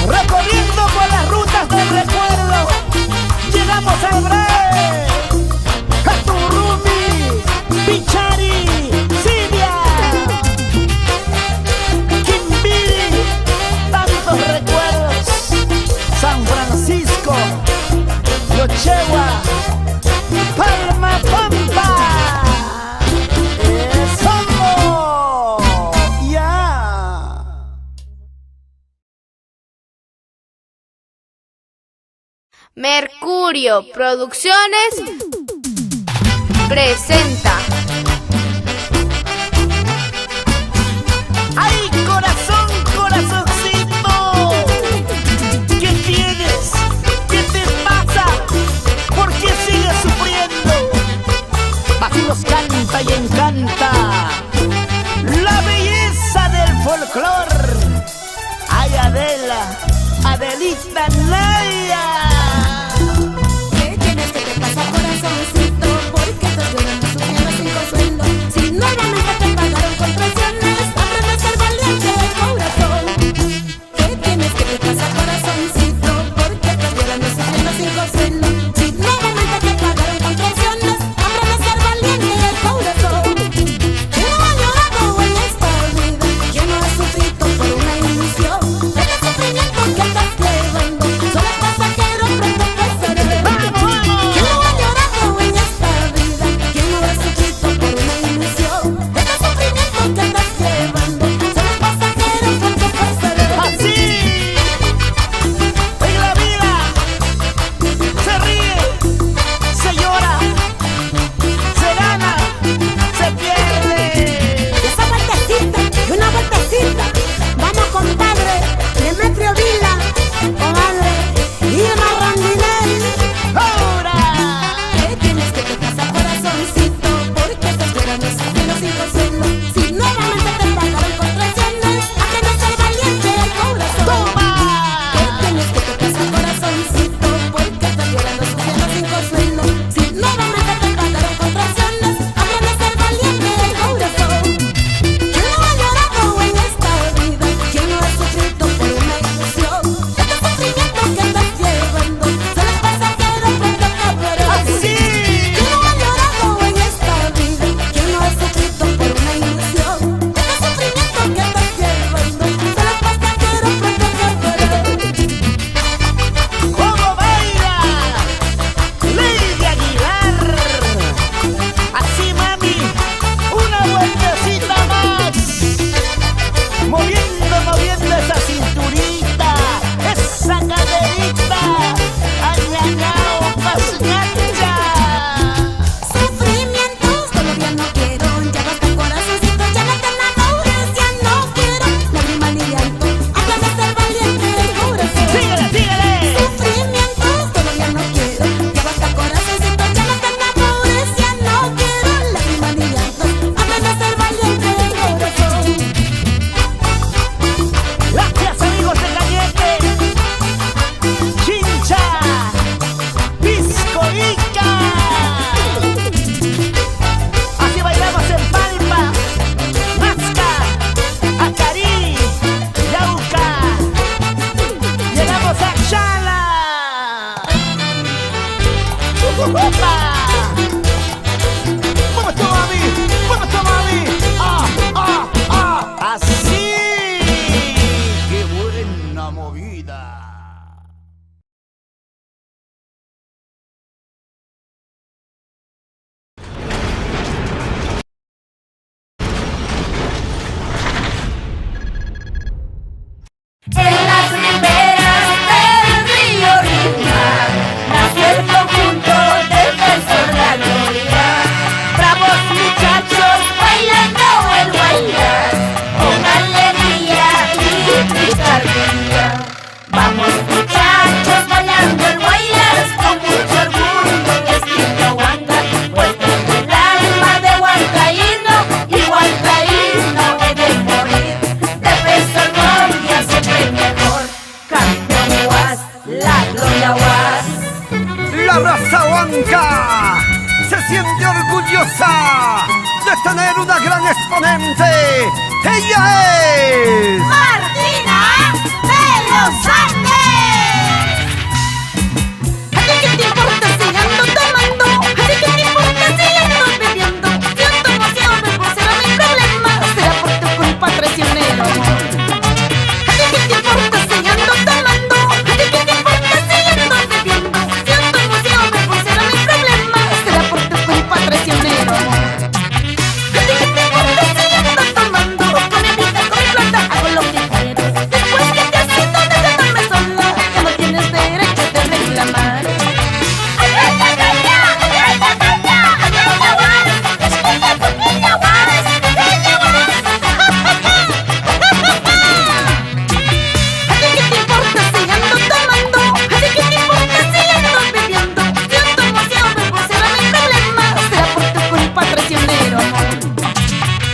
Recorriendo por las rutas del recuerdo, llegamos al Bre, a Turumi, Pichari, Silvia, Quimbiri, tantos recuerdos. San Francisco, Yochegua, Palma Pampa. ¡Eso! ¡Ya! Mercurio Producciones presenta ¡Ay, corazón, corazoncito! ¿Qué tienes? ¿Qué te pasa? ¿Por qué sigues sufriendo? Así nos canta y encanta la belleza del folclor. ¡Ay, Adela! ¡Adelita Naya! ¿Qué tienes que te pasa, corazoncito? ¿Por qué estás llorando, sufriendo sin consuelo? Si nuevamente te pagaron con traiciones, aprende a ser valiente de corazón. ¿Qué tienes que te pasa, corazoncito? ¿Por qué estás llorando, sufriendo sin consuelo? Si nuevamente te pagaron con traiciones, aprende a ser valiente de corazón. ¿Quién no ha llorado en esta vida? ¿Quién no ha sufrido por una ilusión? El sufrimiento que estás llevando solo es pasajero. ¡Ella es! ¡Martina de los Andes! ¿A ti qué te importa si ando tomando? ¿A ti qué te importa si ando bebiendo? Si ando emocionado, pues será mi problema. Será por tu culpa, traicionero. ¿A ti qué te importa si ando tomando? ¿A ti qué te importa si ando bebiendo? Si ando emocionado, pues será mi problema. Será por tu culpa, traicionero. ¿A ti qué te importa si ando tomando? Con mi vida, con mi plata, hago lo que quiero. Después que te has ido dejándome sola, ya no tienes derecho de reclamar. ¿A ti qué te importa si ando tomando? ¿A ti qué te importa si ando bebiendo? Si ando emocionado, pues será mi problema. Será por tu culpa, traicionero, amor.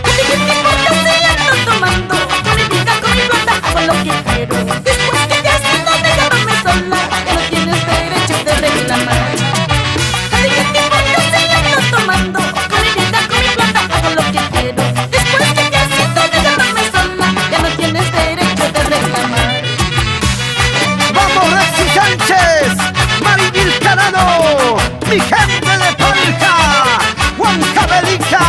¿A ti qué te importa si ando tomando? Con mi vida, con mi plata, hago lo que quiero. Después que te has ido dejándome sola, ya no tienes derecho de reclamar. ¿A ti qué te importa si ando tomando? Con mi vida, con mi plata, hago lo que quiero. Después que te has ido dejándome sola, ya no tienes derecho de reclamar. ¡Vamos, Rexy Sánchez! ¡Maribel Carano! ¡Mi gente de Polka! ¡Huancavelica!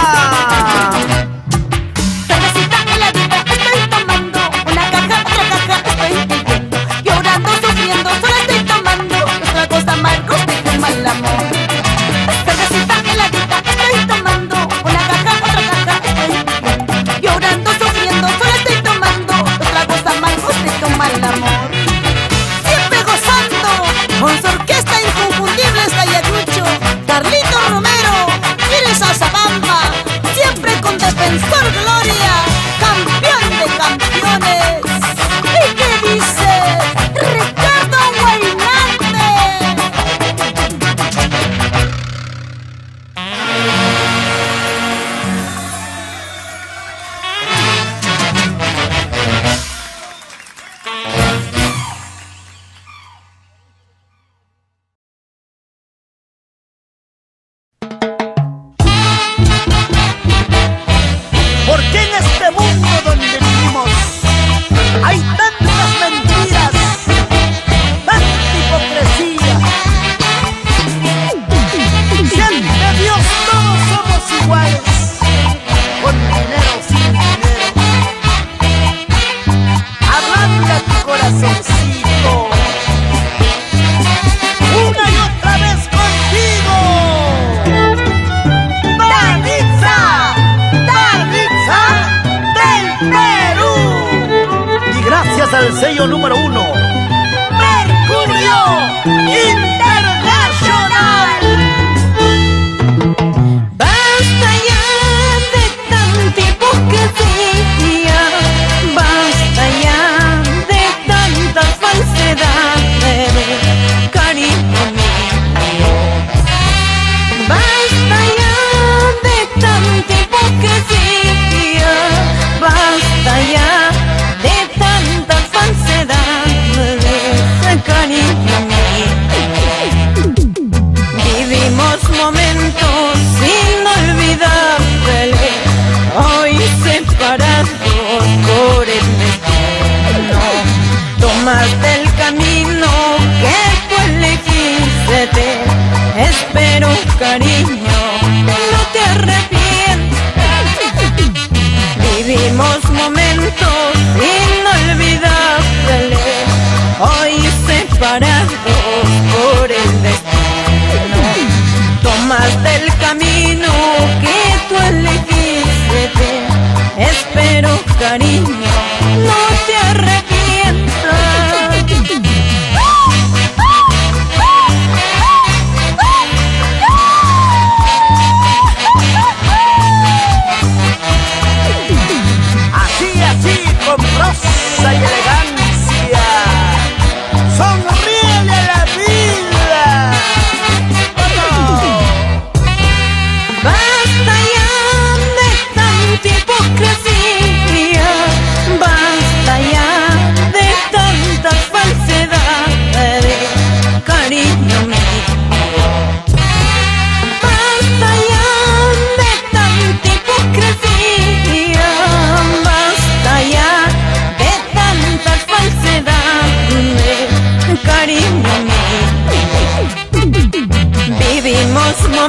Cervecita heladita estoy tomando, una caja, otra caja estoy pidiendo. Llorando, sufriendo, solo estoy tomando los tragos amargos de tu mal amor. Cervecita heladita estoy tomando, una caja, otra caja estoy pidiendo. Llorando, sufriendo, solo estoy tomando los tragos amargos de tu mal amor. Siempre gozando con su orquesta inconfundible Sayagucho, Carlito Romero, Iris Azabamba, siempre con Defensor Gloria, campeón de campeones. ¿Y qué dice Ricardo Guaynate? ¿Por qué en este mundo donde vivimos hay tantas mentiras, tanta hipocresía? Si ante Dios todos somos iguales, con dinero o sin dinero. Arranca tu corazoncito una y otra vez contigo. ¡Danitza! ¡Danitza del Perú! Y gracias al sello número 1, Mercurio Internacional. Basta ya de tanta hipocresía, basta ya de tanta falsedad, cariño mío. Basta ya de tanta hipocresía, basta ya de tanta falsedad, cariño mío. Vivimos momentos inolvidables, hoy separados por el destino. Tomaste el camino que tú elegiste, espero, cariño, no te arrepientas. Vivimos momentos inolvidables, hoy separados por el destino. Tomaste el camino que tú elegiste, espero, cariño, no te arrepientas. Así, así, con rosa y elegancia, sonríele a la vida. Basta ya de tanta hipocresía,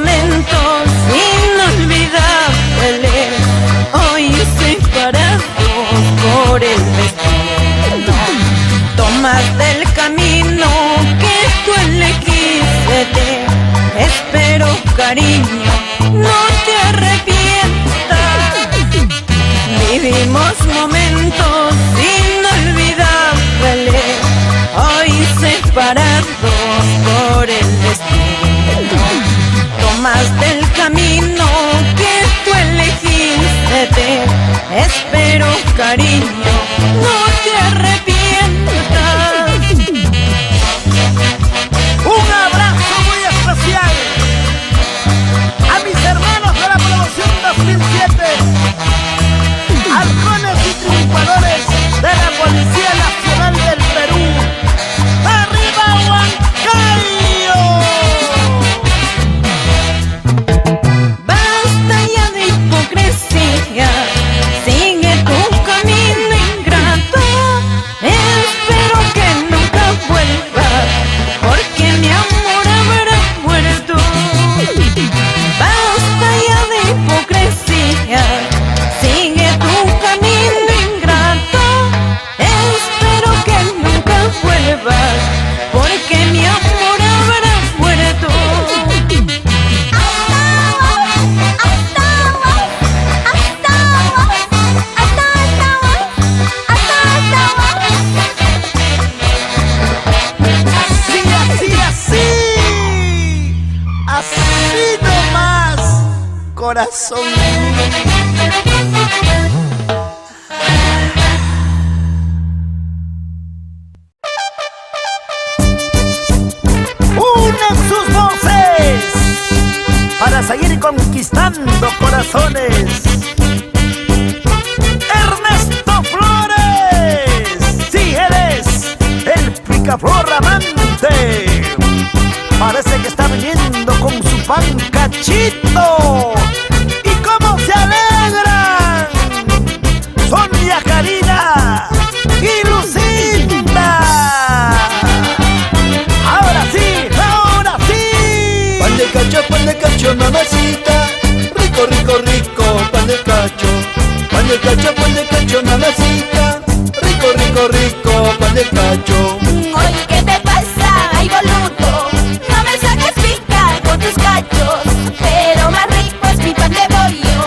momentos inolvidables, hoy separados por el destino. Tomaste el camino que tú elegiste, espero cariño, no te arrepientas. Vivimos momentos inolvidables, hoy separados por el destino. Tomaste el camino que tú elegiste, espero cariño, no te arrepientas. Un abrazo muy especial a mis hermanos de la promoción 2007, halcones y triunfadores de la Policía Nacional del Perú. ¡Arriba Huancayo! Basta ya de hipocresía, sigue tu camino ingrato. Espero que nunca vuelvas, porque mi amor habrá muerto. Basta ya de hipocresía, sigue tu camino ingrato. Espero que nunca vuelvas, porque mi amor habrá muerto. Así, así, así, así nomás, corazón mío. Unen sus voces para seguir conquistando corazones. Ernesto Flores, sí eres el picaflor amante. Parece que está viniendo con su pan cachito. ¿Y cómo se alegran? Sonia, Karina y Lucinda. Ahora sí, ahora sí. Pan de cacho, mamacita. Rico, rico, rico, pan de cacho. Pan de cacho, mamacita. Rico, rico, rico, pan de cacho. Oye, ¿qué te pasa? Ay, boludo, no me saques pica con tus cachos, pero más rico es mi pan de bollo.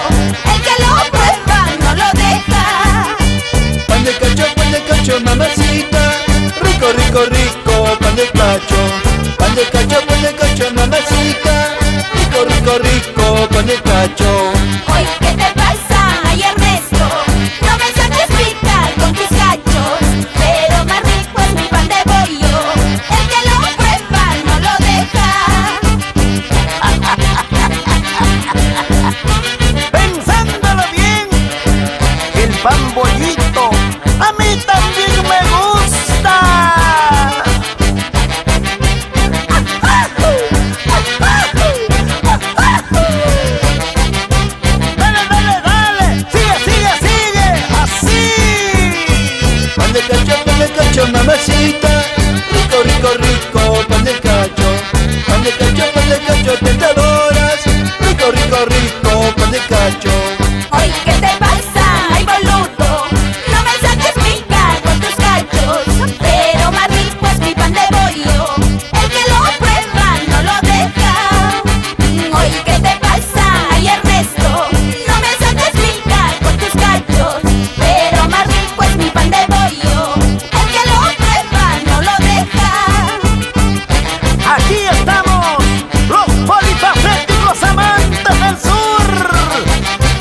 El que lo prueba no lo deja. Pan de cacho, mamacita. Rico, rico, rico, pan de cacho. Pan de cacho, mamacita. Rico, rico, rico, pan de cacho. Oye, ¿qué te pasa? Ay, Ernesto, no me saques pica con tus cachos, pero más rico es mi pan de bollo. El que lo prueba no lo deja. Pensándolo bien, el pan bollito a mí también me gusta. Dale, dale, dale, sigue, sigue, sigue, así. Pan de cacho, mamacita. Rico, rico, rico, pan de cacho. Pan de cacho, tentadoras. Rico, rico, rico, pan de cacho. Oye, ¿qué te pasa? Ay, boludo, no me saques pica con tus cachos, pero más rico es mi pan de bollo. El que lo prueba no lo deja. Oye, ¿qué te pasa? Ay, Ernesto, no me saques pica con tus cachos, pero más rico es mi pan de bollo. El que lo prueba no lo deja. Aquí estamos, los polifacéticos amantes del sur,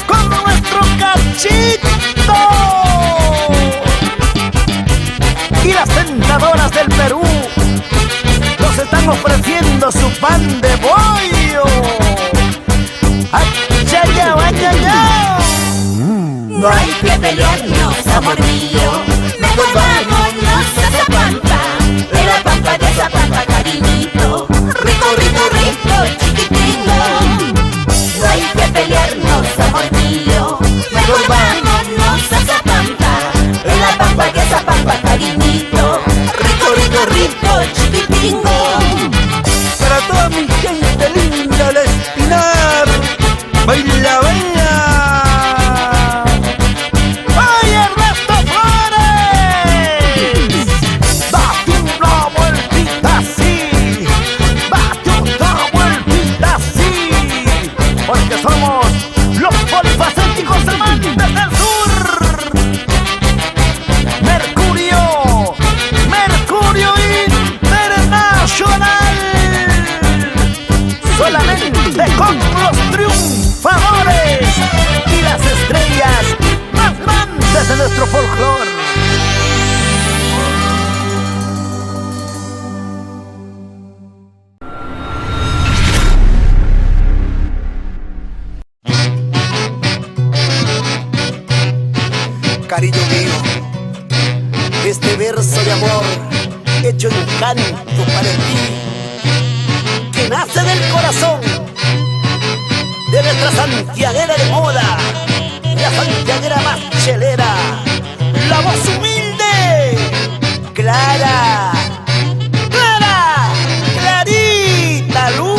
con nuestro cachito. Y las tentadoras del Perú nos están ofreciendo su pan de bollo. ¡Achayao, achayao! No hay que pelearnos, amor mío. Mejor vámonos a Zapampa, de la pampa de Zapampa, cariñito. Rico, rico, rico, chiquitingo. No hay que pelearnos, amor mío. Mejor vámonos a Zapampa, de la pampa de Zapampa, cariñito. Rico, rico, rico, chiquitingo. Para toda mi gente linda, la espina cariño mío. Este verso de amor hecho en canto para ti, que nace del corazón de nuestra santiaguera de moda, la santiaguera más chelera, la voz humilde, Clara, Clara, Clarita Luz.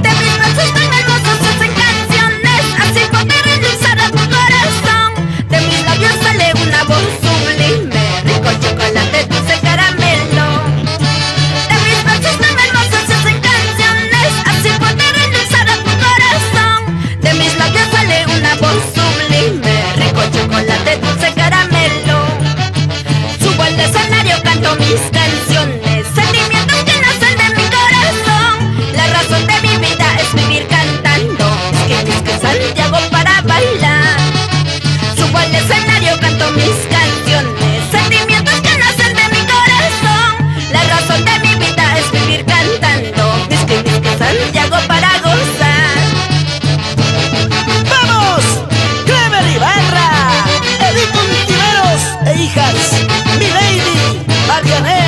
De mis versos tan hermosos hacen canciones, así poder endulzar a tu corazón. De mis labios sale una voz sublime, rico chocolate, dulce caramelo. De mis versos tan hermosos hacen canciones, así poder endulzar a tu corazón. De mis labios sale una voz sublime, rico chocolate, dulce caramelo. Subo al escenario, canto mis canciones, sentimientos que nacen de mi corazón. La razón de mi vida es vivir cantando, es que Santiago para bailar. Subo al escenario, canto mis canciones, sentimientos que nacen de mi corazón. La razón de mi vida es vivir cantando, es que Santiago para gozar. ¡Vamos! ¡Clever Ibarra! Edith Ontiveros e hijas, Milady, Mariané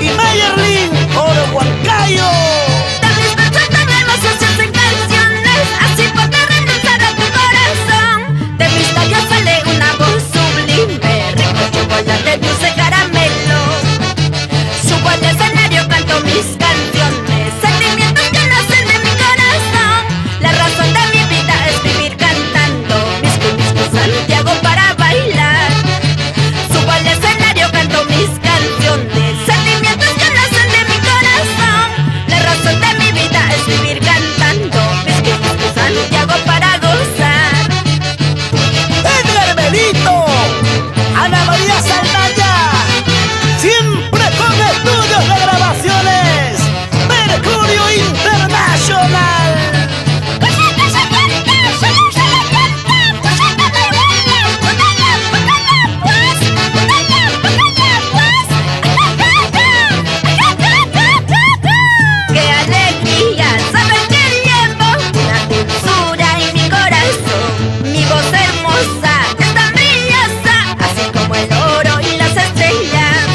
y Mayerlin Oro Huancayo. De mis versos tan hermosos se hacen canciones, así poder endulzar a tu corazón. De mis labios sale una voz sublime, rico chocolate, dulce caramelo. Subo al escenario, canto mis canciones, sentimientos que nacen de mi corazón. La razón de mi vida es vivir cantando, mis Santiago para bailar. Subo al escenario, canto mis canciones, sentimientos que nacen de mi corazón. La razón de mi vida es vivir cantando, mis Santiago para gozar. Edgar Benito, Ana María Saldaña, siempre con estudios de grabaciones, Mercurio International. ¡Qué alegría! Saber que llevo una dulzura en mi corazón. Mi voz hermosa es tan brillosa, así como el oro y las estrellas.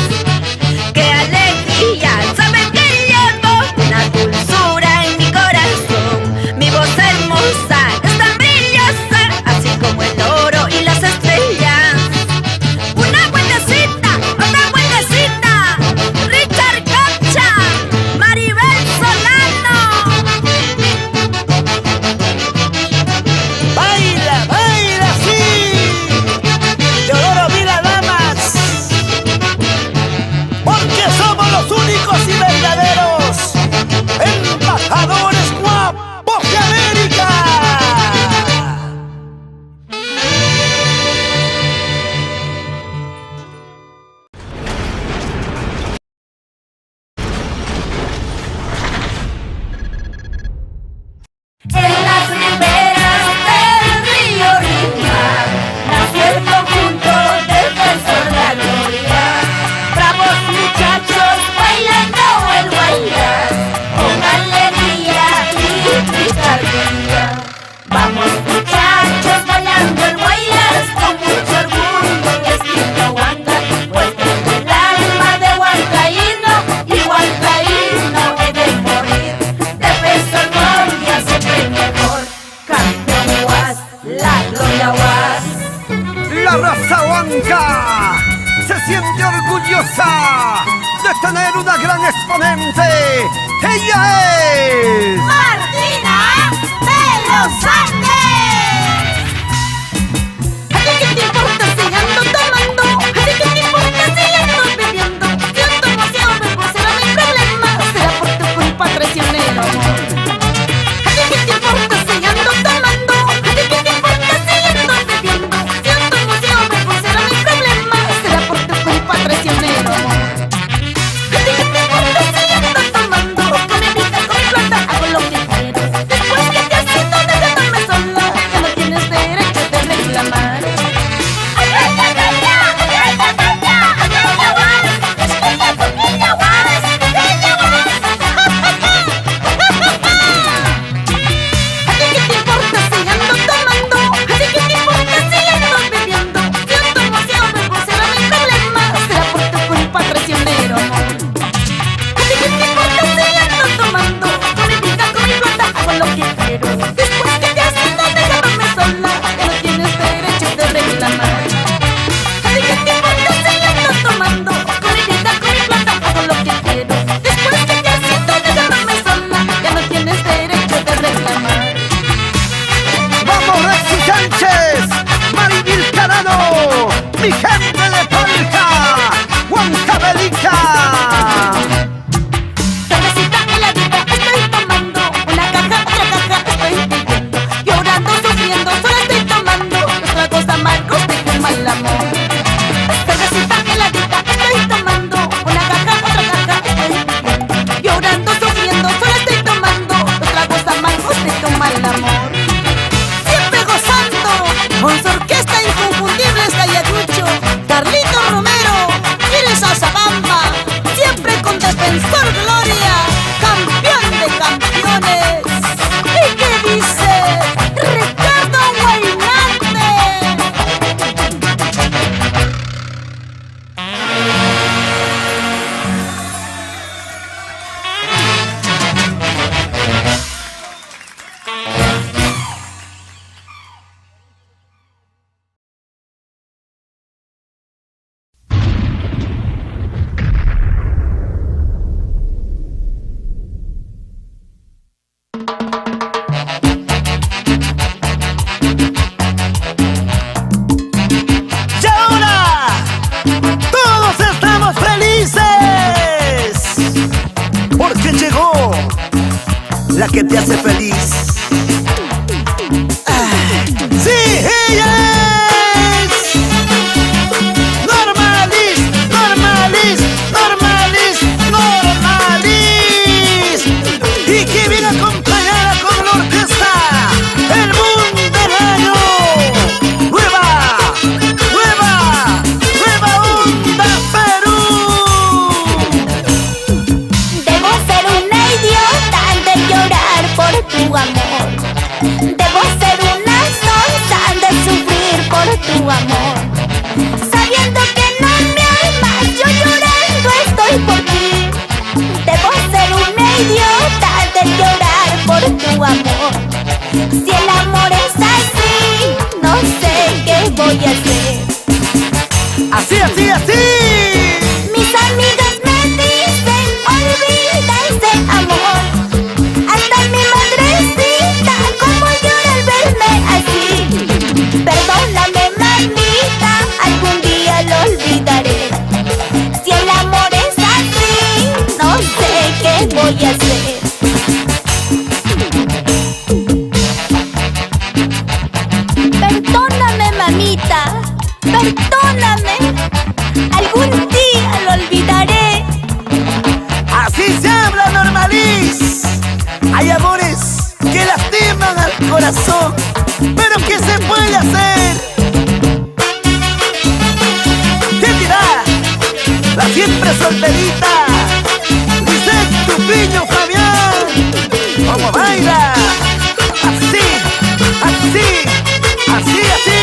¡Qué alegría! Saber que llevo una dulzura en mi corazón. Mi voz hermosa es tan brillosa, así como el oro y las estrellas. Una vueltecita, otra vueltecita. Richard Concha, Maribel Solano. Baila, baila, sí. Teodoro Mira Damas, porque somos los únicos y verdaderos embajadores guapos de América. En las riberas del río Rímac nació el conjunto defensor de la gloria. Bravos muchachos bailando el guayas con alegría y picardía. Vamos muchachos bailando el guayas con mucho orgullo y estilo Huanca, pues tengo el alma de huancaíno y huancaíno he de morir. Defensor gloria siempre mejor, campeón Guas, la gloria Guas. La raza huanca se siente orgullosa de tener una gran exponente. Ella es Martina de los Andes. ¿A ti qué te importa si ando tomando? ¿A ti qué te importa si ando bebiendo? Si ando demasiado bebo será mi problema, será por tu culpa traicionero. ¿A ti qué te importa si ando tomando? ¿A ti qué te importa si ando bebiendo? Si ando demasiado bebo será mi problema, será por tu culpa traicionero. ¿A ti qué te importa si ando tomando? Con mi vida, con mi plata, hago lo que quiero. Después que te asiento, déjame sola. mi gente de Polka, Huancavelica. Cervecita heladita estoy tomando, una caja, otra caja estoy pidiendo. Llorando, sufriendo, solo estoy tomando los tragos amargos de tu mal amor. Cervecita heladita estoy tomando, una caja, otra caja estoy pidiendo. Llorando, sufriendo, solo estoy tomando los tragos amargos de tu mal amor. Siempre gozando con su orquesta inconfundible Gallagucho, Carlito Romero, Giles Azabamba, siempre con Defensor Gloria, campeón de campeones. ¿Y qué dice Ricardo Guaynate? Y ahora, todos estamos felices, porque llegó la que te hace feliz. ¡Sí, ella es! ¡Normalis, Normalis, Normalis, Normalis! Y que viene acompañada con la orquesta El Mundelario. ¡Nueva, nueva, nueva onda Perú! Debo ser una idiota de llorar por tu amor. Debo ser una sonsa de sufrir por tu amor. Sabiendo que no me amas, yo llorando estoy por ti. Debo ser una idiota de llorar por tu amor. Si el amor es así, no sé qué voy a hacer. ¡Así, así, así! Mis amigas me dicen, olvida ese amor. Hasta mi madrecita, como llora al verme así. Perdóname, mamita, algún día lo olvidaré. Si el amor es así, no sé qué voy a hacer. Perdóname, mamita, perdóname. Algún día lo olvidaré. Así se habla, Normalis. Hay amores que lastiman al corazón, pero ¿qué se puede hacer? ¿Qué dirá la siempre solterita Lisette Tupiño Fabián? ¿Cómo baila? Así, así, así, así.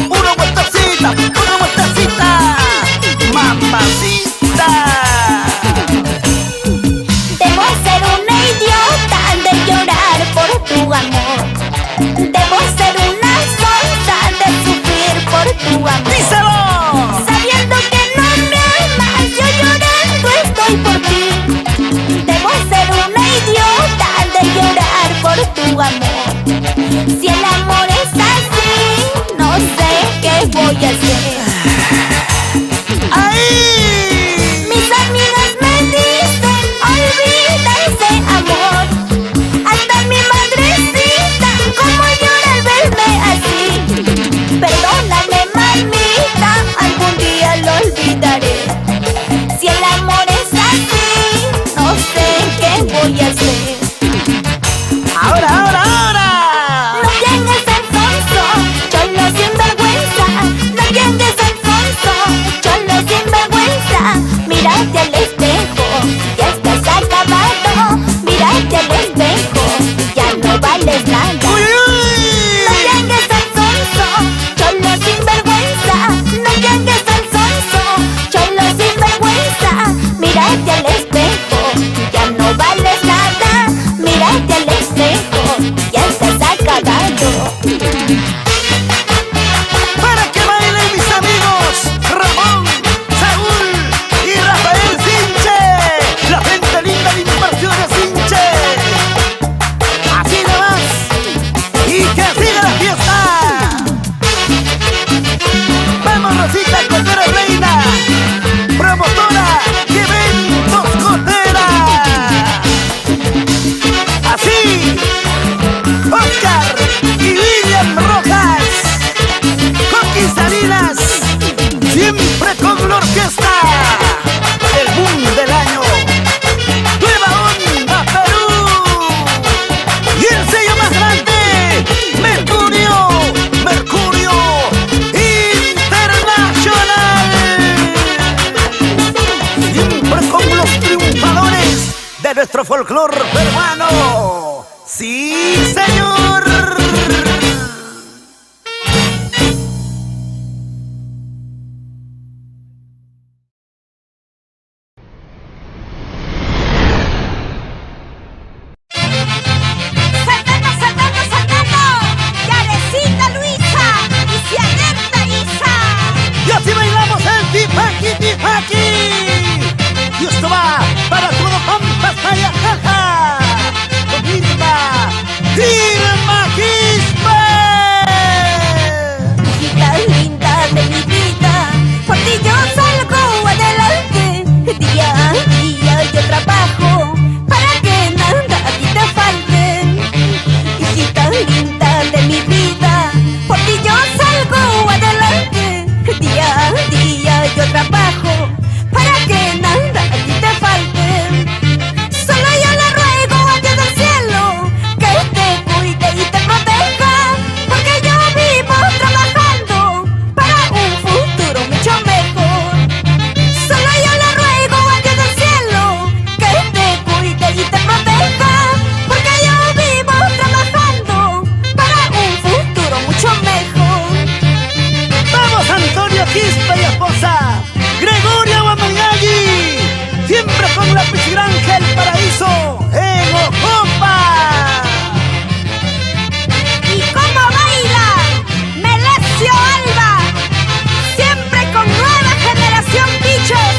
Una vueltecita, mamacita. Debo ser una idiota de llorar por tu amor. Debo ser una sonsa de sufrir por tu amor. ¡Díselo! Sabiendo que no me amas, yo llorando estoy por ti. Debo ser una idiota de llorar por folclor peruano. ¡Sí, señor! ¡Saltando, saltando, saltando! ¡Carecita Luisa! ¡Y se alerta Isa! Y así bailamos el tipaki, tipaki. Y esto va para todo Pampas, Jayajaja. Con Irma, Irma Quispe. Hijita linda de mi vida, por ti yo salgo adelante. Día a día yo trabajo para que nada a ti te falte. Hijita linda de mi vida, por ti yo salgo adelante. Día a día yo trabajo para que nada a ti te falte. Solo yo le ruego a Dios del cielo que te cuide y te proteja, porque yo vivo trabajando para un futuro mucho mejor. Solo yo le ruego a Dios del cielo que te cuide y te proteja, porque yo vivo trabajando para un futuro mucho mejor. Vamos, Antonio Quispe y esposa, Gregorio Guamayagui, siempre con la Pichiranja El Paraíso en Ocopa. ¿Y cómo baila Melesio Alba? Siempre con nueva generación, bichos.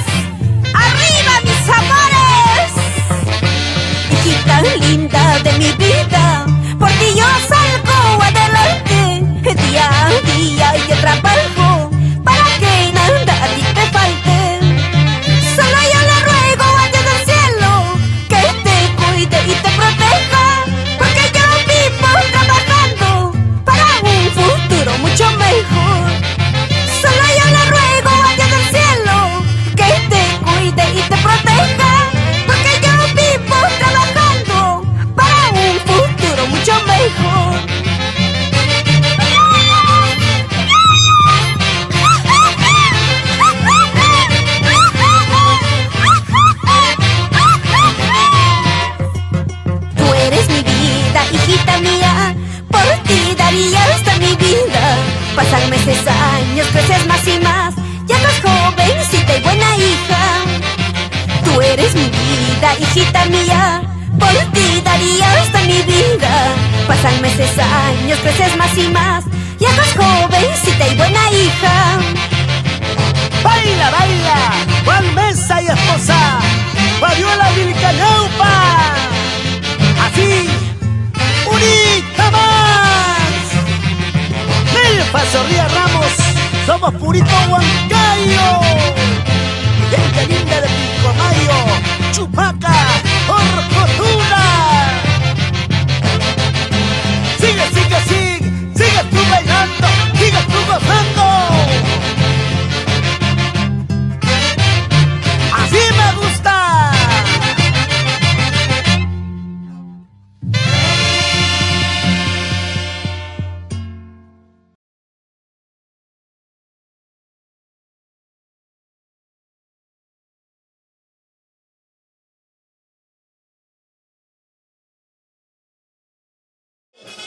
¡Arriba, mis amores! Hijita linda de mi vida, por ti yo salgo adelante. Día a día yo trabajo para que nada a ti te falte. Solo yo le ruego a Dios del cielo que te cuide y te proteja, porque yo vivo trabajando para un futuro mucho mejor. Solo yo le ruego a Dios del cielo que te cuide y te proteja, porque yo vivo trabajando para un futuro mucho mejor. Tú eres mi vida, hijita mía, por ti daría hasta mi vida. Pasan meses, años, creces más y más, ya estás jovencita y buena hija. Tú eres mi vida, hijita mía, por ti daría hasta mi vida. Pasan meses, años, creces más y más, ya estás jovencita y buena hija. Baila, baila, Juan Mesa y esposa, Fabiola Vilcanaupa. Así, unita más. Nelfa Zorrilla Ramos, somos purito Huancayo. Gente linda de Pilcomayo, Chupaca, Orcotuna. Sigue, sigue, sigue, sigue tú bailando, sigue tú gozando. Así me gusta.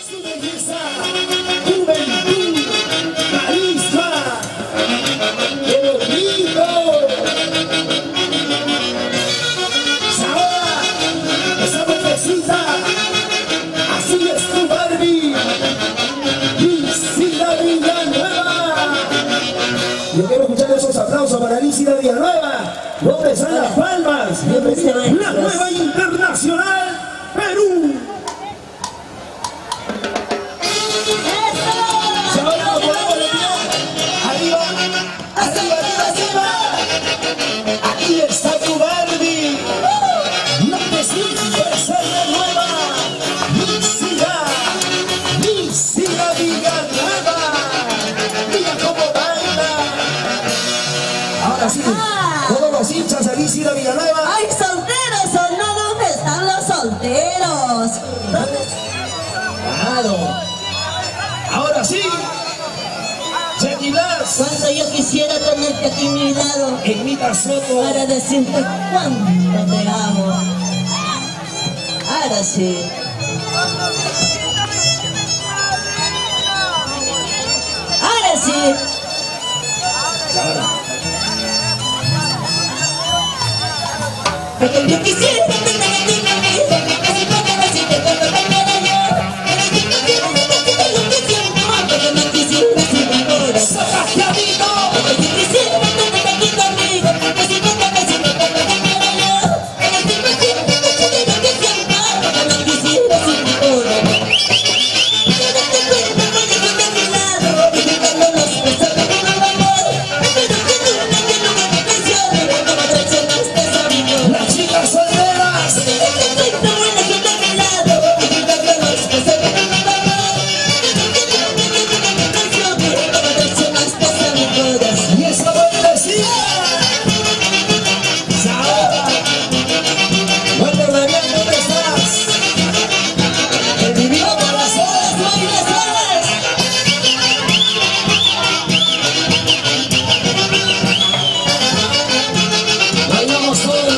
Su belleza, juventud, carisma, qué bonito. Ahora, esa mujercita, así es tu Barbie, Lícida Villanueva. Yo quiero escuchar esos aplausos para Lícida Villanueva. ¿Dónde están las palmas? Bienvenida, la nueva internacional Perú. Aquí está tu Barbie, no te sientes ser de nueva, Lícida Villanueva, mira cómo baila. Ahora sí, todos los hinchas de Lícida Villanueva. ¡Ay, solteros! ¿O no? ¿Dónde están los solteros? ¿Dónde están? Claro. Ahora sí, Jackie Blas. Cuánto yo quisiera tenerte aquí a mi lado En mi casoto. para decirte cuánto te amo. Ahora sí. Ahora sí. Porque yo quisiera tener a ti conmigo, así como decirte cuando te quiero yo. Pero yo quisiera decirte lo que siento, porque no quisiera sin mi corazón. Porque yo quisiera tener aquí conmigo, así como decirte cuando te quiero yo. Pero yo quisiera decirte lo que siento, porque no quisiera sin mi corazón. Pero te cuento con ellos de mi lado, y gritando los besos de mi amor. Pero que nunca me traiciones, como traicionaste a mi corazón. Las chicas solteras. Y esa vueltecita. Saoba. Walter Damián, ¿dónde estás? El divino corazón. Bailamos todos.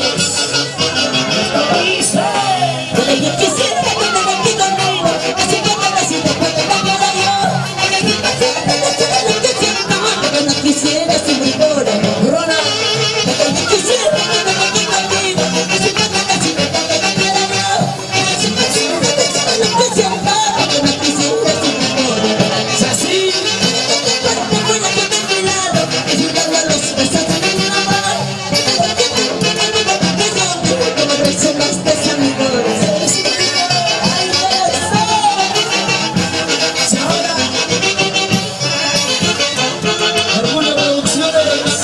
Orgullo Producciones.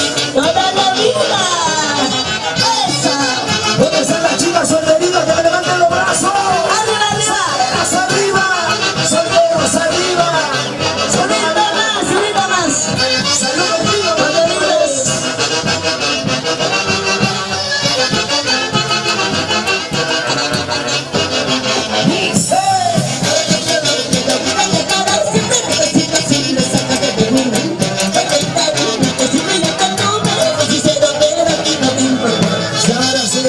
¿Dónde están las chicas solteritas que me levanten los brazos? ¡Solteros arriba! ¡Solteros arriba! ¡Salud contigo, Martínez! ¡Dice! Y ahora sí.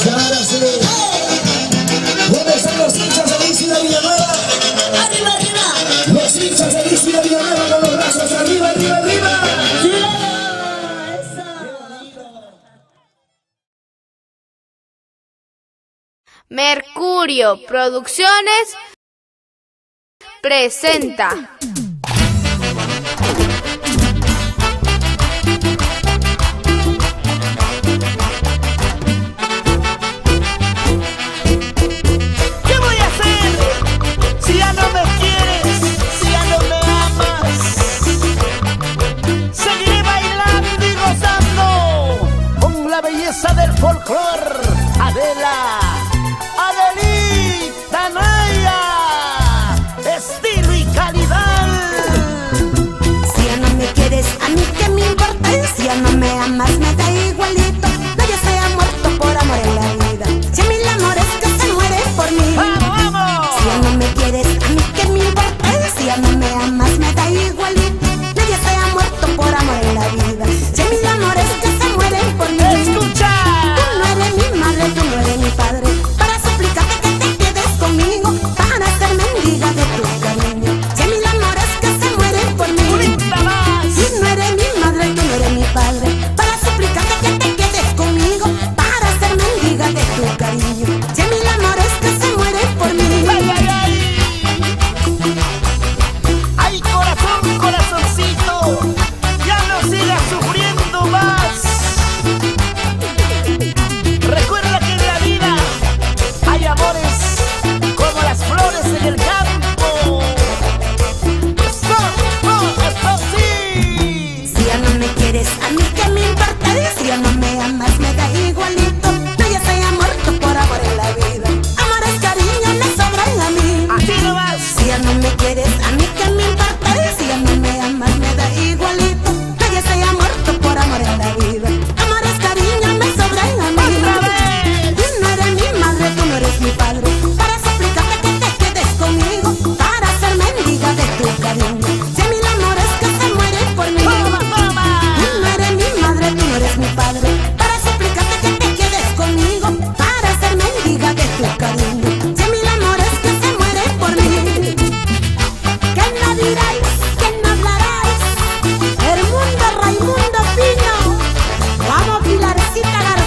Y ahora sí. ¿Dónde están los hinchas de Isla Villanueva? Los hinchas de Isla Villanueva con los brazos arriba, arriba, arriba. Mercurio Producciones presenta. ¿Qué voy a hacer si ya no me quieres, si ya no me amas? Seguiré bailando y gozando con la belleza del folclor. Adela, Adelita Naya, estilo y calidad. Si ya no me quieres, a mí qué me importa. Si ya no me amas, me da igualito. Nadie se ha muerto por amor en la vida. Si a mí el amor es que se muere por mí. ¡Vamos, vamos! Si ya no me quieres, a mí qué me importa. Si ya no me amas, me da igualito. Nadie se ha muerto por amor en la vida. Si a mí el amor es que se muere por mí. ¡Escucha! Tú no eres mi madre, tú no eres mi padre. Para suplicarte que te quedes conmigo, para ser mendiga de tu cariño. Si a mí el amor es que se muere por mí. ¡Unita más! Tú no eres mi madre, tú no eres mi padre. Para suplicarte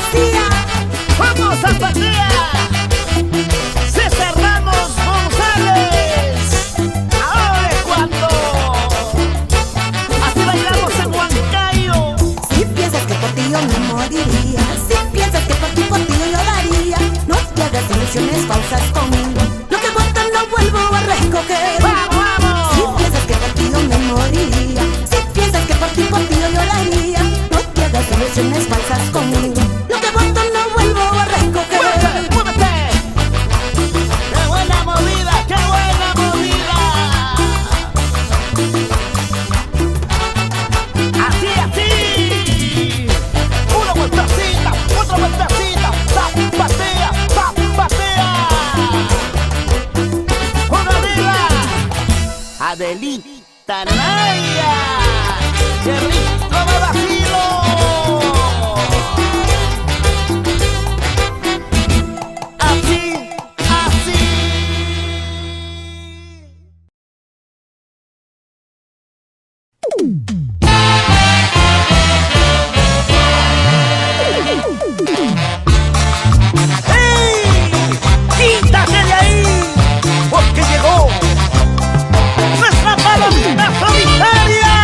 García. ¡Vamos, Zapatea! César Ramos González. Ahora es cuando. Así bailamos en Huancayo. Si piensas que por ti yo me moriría, si piensas que por ti yo daría, no te hagas ilusiones falsas conmigo. Lo que botan no vuelvo a recoger. ¡Vamos, vamos! Si piensas que por ti yo me moriría, si piensas que por ti yo lloraría, no te hagas ilusiones falsas conmigo. Lo que botan no vuelvo a recoger. ¡Muévete, muévete! ¡Qué buena movida, qué buena movida! Así, así. Una vueltecita, otra vueltecita. Zapatea, zapatea. Con arriba. Adelita Naya. ¡Qué rico me vacilo! Así, así. ¡Ey! ¡Quítate de ahí! Porque llegó nuestra palomita solitaria.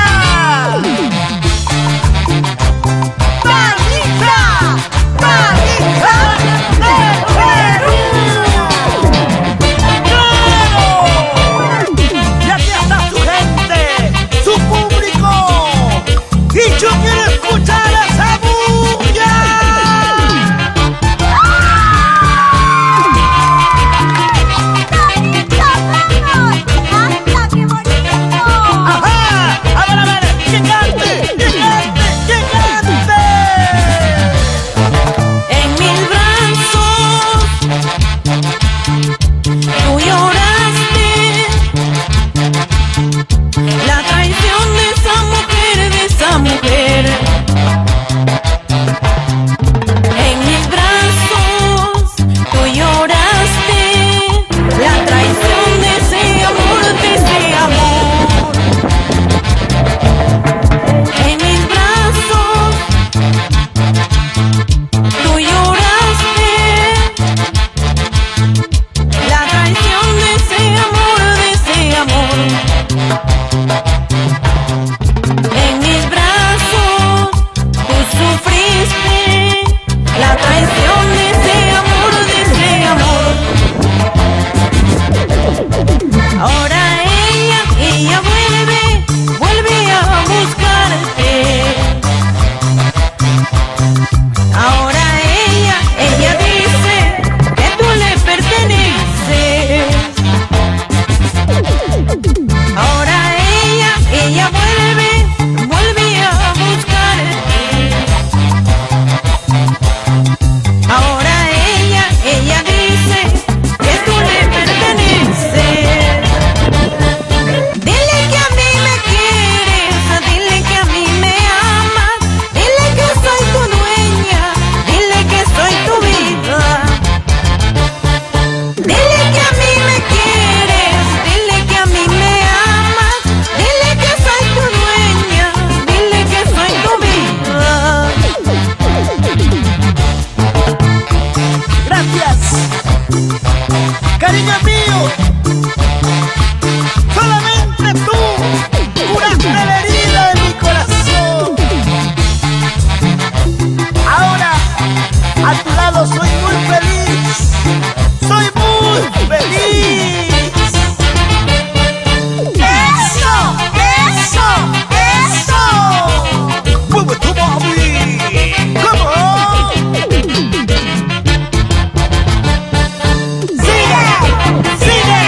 ¡Manita! ¡Manita de Perú! ¡Claro! Y aquí está su gente, su público. Y yo quiero escuchar esa bulla. ¡Ajá! A ver, ¡que cante! ¡Que cante! ¡Que cante! En mis brazos tú lloraste la traición de esa mujer, de esa mujer. En mis brazos tú lloraste la traición de ese amor, de ese amor. En mis brazos tú lloraste la traición de ese amor, de ese amor. En mis brazos tú sufriste la traición de ese amor, de ese amor. Ahora ella vuelve a buscarte. Ahora ella dice que tú le perteneces. Ahora ella vuelve a buscarte. Ahora ella dice que tú le perteneces. Dile que a mí me quieres, dile que a mí me amas, dile que soy tu dueña, dile que soy tu vida. Dile que a mí me quieres, dile que a mí me amas, dile que soy tu dueña, dile que soy tu vida. Gracias, cariño mío. Solamente tú curaste la herida de mi corazón. Ahora a tu lado soy muy feliz. Soy muy feliz. ¡Eso! ¡Eso! ¡Eso! ¡Mueve tu mami! ¡Cómo! ¡Sigue! ¡Sigue!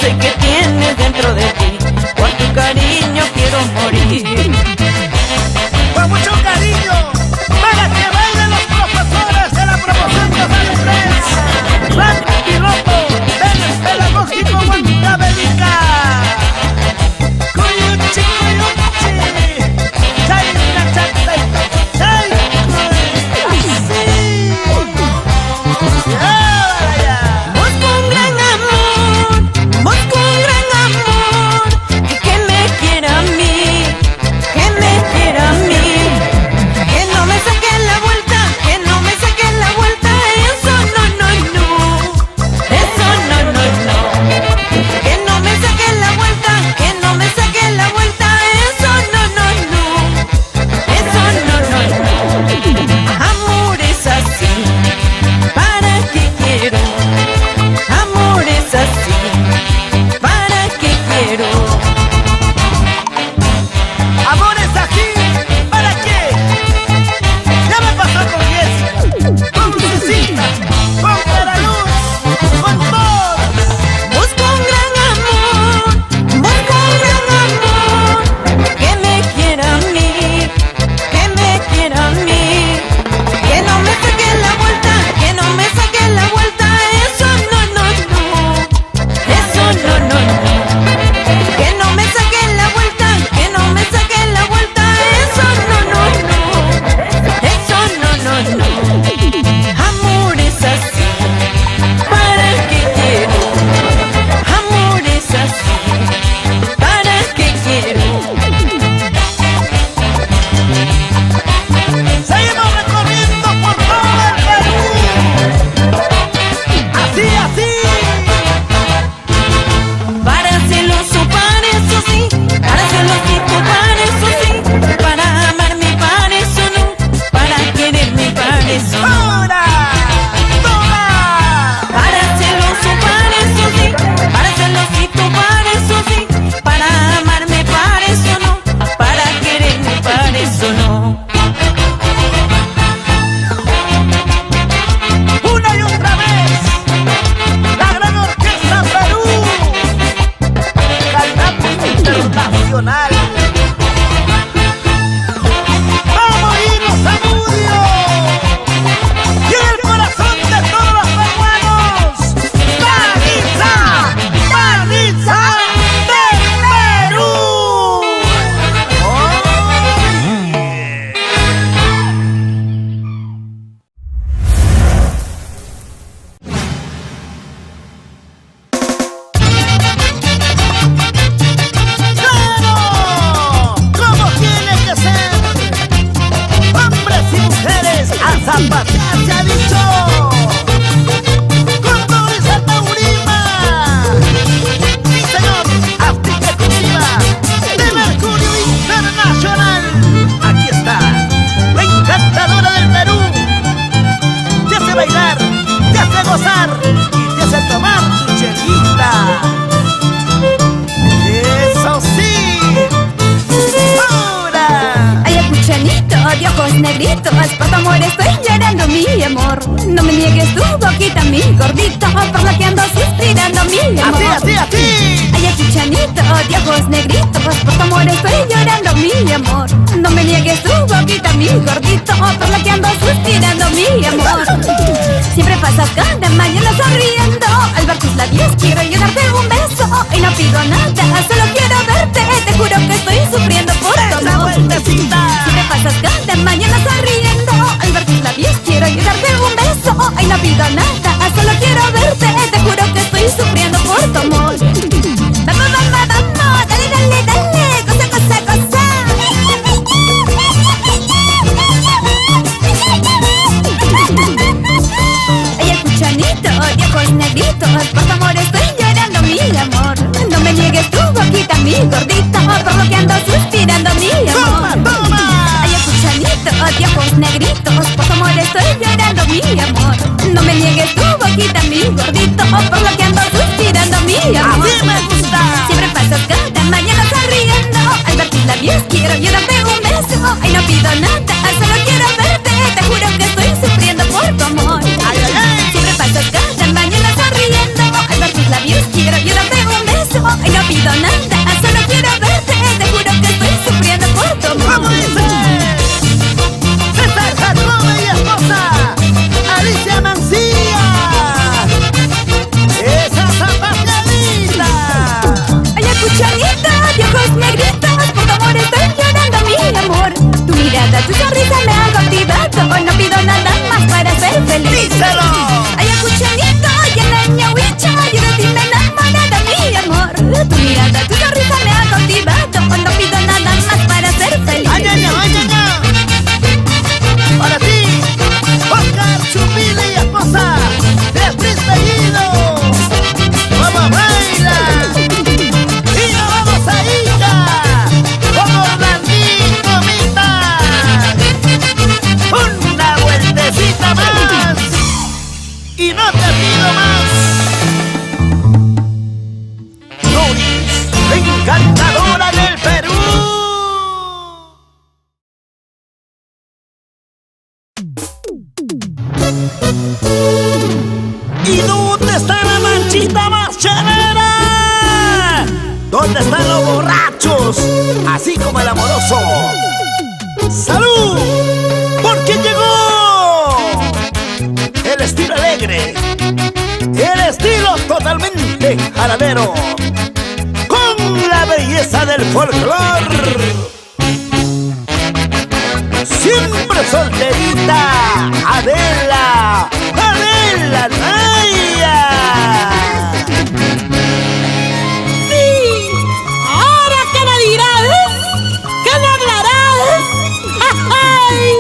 sé que tienes dentro de ti. Por tu cariño quiero morir. Con mucho cariño, para que bailen los profesores de la promoción de San Frank y Ropo, del pedagógico Huancavelica. Cuyuchi, cuyuchi, chaita, chaita, chaita, sí. Ahora ya. Busco un gran amor, busco un gran amor, y que me quiera a mí, que me quiera a mí, que no me saque la vuelta, que no me saque la vuelta, eso no, no, no, eso no, no, no, que no me saque la vuelta, que no me saque la vuelta, eso no, no, no, eso no, no, no, amor es así, ¿para qué quiero? Amor es así, ¿para qué quiero? Amor es aquí, ¿para qué? Ya me pasó con Jessica, con Lucecita, con Caraluz, con todos. Busco un gran amor, busco un gran amor, que me quiera a mí, que me quiera a mí, que no me saque la vuelta, que no me saque la vuelta, eso no, no, no, eso no, no, no, que no me saque la vuelta, que no me saque la vuelta, eso no, no, no, eso no, no, no, amor es así, ¿para qué quiero? Amor es así, ¿para qué quiero? Seguimos recorriendo por todo el Perú. Así, así. Para celoso, para eso sí, para celosito, para eso sí, para amarme, para eso no, para quererme, para eso no. Ahora, toma. Para celoso, para eso sí, para celosito, para eso sí, para amarme, para eso no, para quererme, para eso no. Una y otra vez, la gran orquesta Perú, calidad internacional. Vamos a irnos a Mudio, y en el corazón de todos los peruanos, Maritza, Maritza del Perú. ¡Claro! ¡Como tiene que ser! ¡Hombres y mujeres a zapatear se ha dicho! ¡Con Doris Taurima! ¡Sí, señor! ¡África exclusiva de Mercurio Internacional! Aquí está, la encantadora del Perú. Te hace bailar, te hace gozar y te hace tomar tu chelita. ¡Eso sí! ¡Ahora! Ay, acuchanito, de ojos negritos, por tu amor estoy llorando, mi amor. No me niegues tu boquita, mi gordito, por lo que ando suspirando, mi amor. ¡Así, así, así! Ay, acuchanito, de ojos negritos, por tu amor estoy llorando, mi amor. No me niegues tu boquita, mi gordito, por lo que ando suspirando, mi amor. Siempre pasas cada mañana sonriendo, al ver tus labios quiero yo darte un beso. Y no pido nada, solo quiero verte, te juro que estoy sufriendo por tu ¡Esa amor. vueltecita! Siempre pasas cada mañana sonriendo, al ver tus labios quiero yo darte un beso. Y no pido nada, solo quiero verte, te juro que estoy sufriendo por tu amor. Vamos, vamos, vamos, dale, dale, dale, cosa, cosa, cosa. Ay, acuchanito, de ojos negritos, por tu amor estoy llorando, mi amor. No me niegues tu boquita, mi gordito, por lo que ando suspirando, mi ¡Toma, amor. toma! Ay, acuchanito, de ojos negritos, por tu amor estoy llorando, mi amor. No me niegues tu boquita, mi gordito, por lo que ando suspirando, mi amor. ¡Así me gusta! Siempre pasas cada mañana sonriendo, al ver tus labios quiero yo darte un beso. Ay, no pido nada, solo quiero verte, te juro que estoy sufriendo por tu amor. ¡Ay, ay, ay! Siempre pasas cada mañana sonriendo, al ver tus labios quiero yo darte un beso. ¿Dónde están los borrachos? Así como el amoroso. ¡Salud! Porque llegó el estilo alegre, el estilo totalmente jaladero, con la belleza del folclore. Siempre solterita, Adela Naya. Sí, ahora que me dirás, que me hablarás. ¡Ay!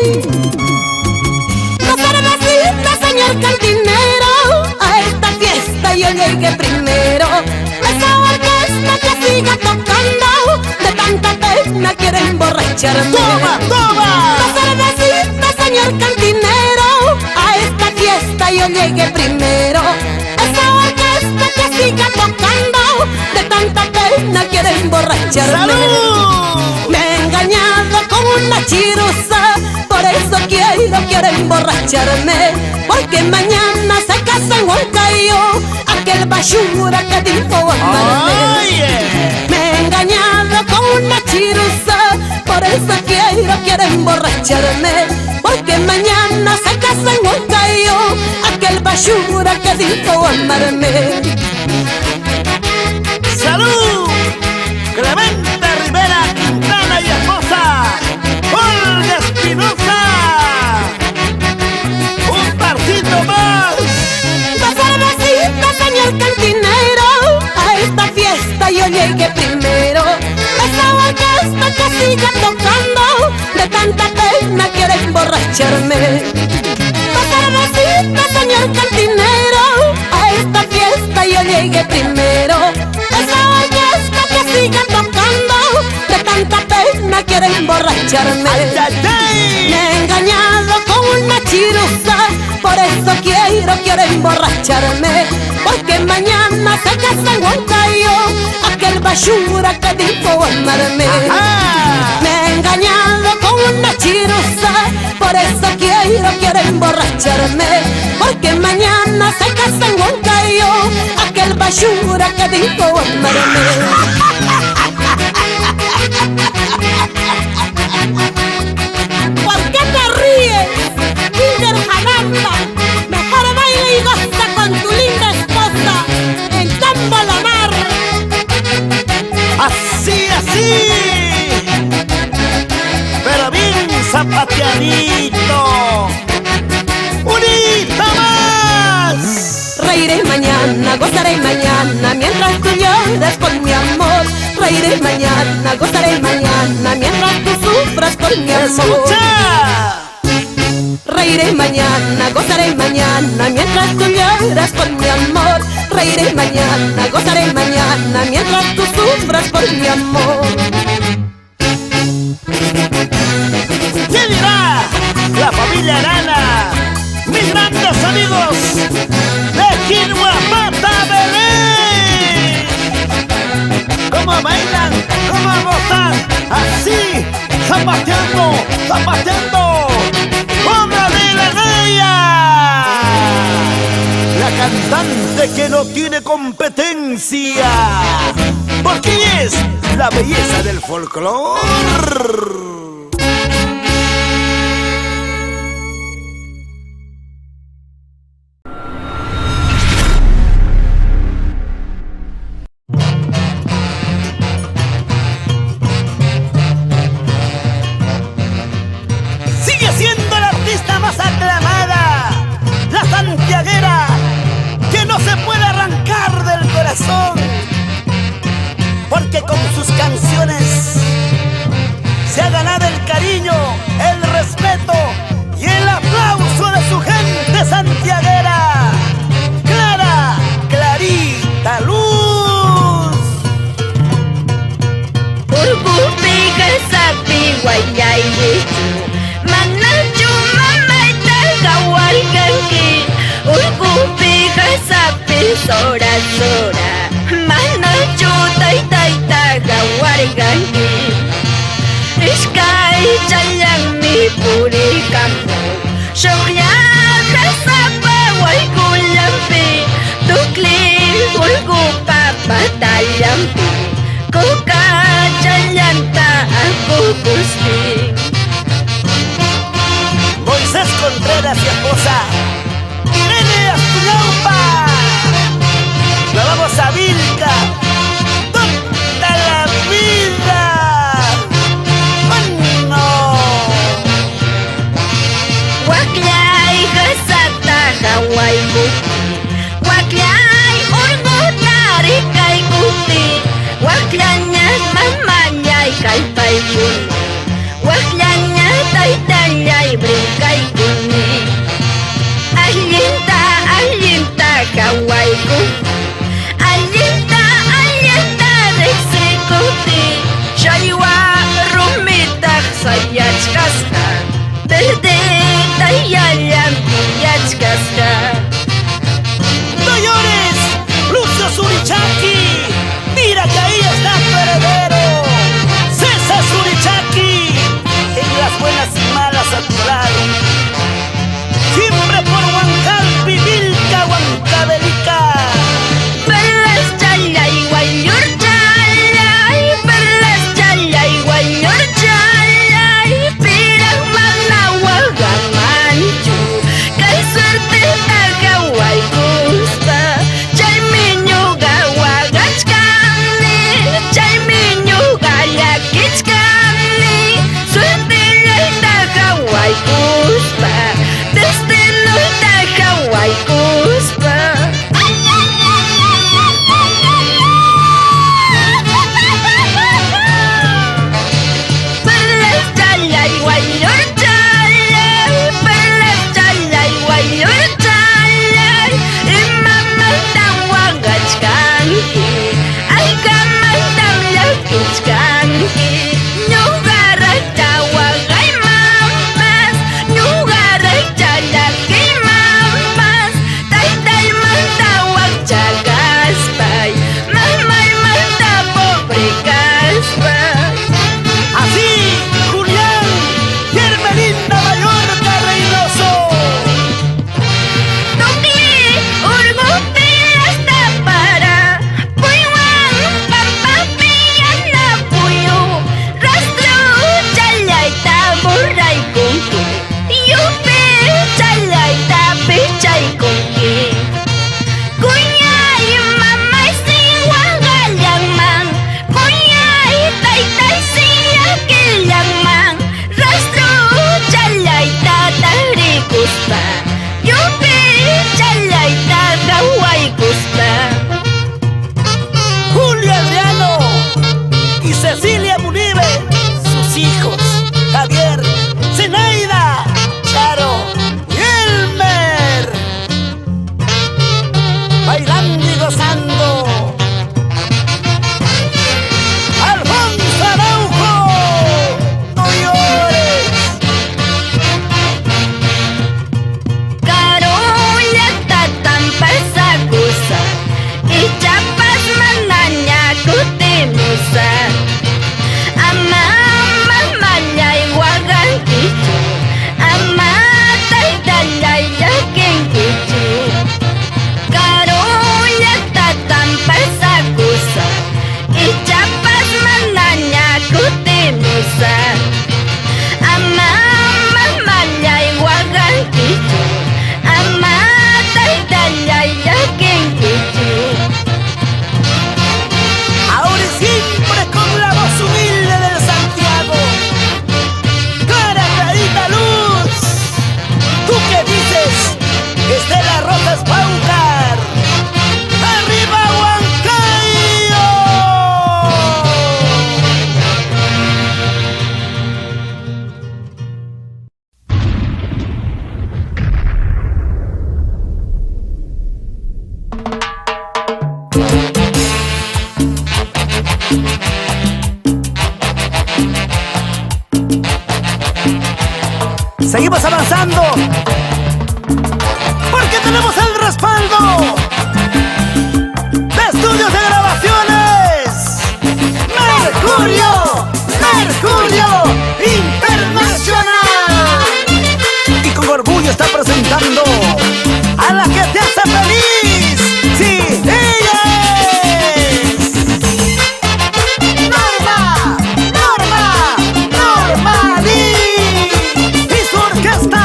No cervecita, señor cantinero, a esta fiesta yo llegué primero. Esa orquesta que siga tocando, de tanta pena quiere emborracharme. ¡Toma, toma! No cervecita, señor cantinero, a esta fiesta yo llegué primero. Esa orquesta que siga tocando, de tanta pena quiere emborracharme. ¡Salud! Me he engañado con una chirusa, por eso quiero emborracharme. Porque mañana se casa en Huancayo aquel bachura que dijo amarme. Oye. Me he engañado con una chirusa, por eso quiero emborracharme. Porque mañana se casa en Huancayo aquel bachura que dijo amarme. ¡Salud! Clemente Rivera Quintana y esposa Olga Espinosa. Un partito más. Dos cervecitas, señor cantinero, a esta fiesta yo llegué primero. Esa orquesta que siga tocando, de tanta pena quiere emborracharme. Dos cervecitas, señor cantinero, a esta fiesta yo llegué primero. Esa orquesta que siga tocando, de tanta pena quiere emborracharme. ¡Ay, ay, ay! Me he engañado con una chirusa, por eso quiero emborracharme. Porque mañana se casa en Huancayo aquel bachura que dijo amarme. ¡Ah! Me he engañado con una chirusa, por eso quiero emborracharme. Porque mañana se casa en Huancayo aquel bachura que dijo amarme. ¿Por qué te ríes, Kinder Jalamba? Mejor baila y goza con tu linda esposa en Tambolonar. Así, pero bien zapateadito. ¡Unita más! Reiré mañana, gozaré mañana, mientras tú lloras por mi amor. Reiré mañana, gozaré mañana, mientras tú sufras por mi amor. ¡Escucha! Reiré mañana, gozaré mañana, mientras tú lloras por mi amor. Reiré mañana, gozaré mañana, mientras tú sufras por mi amor. ¿Qué dirá la familia Arana? Mis grandes amigos de Quilhuapata, Belén. ¿Cómo bailan? ¿Cómo gozan? Así, zapateando. ¡Obra de la Naya! La cantante que no tiene competencia, porque ella es la belleza del folclore. Sigue siendo la artista más aclamada, la santiaguera, que no se puede arrancar del corazón, porque con sus canciones se ha ganado el cariño, el respeto y el aplauso de su gente santiaguera. Clarita Luz. Urgupiga sapi guayayichu, manachu mamaita gawalganki. Urgupiga sapi sora sora, manachu taita gawalganki. Ishkai chayang mi puri kampo, shokya kasapa waikullampi, tukli urgupa patayampi. Seguimos avanzando porque tenemos el respaldo de estudios de grabaciones Mercurio, Mercurio Internacional, y con orgullo está presentando a la que te hace feliz. Sí, ella es Norma Lee y su orquesta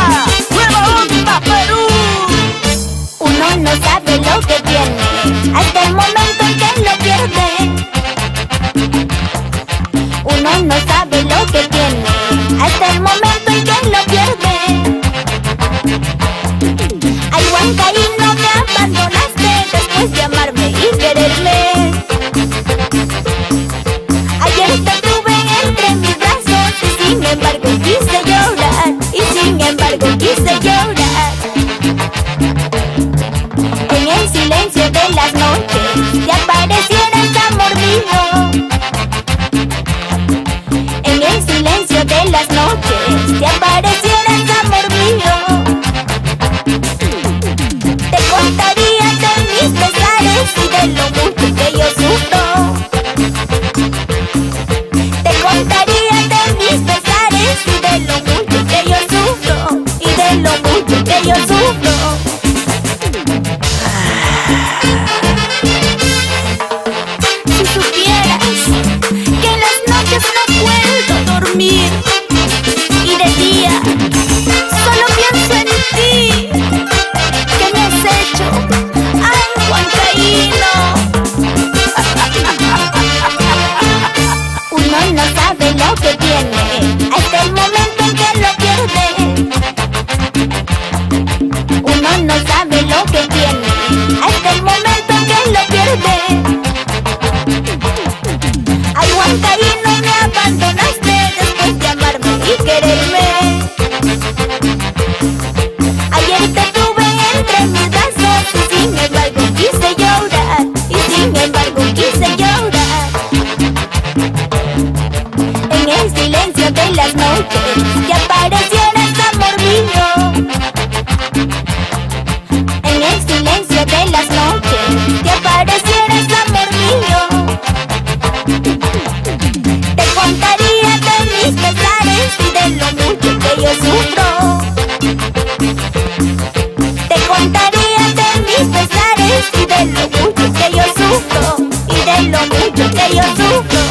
Nueva Onda Perú. Uno no sabe lo que tiene hasta el momento en que lo pierde. Uno no sabe lo que tiene hasta el momento en que lo pierde. Ay, Huancaíno, me abandonaste después de amarme y quererme. Ayer te tuve entre mis brazos y sin embargo quise llorar, y sin embargo quise llorar. En el silencio de las noches te aparecieras, amor mío. En el silencio de las noches te aparecieras, amor mío. Te contaría de mis pesares y de lo mucho que yo sufro. Te contaría de mis pesares y de lo mucho que yo sufro, y de lo mucho que yo sufro. Si supieras que en las noches no puedo dormir y de día solo pienso en ti, que me has hecho, ay, Huancaíno. Uno no sabe lo que tiene hasta el momento en que lo pierde. Uno no sabe lo que tiene hasta el momento en que lo pierde. Ay, Huancaíno, me abandonaste después de amarme y quererme. Ayer te tuve entre mis brazos y sin embargo quise llorar, y sin embargo quise llorar. En el silencio de las noches te aparecieras, amor mío. En el silencio de las noches te aparecieras, amor mío. Te contaría de mis pesares y de lo mucho que yo sufro. Te contaría de mis pesares y de lo mucho que yo sufro, y de lo mucho que yo sufro.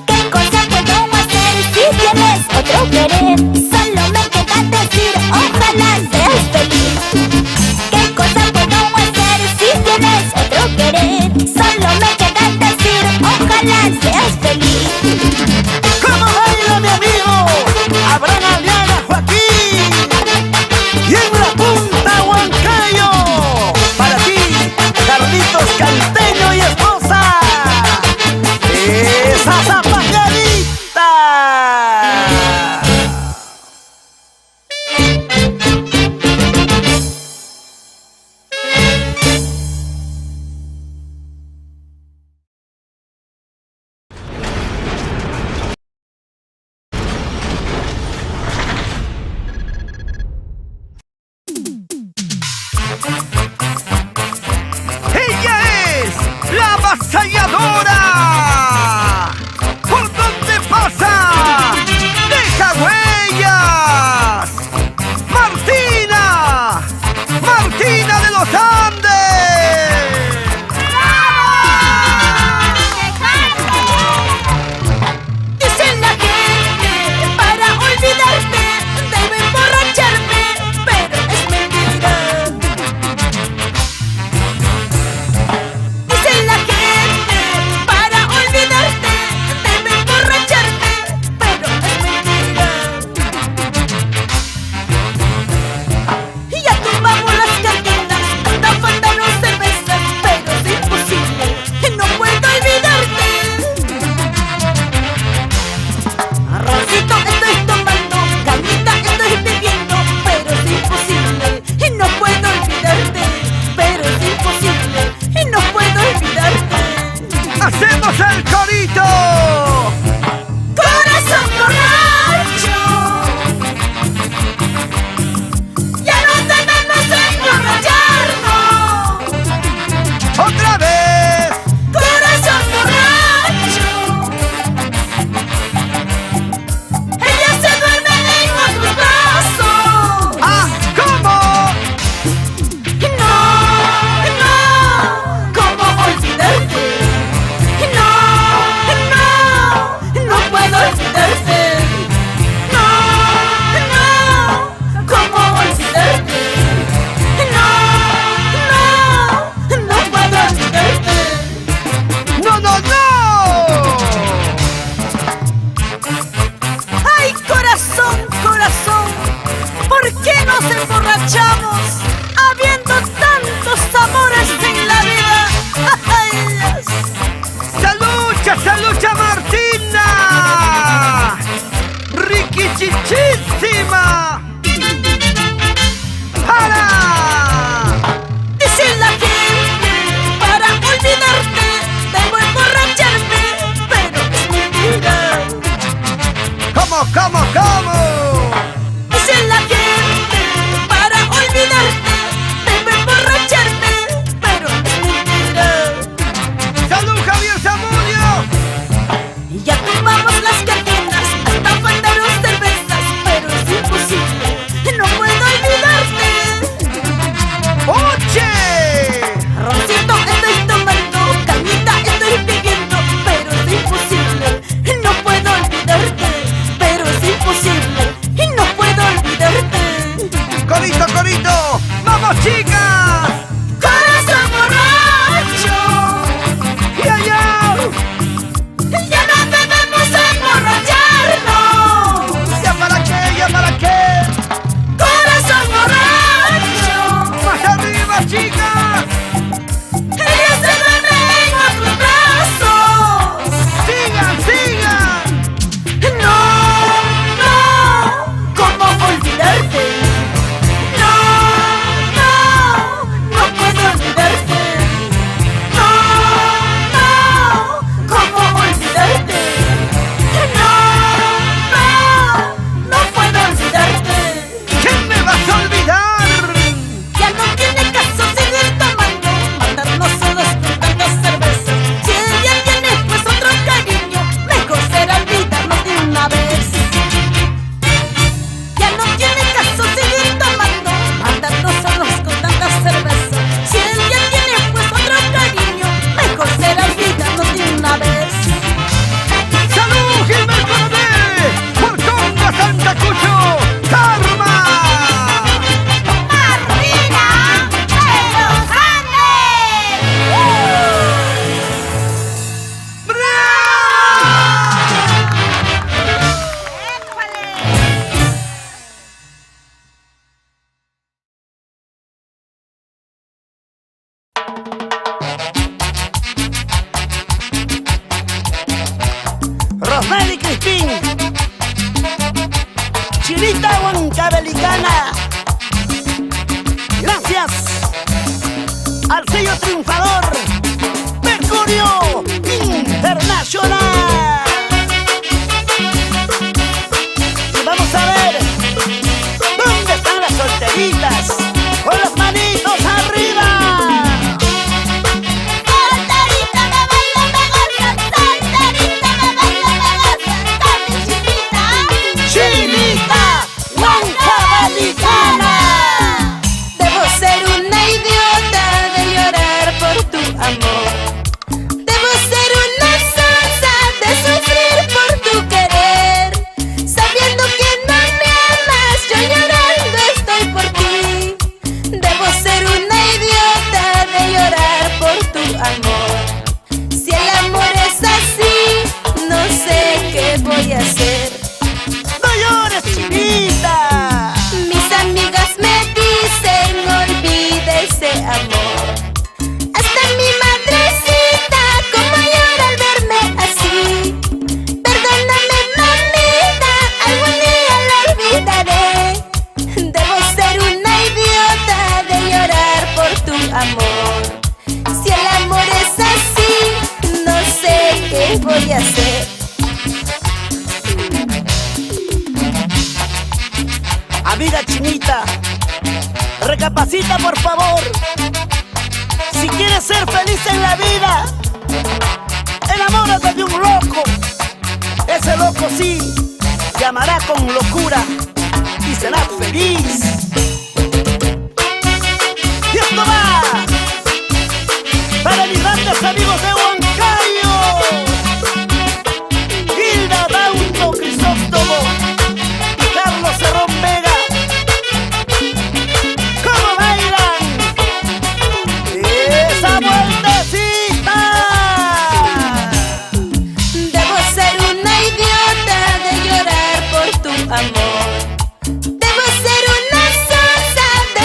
¿Qué cosa puedo hacer si tienes otro querer? Solo me queda decir, ojalá seas feliz. ¿Qué cosa puedo hacer si tienes otro querer? Solo me queda decir, ojalá seas feliz. ¿Cómo baila mi amigo Abraham Aliaga Joaquín? marchamos habiendo tantos amores en la vida. ¡Ay! ¡Salucha, Martina! ¡Riquichichísima! ¡Para! Dice la gente, para olvidarte debo emborracharme, pero es mentira. ¿Cómo? Dice la gente, para olvidarte debo emborracharme, pero es mentira. ¡Salud, Javier Zamudio! Y ya tomamos las cadenas, hasta faltaron cervezas, pero es imposible, no puedo olvidarte. ¡Oche! Roncito estoy tomando, cañita estoy pidiendo, pero es imposible, no puedo olvidarte, pero es imposible, y no puedo olvidarte. ¡Corito! ¡Vamos, chicas! Corazón borracho, ¡Y allá! ya no debemos emborracharnos. ¿Ya para qué? Corazón borracho, ¡Más arriba, chicas! ella se duerme en otros brazos. ¡Sigan! No, ¿cómo olvidarte? No puedo olvidarte. No, ¿cómo olvidarte? No puedo olvidarte. ¿Quién me vas a olvidar? Ya no tiene caso seguir tomando, matarnos solos con tantas cervezas. Si ella tiene pues otro cariño, mejor será olvidarnos de una vez. Ya no tiene caso seguir tomando, matarnos solos con tantas cervezas. Si ella tiene pues otro cariño, mejor será olvidarnos de una vez. ¡Salud, Gilbert Coronel! ¡Por Conga Santa Cucho! ¡Karma! ¡Martina de los Andes! Rosmeli Crispín, Chinita Huancabelicana, gracias al sello triunfador Mercurio Internacional. Y vamos a ver dónde están las solteritas con las manitos arriba. Solterita me baila, me goza, solterita me baila, me goza, con mi chinita. Chinita Huancabelicana. Debo ser una idiota de llorar por tu amor. Debo ser una sonsa de sufrir por tu querer. Sabiendo que no me amas, yo llorando estoy por ti. Debo ser una idiota de llorar por tu amor. Si el amor es así, no sé qué voy a hacer. ¡No llores, Chinita! Mis amigas me dicen olvide ese amor. Hasta mi madrecita como llora al verme así. Perdóname, mamita, algún día lo olvidaré. Debo ser una idiota de llorar por tu amor. Si el amor es así, no sé qué voy a hacer. Amiga Chinita, recapacita por favor. Si quieres ser feliz en la vida, enamórate de un loco. Ese loco sí te amará con locura y serás feliz. Y esto va para mis grandes amigos de Huancayo, Hilda Daundo Crisóstomo y Carlos Cerrón Vega. ¿Cómo bailan? ¡Esa vueltecita! Debo ser una idiota de llorar por tu amor. Debo ser una sonsa de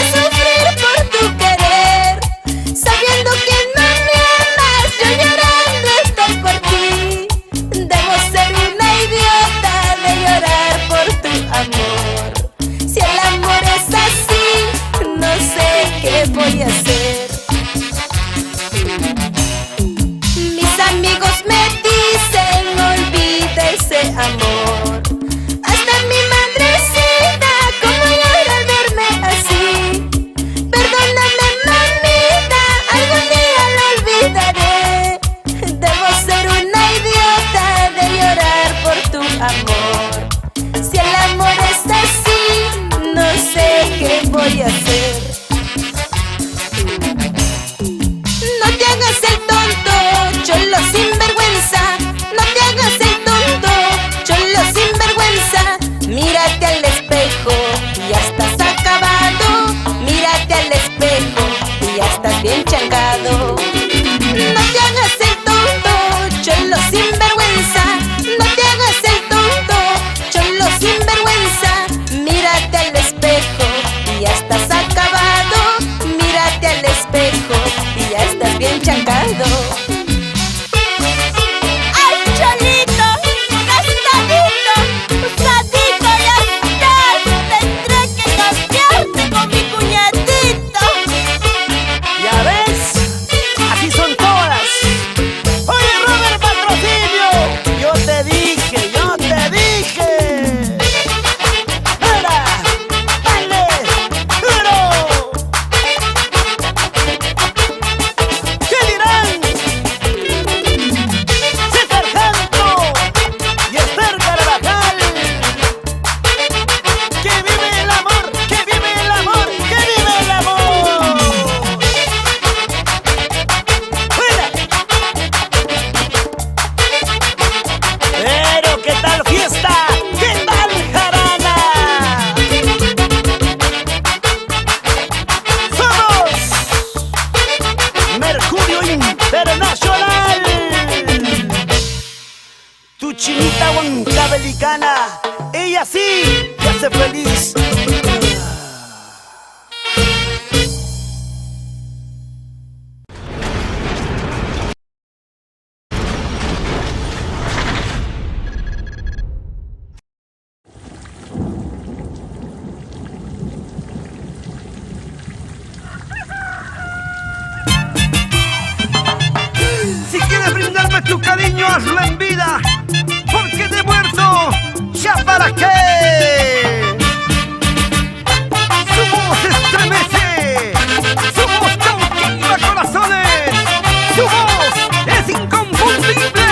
así te hace feliz. Si quieres brindarme tu cariño, hazlo en vida, porque de muerto, ¿ya para qué? Su voz estremece, su voz cautiva corazones, su voz es inconfundible.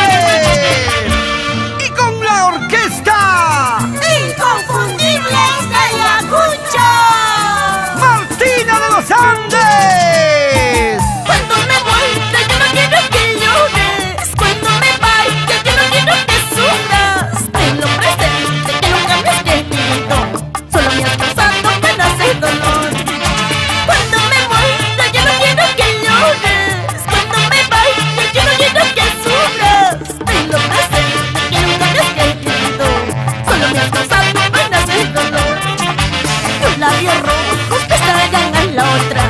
Y con la orquesta ¡Inconfundible Estrella Cucho! Martina de los Andes. Cuando me voy, yo no quiero que llores. Cuando me vaya, yo no quiero que sufras. Tenlo presente, que nunca me estés queriendo. Solo me has causado penas y dolor. Cuando me voy, yo no quiero que llores. Cuando me vaya, yo no quiero que sufras. Tenlo presente, que nunca me estés queriendo. Solo me has causado penas y dolor. Tus labios rojos besarán a la otra.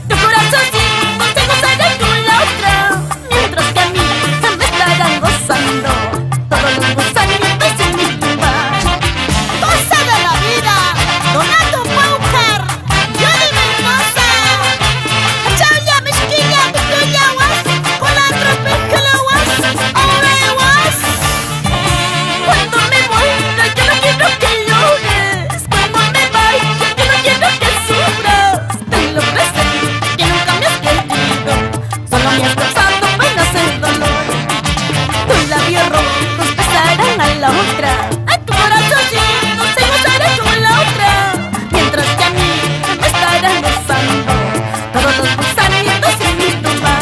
Tu corazoncito se gozará con la otra. Mientras que a mí me estarán gozando todos los gusanitos en mi tumba. ¡Goza de la vida! ¡Donato Paucar! ¡Yoli Mendoza! ¡Chaya, Mishquilla, Mishquilla, was! ¡Con la tropícala, was! ¡Ahora, was! Cuando me voy, yo no quiero que llores. Cuando me vaya, yo no quiero que sufras. Tenlo presente, que nunca me has querido. Solo me has causado penas y dolor. Tus labios rojos besarán a la otra. A tu corazoncito se gozará con la otra. Mientras que a mí me estarán gozando todos los gusanitos en mi tumba.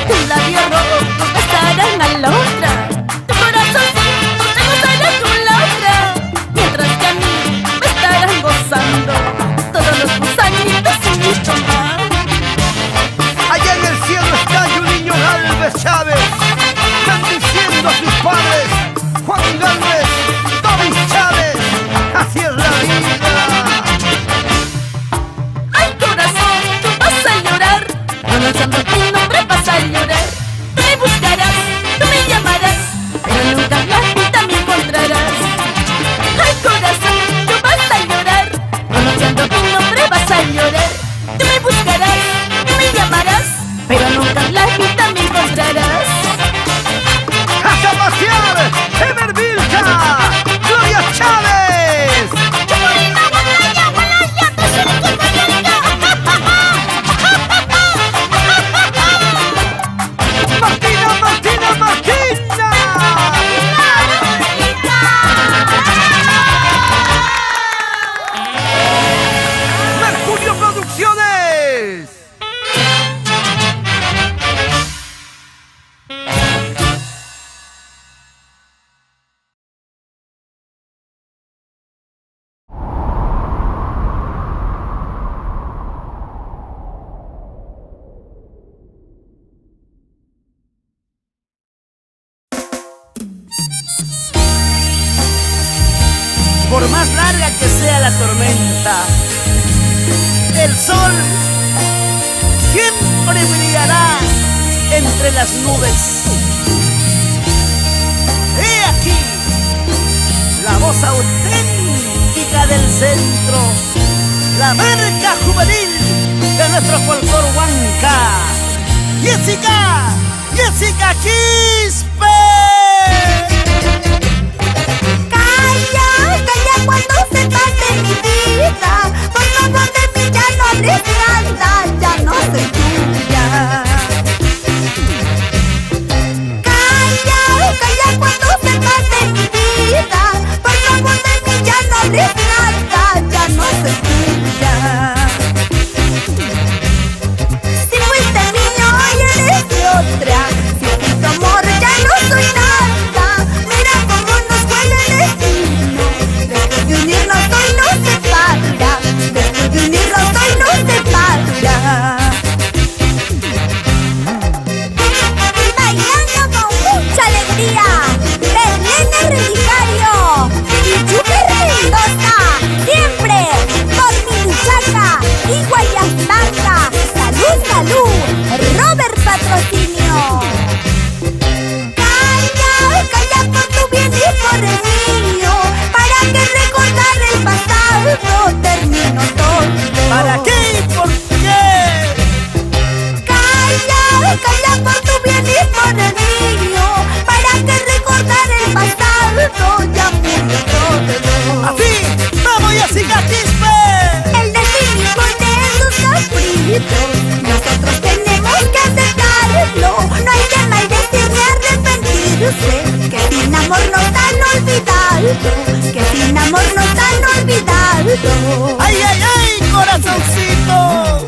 Tus labios rojos besarán a la otra. Tu corazoncito se gozará con la otra. Mientras que a mí me estarán gozando todos los gusanitos en mi tumba. Allá en el cielo está Juliño Galvez Chávez, bendiciendo a sus padres, Juan Galvez, Doris Chávez. Así es la vida. Ay, corazón, tú vas a llorar. Pronunciando tu nombre vas a llorar. Tú me buscarás, tú me llamarás, pero nunca la vida me encontrarás. Ay, corazón, tú vas a llorar. Pronunciando tu nombre vas a llorar. Tú me buscarás, tú me llamarás, pero nunca la vida me encontrarás. ¡A Sebastián! ¡Emervilca! ¡Gloria Chávez! ¡Chupurina, gualaya, gualaya! ¡Tashuriki, gualaya! ¡Martina, Martina, Martina! ¡Mercurio Producciones! Por más larga que sea la tormenta, el sol siempre brillará entre las nubes. He aquí la voz auténtica del centro, la marca juvenil de nuestro folclor huanca, Jessica, Jessica Quispe. Calla, calla cuando se pase mi vida. Por favor de mí ya no hables nada, ya no soy tuya. Calla, calla cuando se pase mi vida. Por favor de mí ya no hables nada, ya no soy tuya. Si fuiste mío y eres de otra, si fuiste amor ya no soy nada. Mira cómo nos huele el destino. Después de unirnos hoy nos separa. Después de unirnos hoy nos separa. Bailando con mucha alegría, Belén el Relicario y Yupi Ramoncito.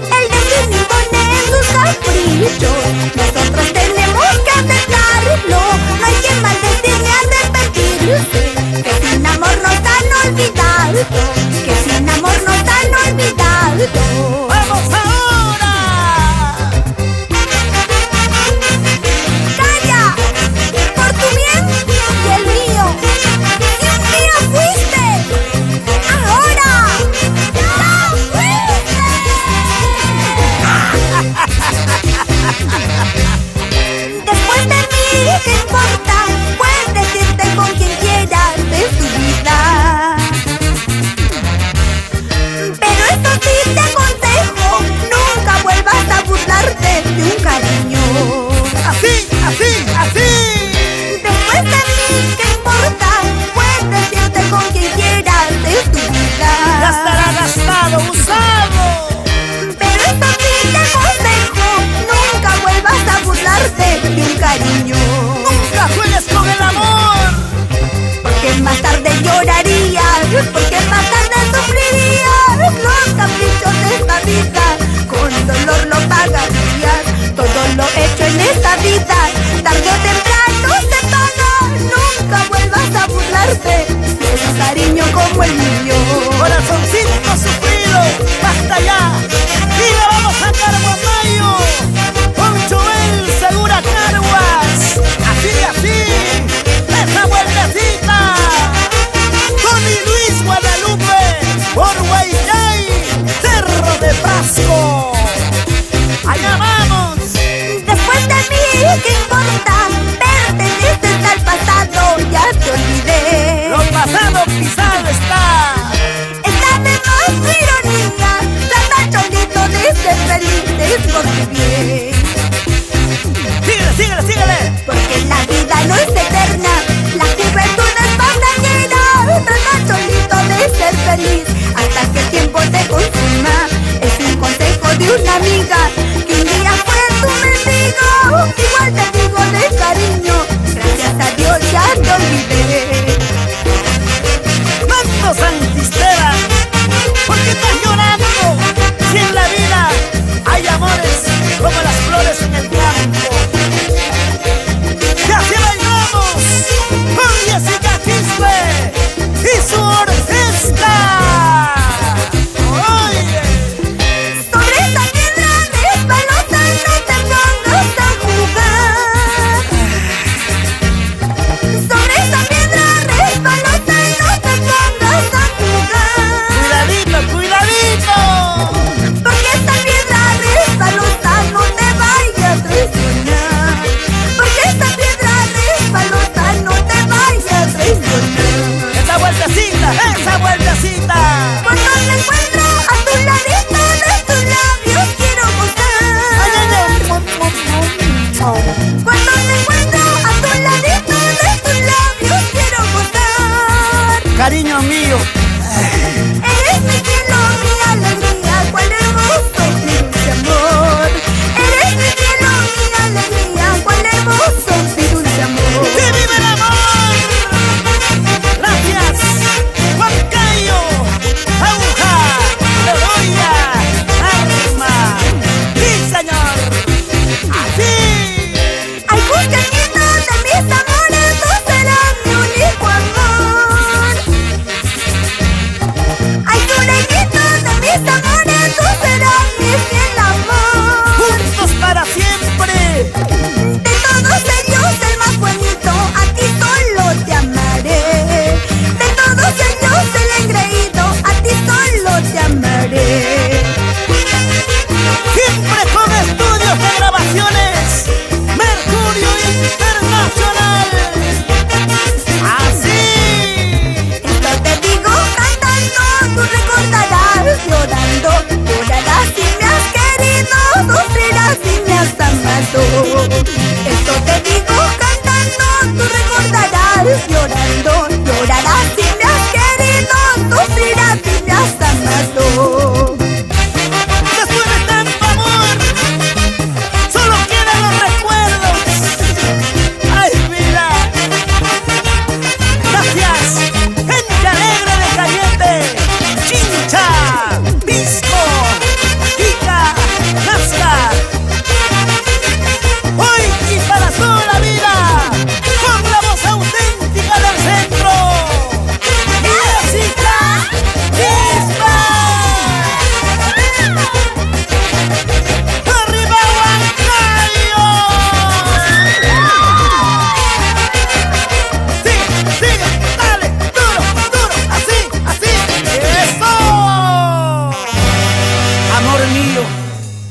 El destino impone sus caprichos. Nosotros tenemos que aceptarlo. No hay que maldecir ni arrepentirse. Que sin amor nos han olvidado. Que sin amor nos han olvidado. ¡Vamos ahora! ¡Calla! Por tu bien y el mío. Si un día fuiste, ahora ya fuiste.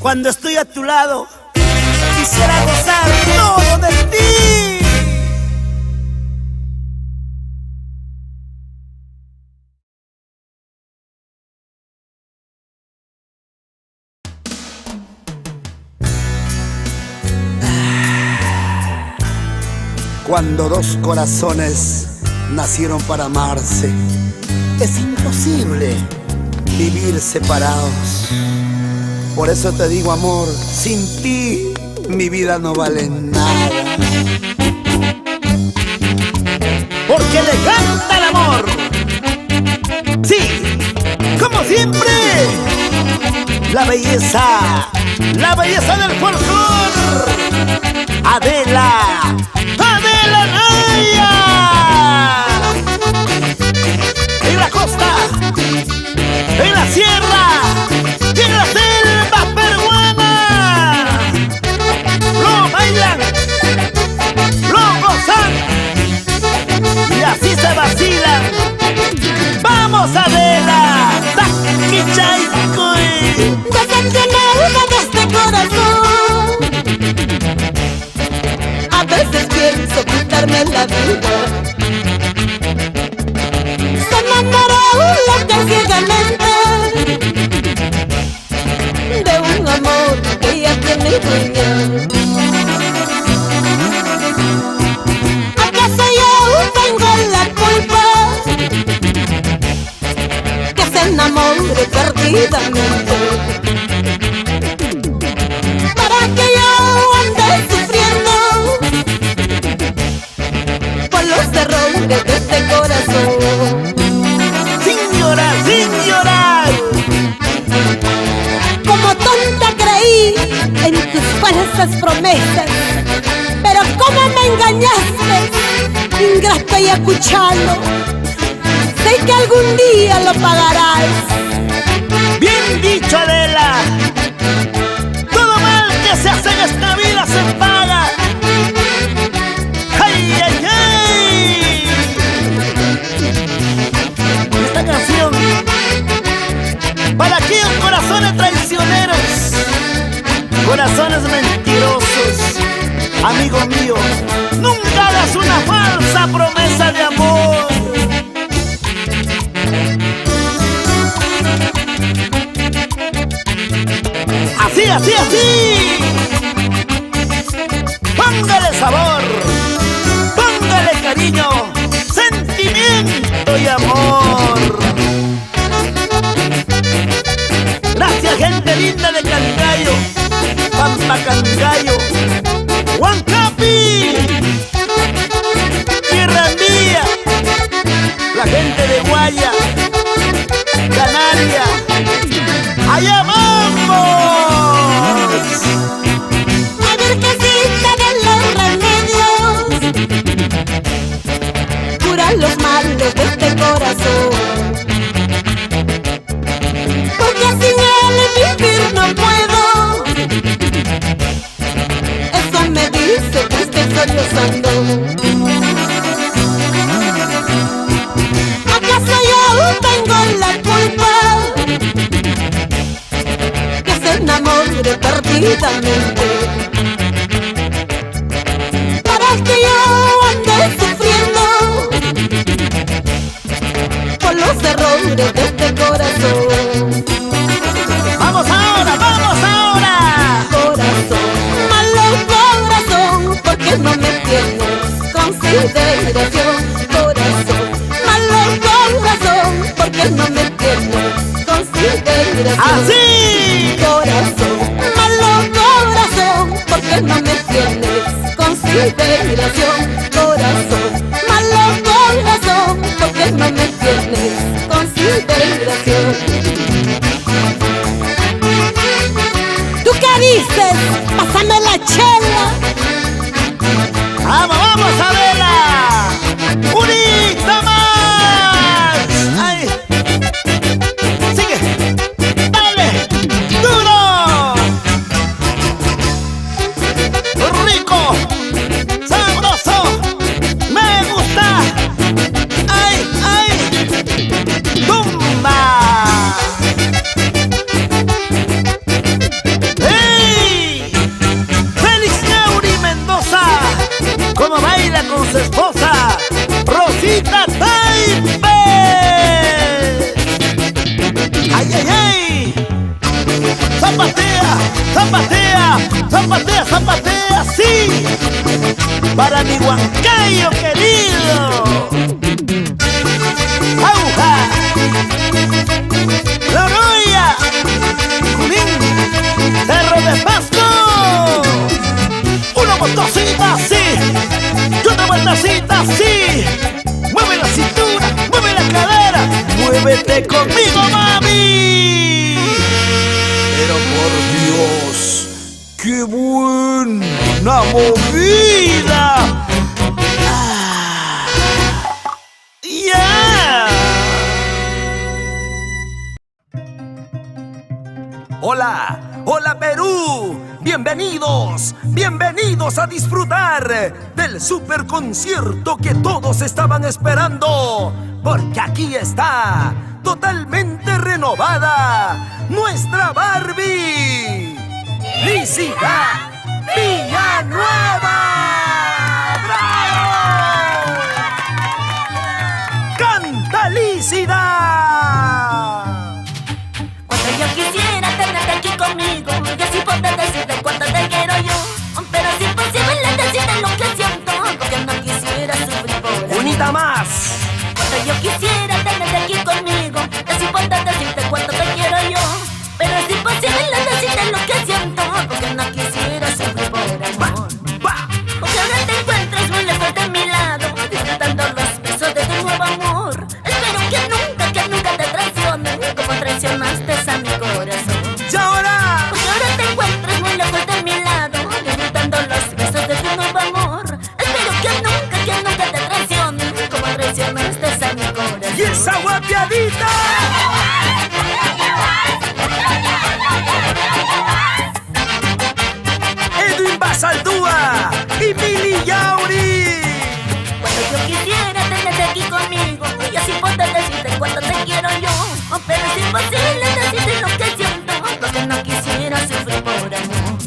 Cuando estoy a tu lado, quisiera gozar todo de ti. Cuando dos corazones nacieron para amarse, es imposible vivir separados. Por eso te digo, amor, sin ti mi vida no vale nada. Porque le canta el amor. Sí, como siempre, la belleza del folclor. Adela Naya. En la costa, en la sierra, y en la selva peruana. Lo bailan, lo gozan, y así se vacilan. ¡Vamos, Adela! ¡Taki Chaycoy! Decepcionada de este corazón, a veces pienso quitarme la vida. Se enamoró loca ciegamente de un amor que ya tiene dueña. ¿Acaso yo tengo la culpa que se enamore perdidamente? Para que yo ande sufriendo por los errores de este corazón. Sin llorar, sin llorar. Como tonta creí en tus falsas promesas, pero cómo me engañaste, ingrato y acuchalo. Sé que algún día lo pagarás. Bien dicho, Adela. Todo mal que se hace en esta vida se paga. ¡Ay, ay, ay! Esta canción para aquellos corazones traicioneros, corazones mentirosos. Amigo mío, nunca hagas una falsa promesa de amor. Así, así, así. Póngale sabor, póngale cariño, sentimiento y amor. Gracias, gente linda de Cangallo, Pampa Cangallo, Huancapi, Tierra Mía, la gente de Guaya, Canaria. ¡Allá vamos! A Virgencita de los remedios, cura los males de este corazón. Porque sin él vivir no puedo. Eso me dice que estoy sollozando. ¿Acaso yo tengo la culpa que se enamore perdidamente? Para que yo ande sufriendo por los errores de este corazón. ¡Vamos ahora, vamos ahora! Corazón, malo corazón, porque no me tienes consideración. Corazón, malo corazón, porque no me tienes consideración. ¡Así! Corazón, malo corazón, porque no me tienes consideración. Corazón, malo corazón, porque no me tienes consideración. ¿Tú qué dices? Pásame la chela. ¡Vamos, vamos, Adela! ¡Unita más! ¡Ay! ¡Sigue! ¡Dale! ¡Duro! ¡Rico! ¡Sabroso! zapatea, zapatea, zapatea, sí. Para mi huancayo querido. ¡Auja! La Roya, Junín, Cerro de Pasto. Una motocita, sí. Y otra vueltacita, sí. Mueve la cintura, mueve la cadera. Muévete conmigo, mami. Pero por Dios, qué buena movida. ¡Ya! Hola, hola Perú, bienvenidos a disfrutar del super concierto que todos estaban esperando, porque aquí está, totalmente renovada, nuestra Barbie, Lísida Villanueva. ¡Bravo! ¡Canta Lísida! Cuando yo quisiera tenerte aquí conmigo y así poder decirte cuánto te quiero yo, pero es imposible decirte lo que siento, porque no quisiera sufrir por amor. ¡Unita más! Cuando yo quisiera tenerte aquí conmigo, es importante decirte cuánto te quiero yo, pero es imposible decirte lo que siento, porque no quisiera sufrir por amor. Porque ahora te encuentras muy lejos de mi lado, disfrutando los besos de tu nuevo amor. Espero que nunca te traicionen, como traicionaste a mi corazón. ¡Y ahora! Porque ahora te encuentras muy lejos de mi lado, disfrutando los besos de tu nuevo amor. Espero que nunca te traicionen, como traicionaste a mi corazón. ¡Y esa guapiadita! Edwin Basaldúa y Mili Yauri. Cuando yo quisiera tenerte aquí conmigo y así poder decirte cuánto te quiero yo, pero es imposible decirte lo que siento, porque no quisiera sufrir por amor.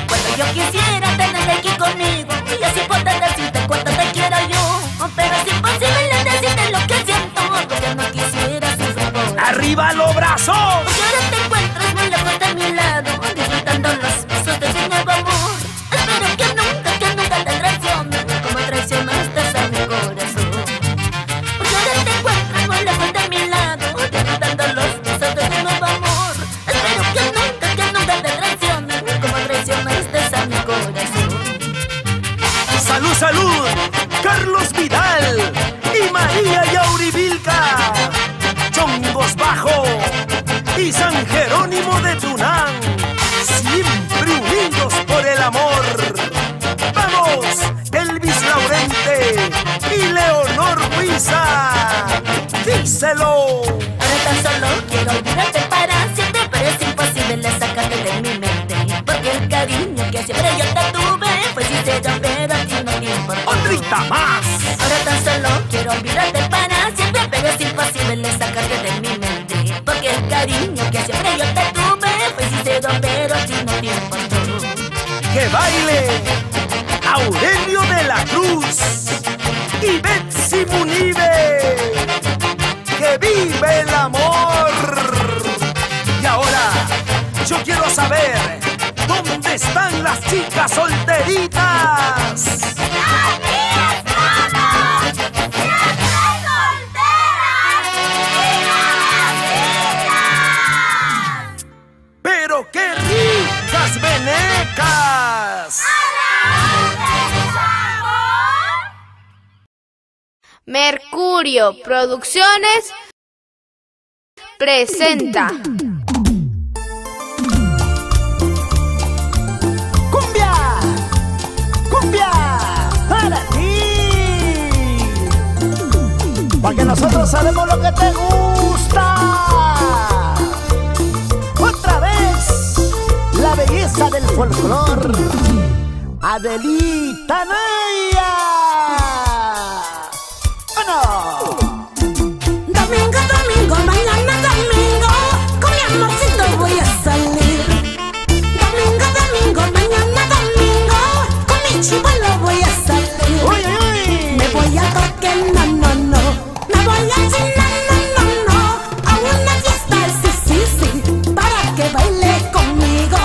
Cuando yo quisiera tenerte aquí conmigo y así poder decirte cuánto te quiero yo, pero es imposible decirte lo que siento, porque no quisiera sufrir por amor. ¡Arriba los brazos! Porque ahora te encuentras muy lejos de mi lado, disfrutando los besos de tu nuevo amor. Espero que nunca te traicionen, como traicionaste a mi corazón. Porque ahora te encuentras muy lejos de mi lado, disfrutando los besos de tu nuevo amor. Espero que nunca te traicionen, como traicionaste a mi corazón. ¡Salud, salud! Carlos Vidal y María Yauribilca, Chongos Bajo y San Jerónimo de Tunán, siempre unidos por el amor. ¡Vamos! Elvis Laurente y Leonor Huiza, díselo. Ahora tan solo quiero olvidarte para siempre, pero es imposible sacarte de mi mente, porque el cariño que siempre yo te tuve fue sincero, pero a ti no te importó. ¡Otrita más! Ahora tan solo quiero olvidarte para siempre, pero es imposible sacarte de mi mente, porque el cariño que siempre yo te tuve fue sincero, pero a ti no te importó. ¡Que baile! Aurelio de la Cruz y Betsy Munive. ¡Que vive el amor! Y ahora, yo quiero saber, ¿dónde están las chicas solteritas? ¡Pero qué ricas venecas! Mercurio Producciones presenta ¡Cumbia! ¡Cumbia! ¡Para ti! Porque nosotros sabemos lo que te gusta. Otra vez, la belleza del folclor. Adelita Naya. ¡Oh, no! Domingo, domingo, mañana domingo, con mi amorcito voy a salir. Domingo, domingo, mañana domingo, con mi chivuelo voy a salir. ¡Uy, uy, uy! Me voy a toque, no, no, no. Me voy a China, no, no, no. A una fiesta, sí, sí, sí, para que baile conmigo.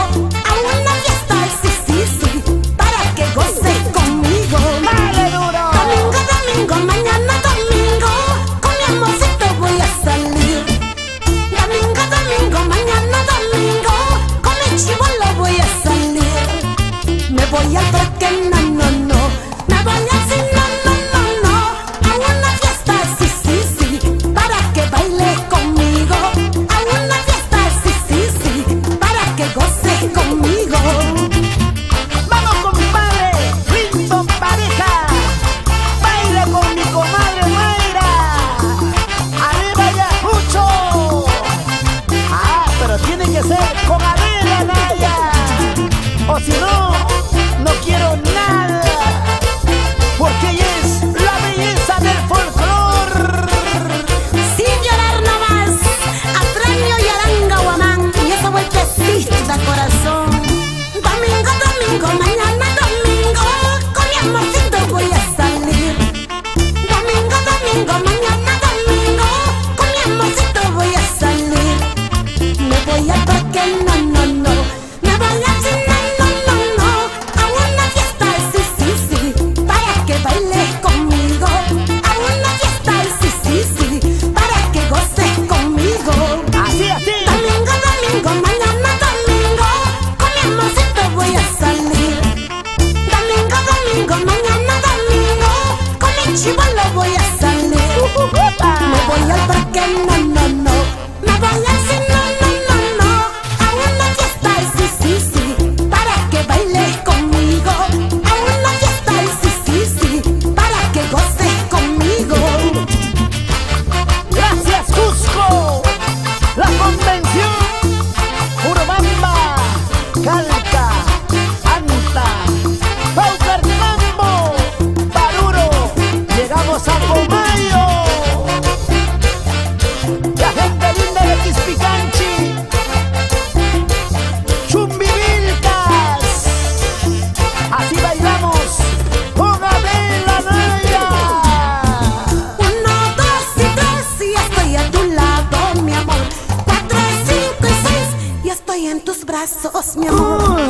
brazos, mi amor. 1, 2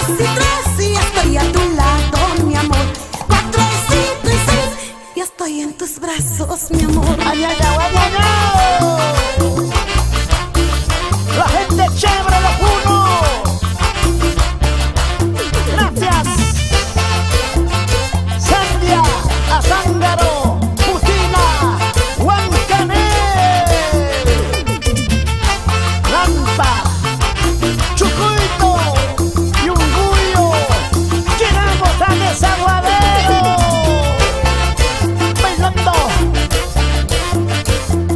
y 3 y estoy a tu lado, mi amor. 4 y 5 y 6 y estoy en tus brazos, mi amor. ¡Ay, ay, ay, ay, ay, ay! La gente chévere, los uno. Gracias. Sandia, Azángaro, Putina, Huancanel, Lampa, Chucuito y Unguyo. Llegamos a Desaguadero. Bailando,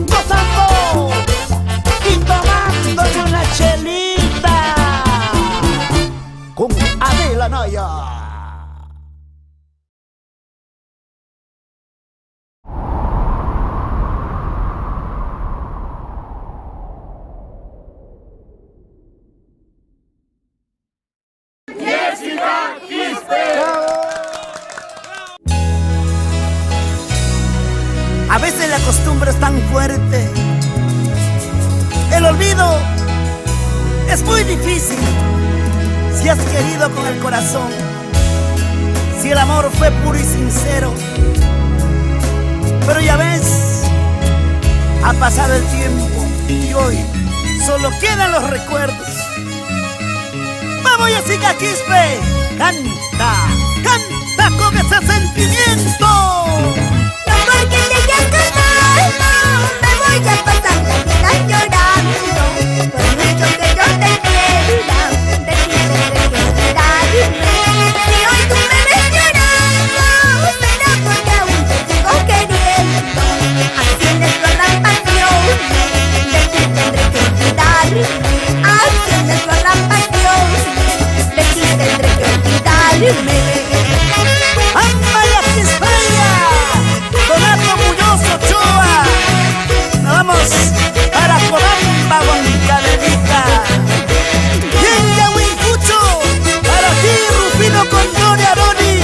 gozando y tomando una chelita con Adela Naya. A veces la costumbre es tan fuerte, el olvido es muy difícil. Si has querido con el corazón, si el amor fue puro y sincero, pero ya ves, ha pasado el tiempo y hoy solo quedan los recuerdos. Vamos, Jessica Quispe, canta, canta con ese sentimiento. Porque te hayas casado, me voy a pasar la vida llorando. Por mucho que yo te quiera, de ti tendré que olvidarme. Si hoy tú me ves llorando, será porque aún te sigo queriendo. Acciones guardan pasión, de ti tendré que olvidarme. Acciones guardan pasión, de ti tendré que olvidarme. ¡Ámbaya Quispeya! Donato Muñoz Ochoa. Nos vamos para Cobamba, Huancavelica. Yenga Huincucho, para ti Rufino Condori Aroni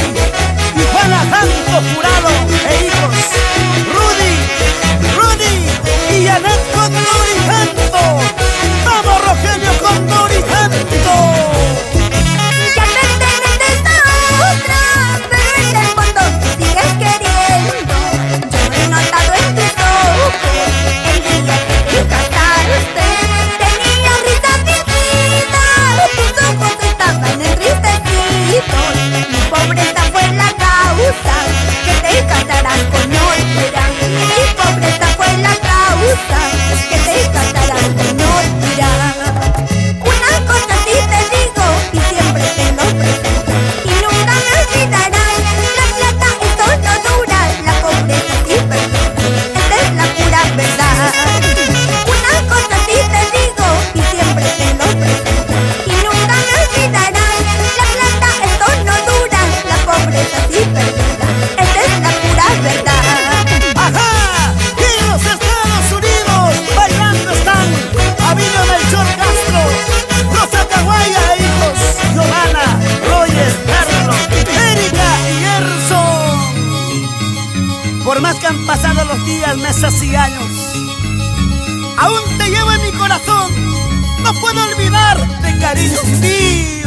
y Juana Santos Jurado e hijos Rudy y Janet Condori Santo. ¡Vamos, Rogelio Condori Santo! Ya perteneces a otra, pero en el fondo tú sigues queriendo. Yo he notado en tus ojos el día que te casaste. Tenías risa fingida, tus ojos estaban entristecidos. Mi pobreza fue la causa que te casarás con otra. Mi pobreza fue la causa que te casarás con otra. Una cosa sí te digo y siempre tenlo presente y nunca me olvidarás. La plata esto no dura, la pobreza sí perdura. Esta es la pura verdad. Una cosa sí te digo y siempre tenlo presente y nunca me olvidarás. La plata esto no dura, la pobreza sí perdura. Esta es la pura verdad. ¡Ajá! Y en los Estados Unidos bailando están Abilio Melchor Castro, Rosa Caguaya e hijos, Giovanna, Roger, Carlos, Erika y Gerson. Por más que han pasado los días, meses y años, aún te llevo en mi corazón. No puedo olvidarte, cariño mío.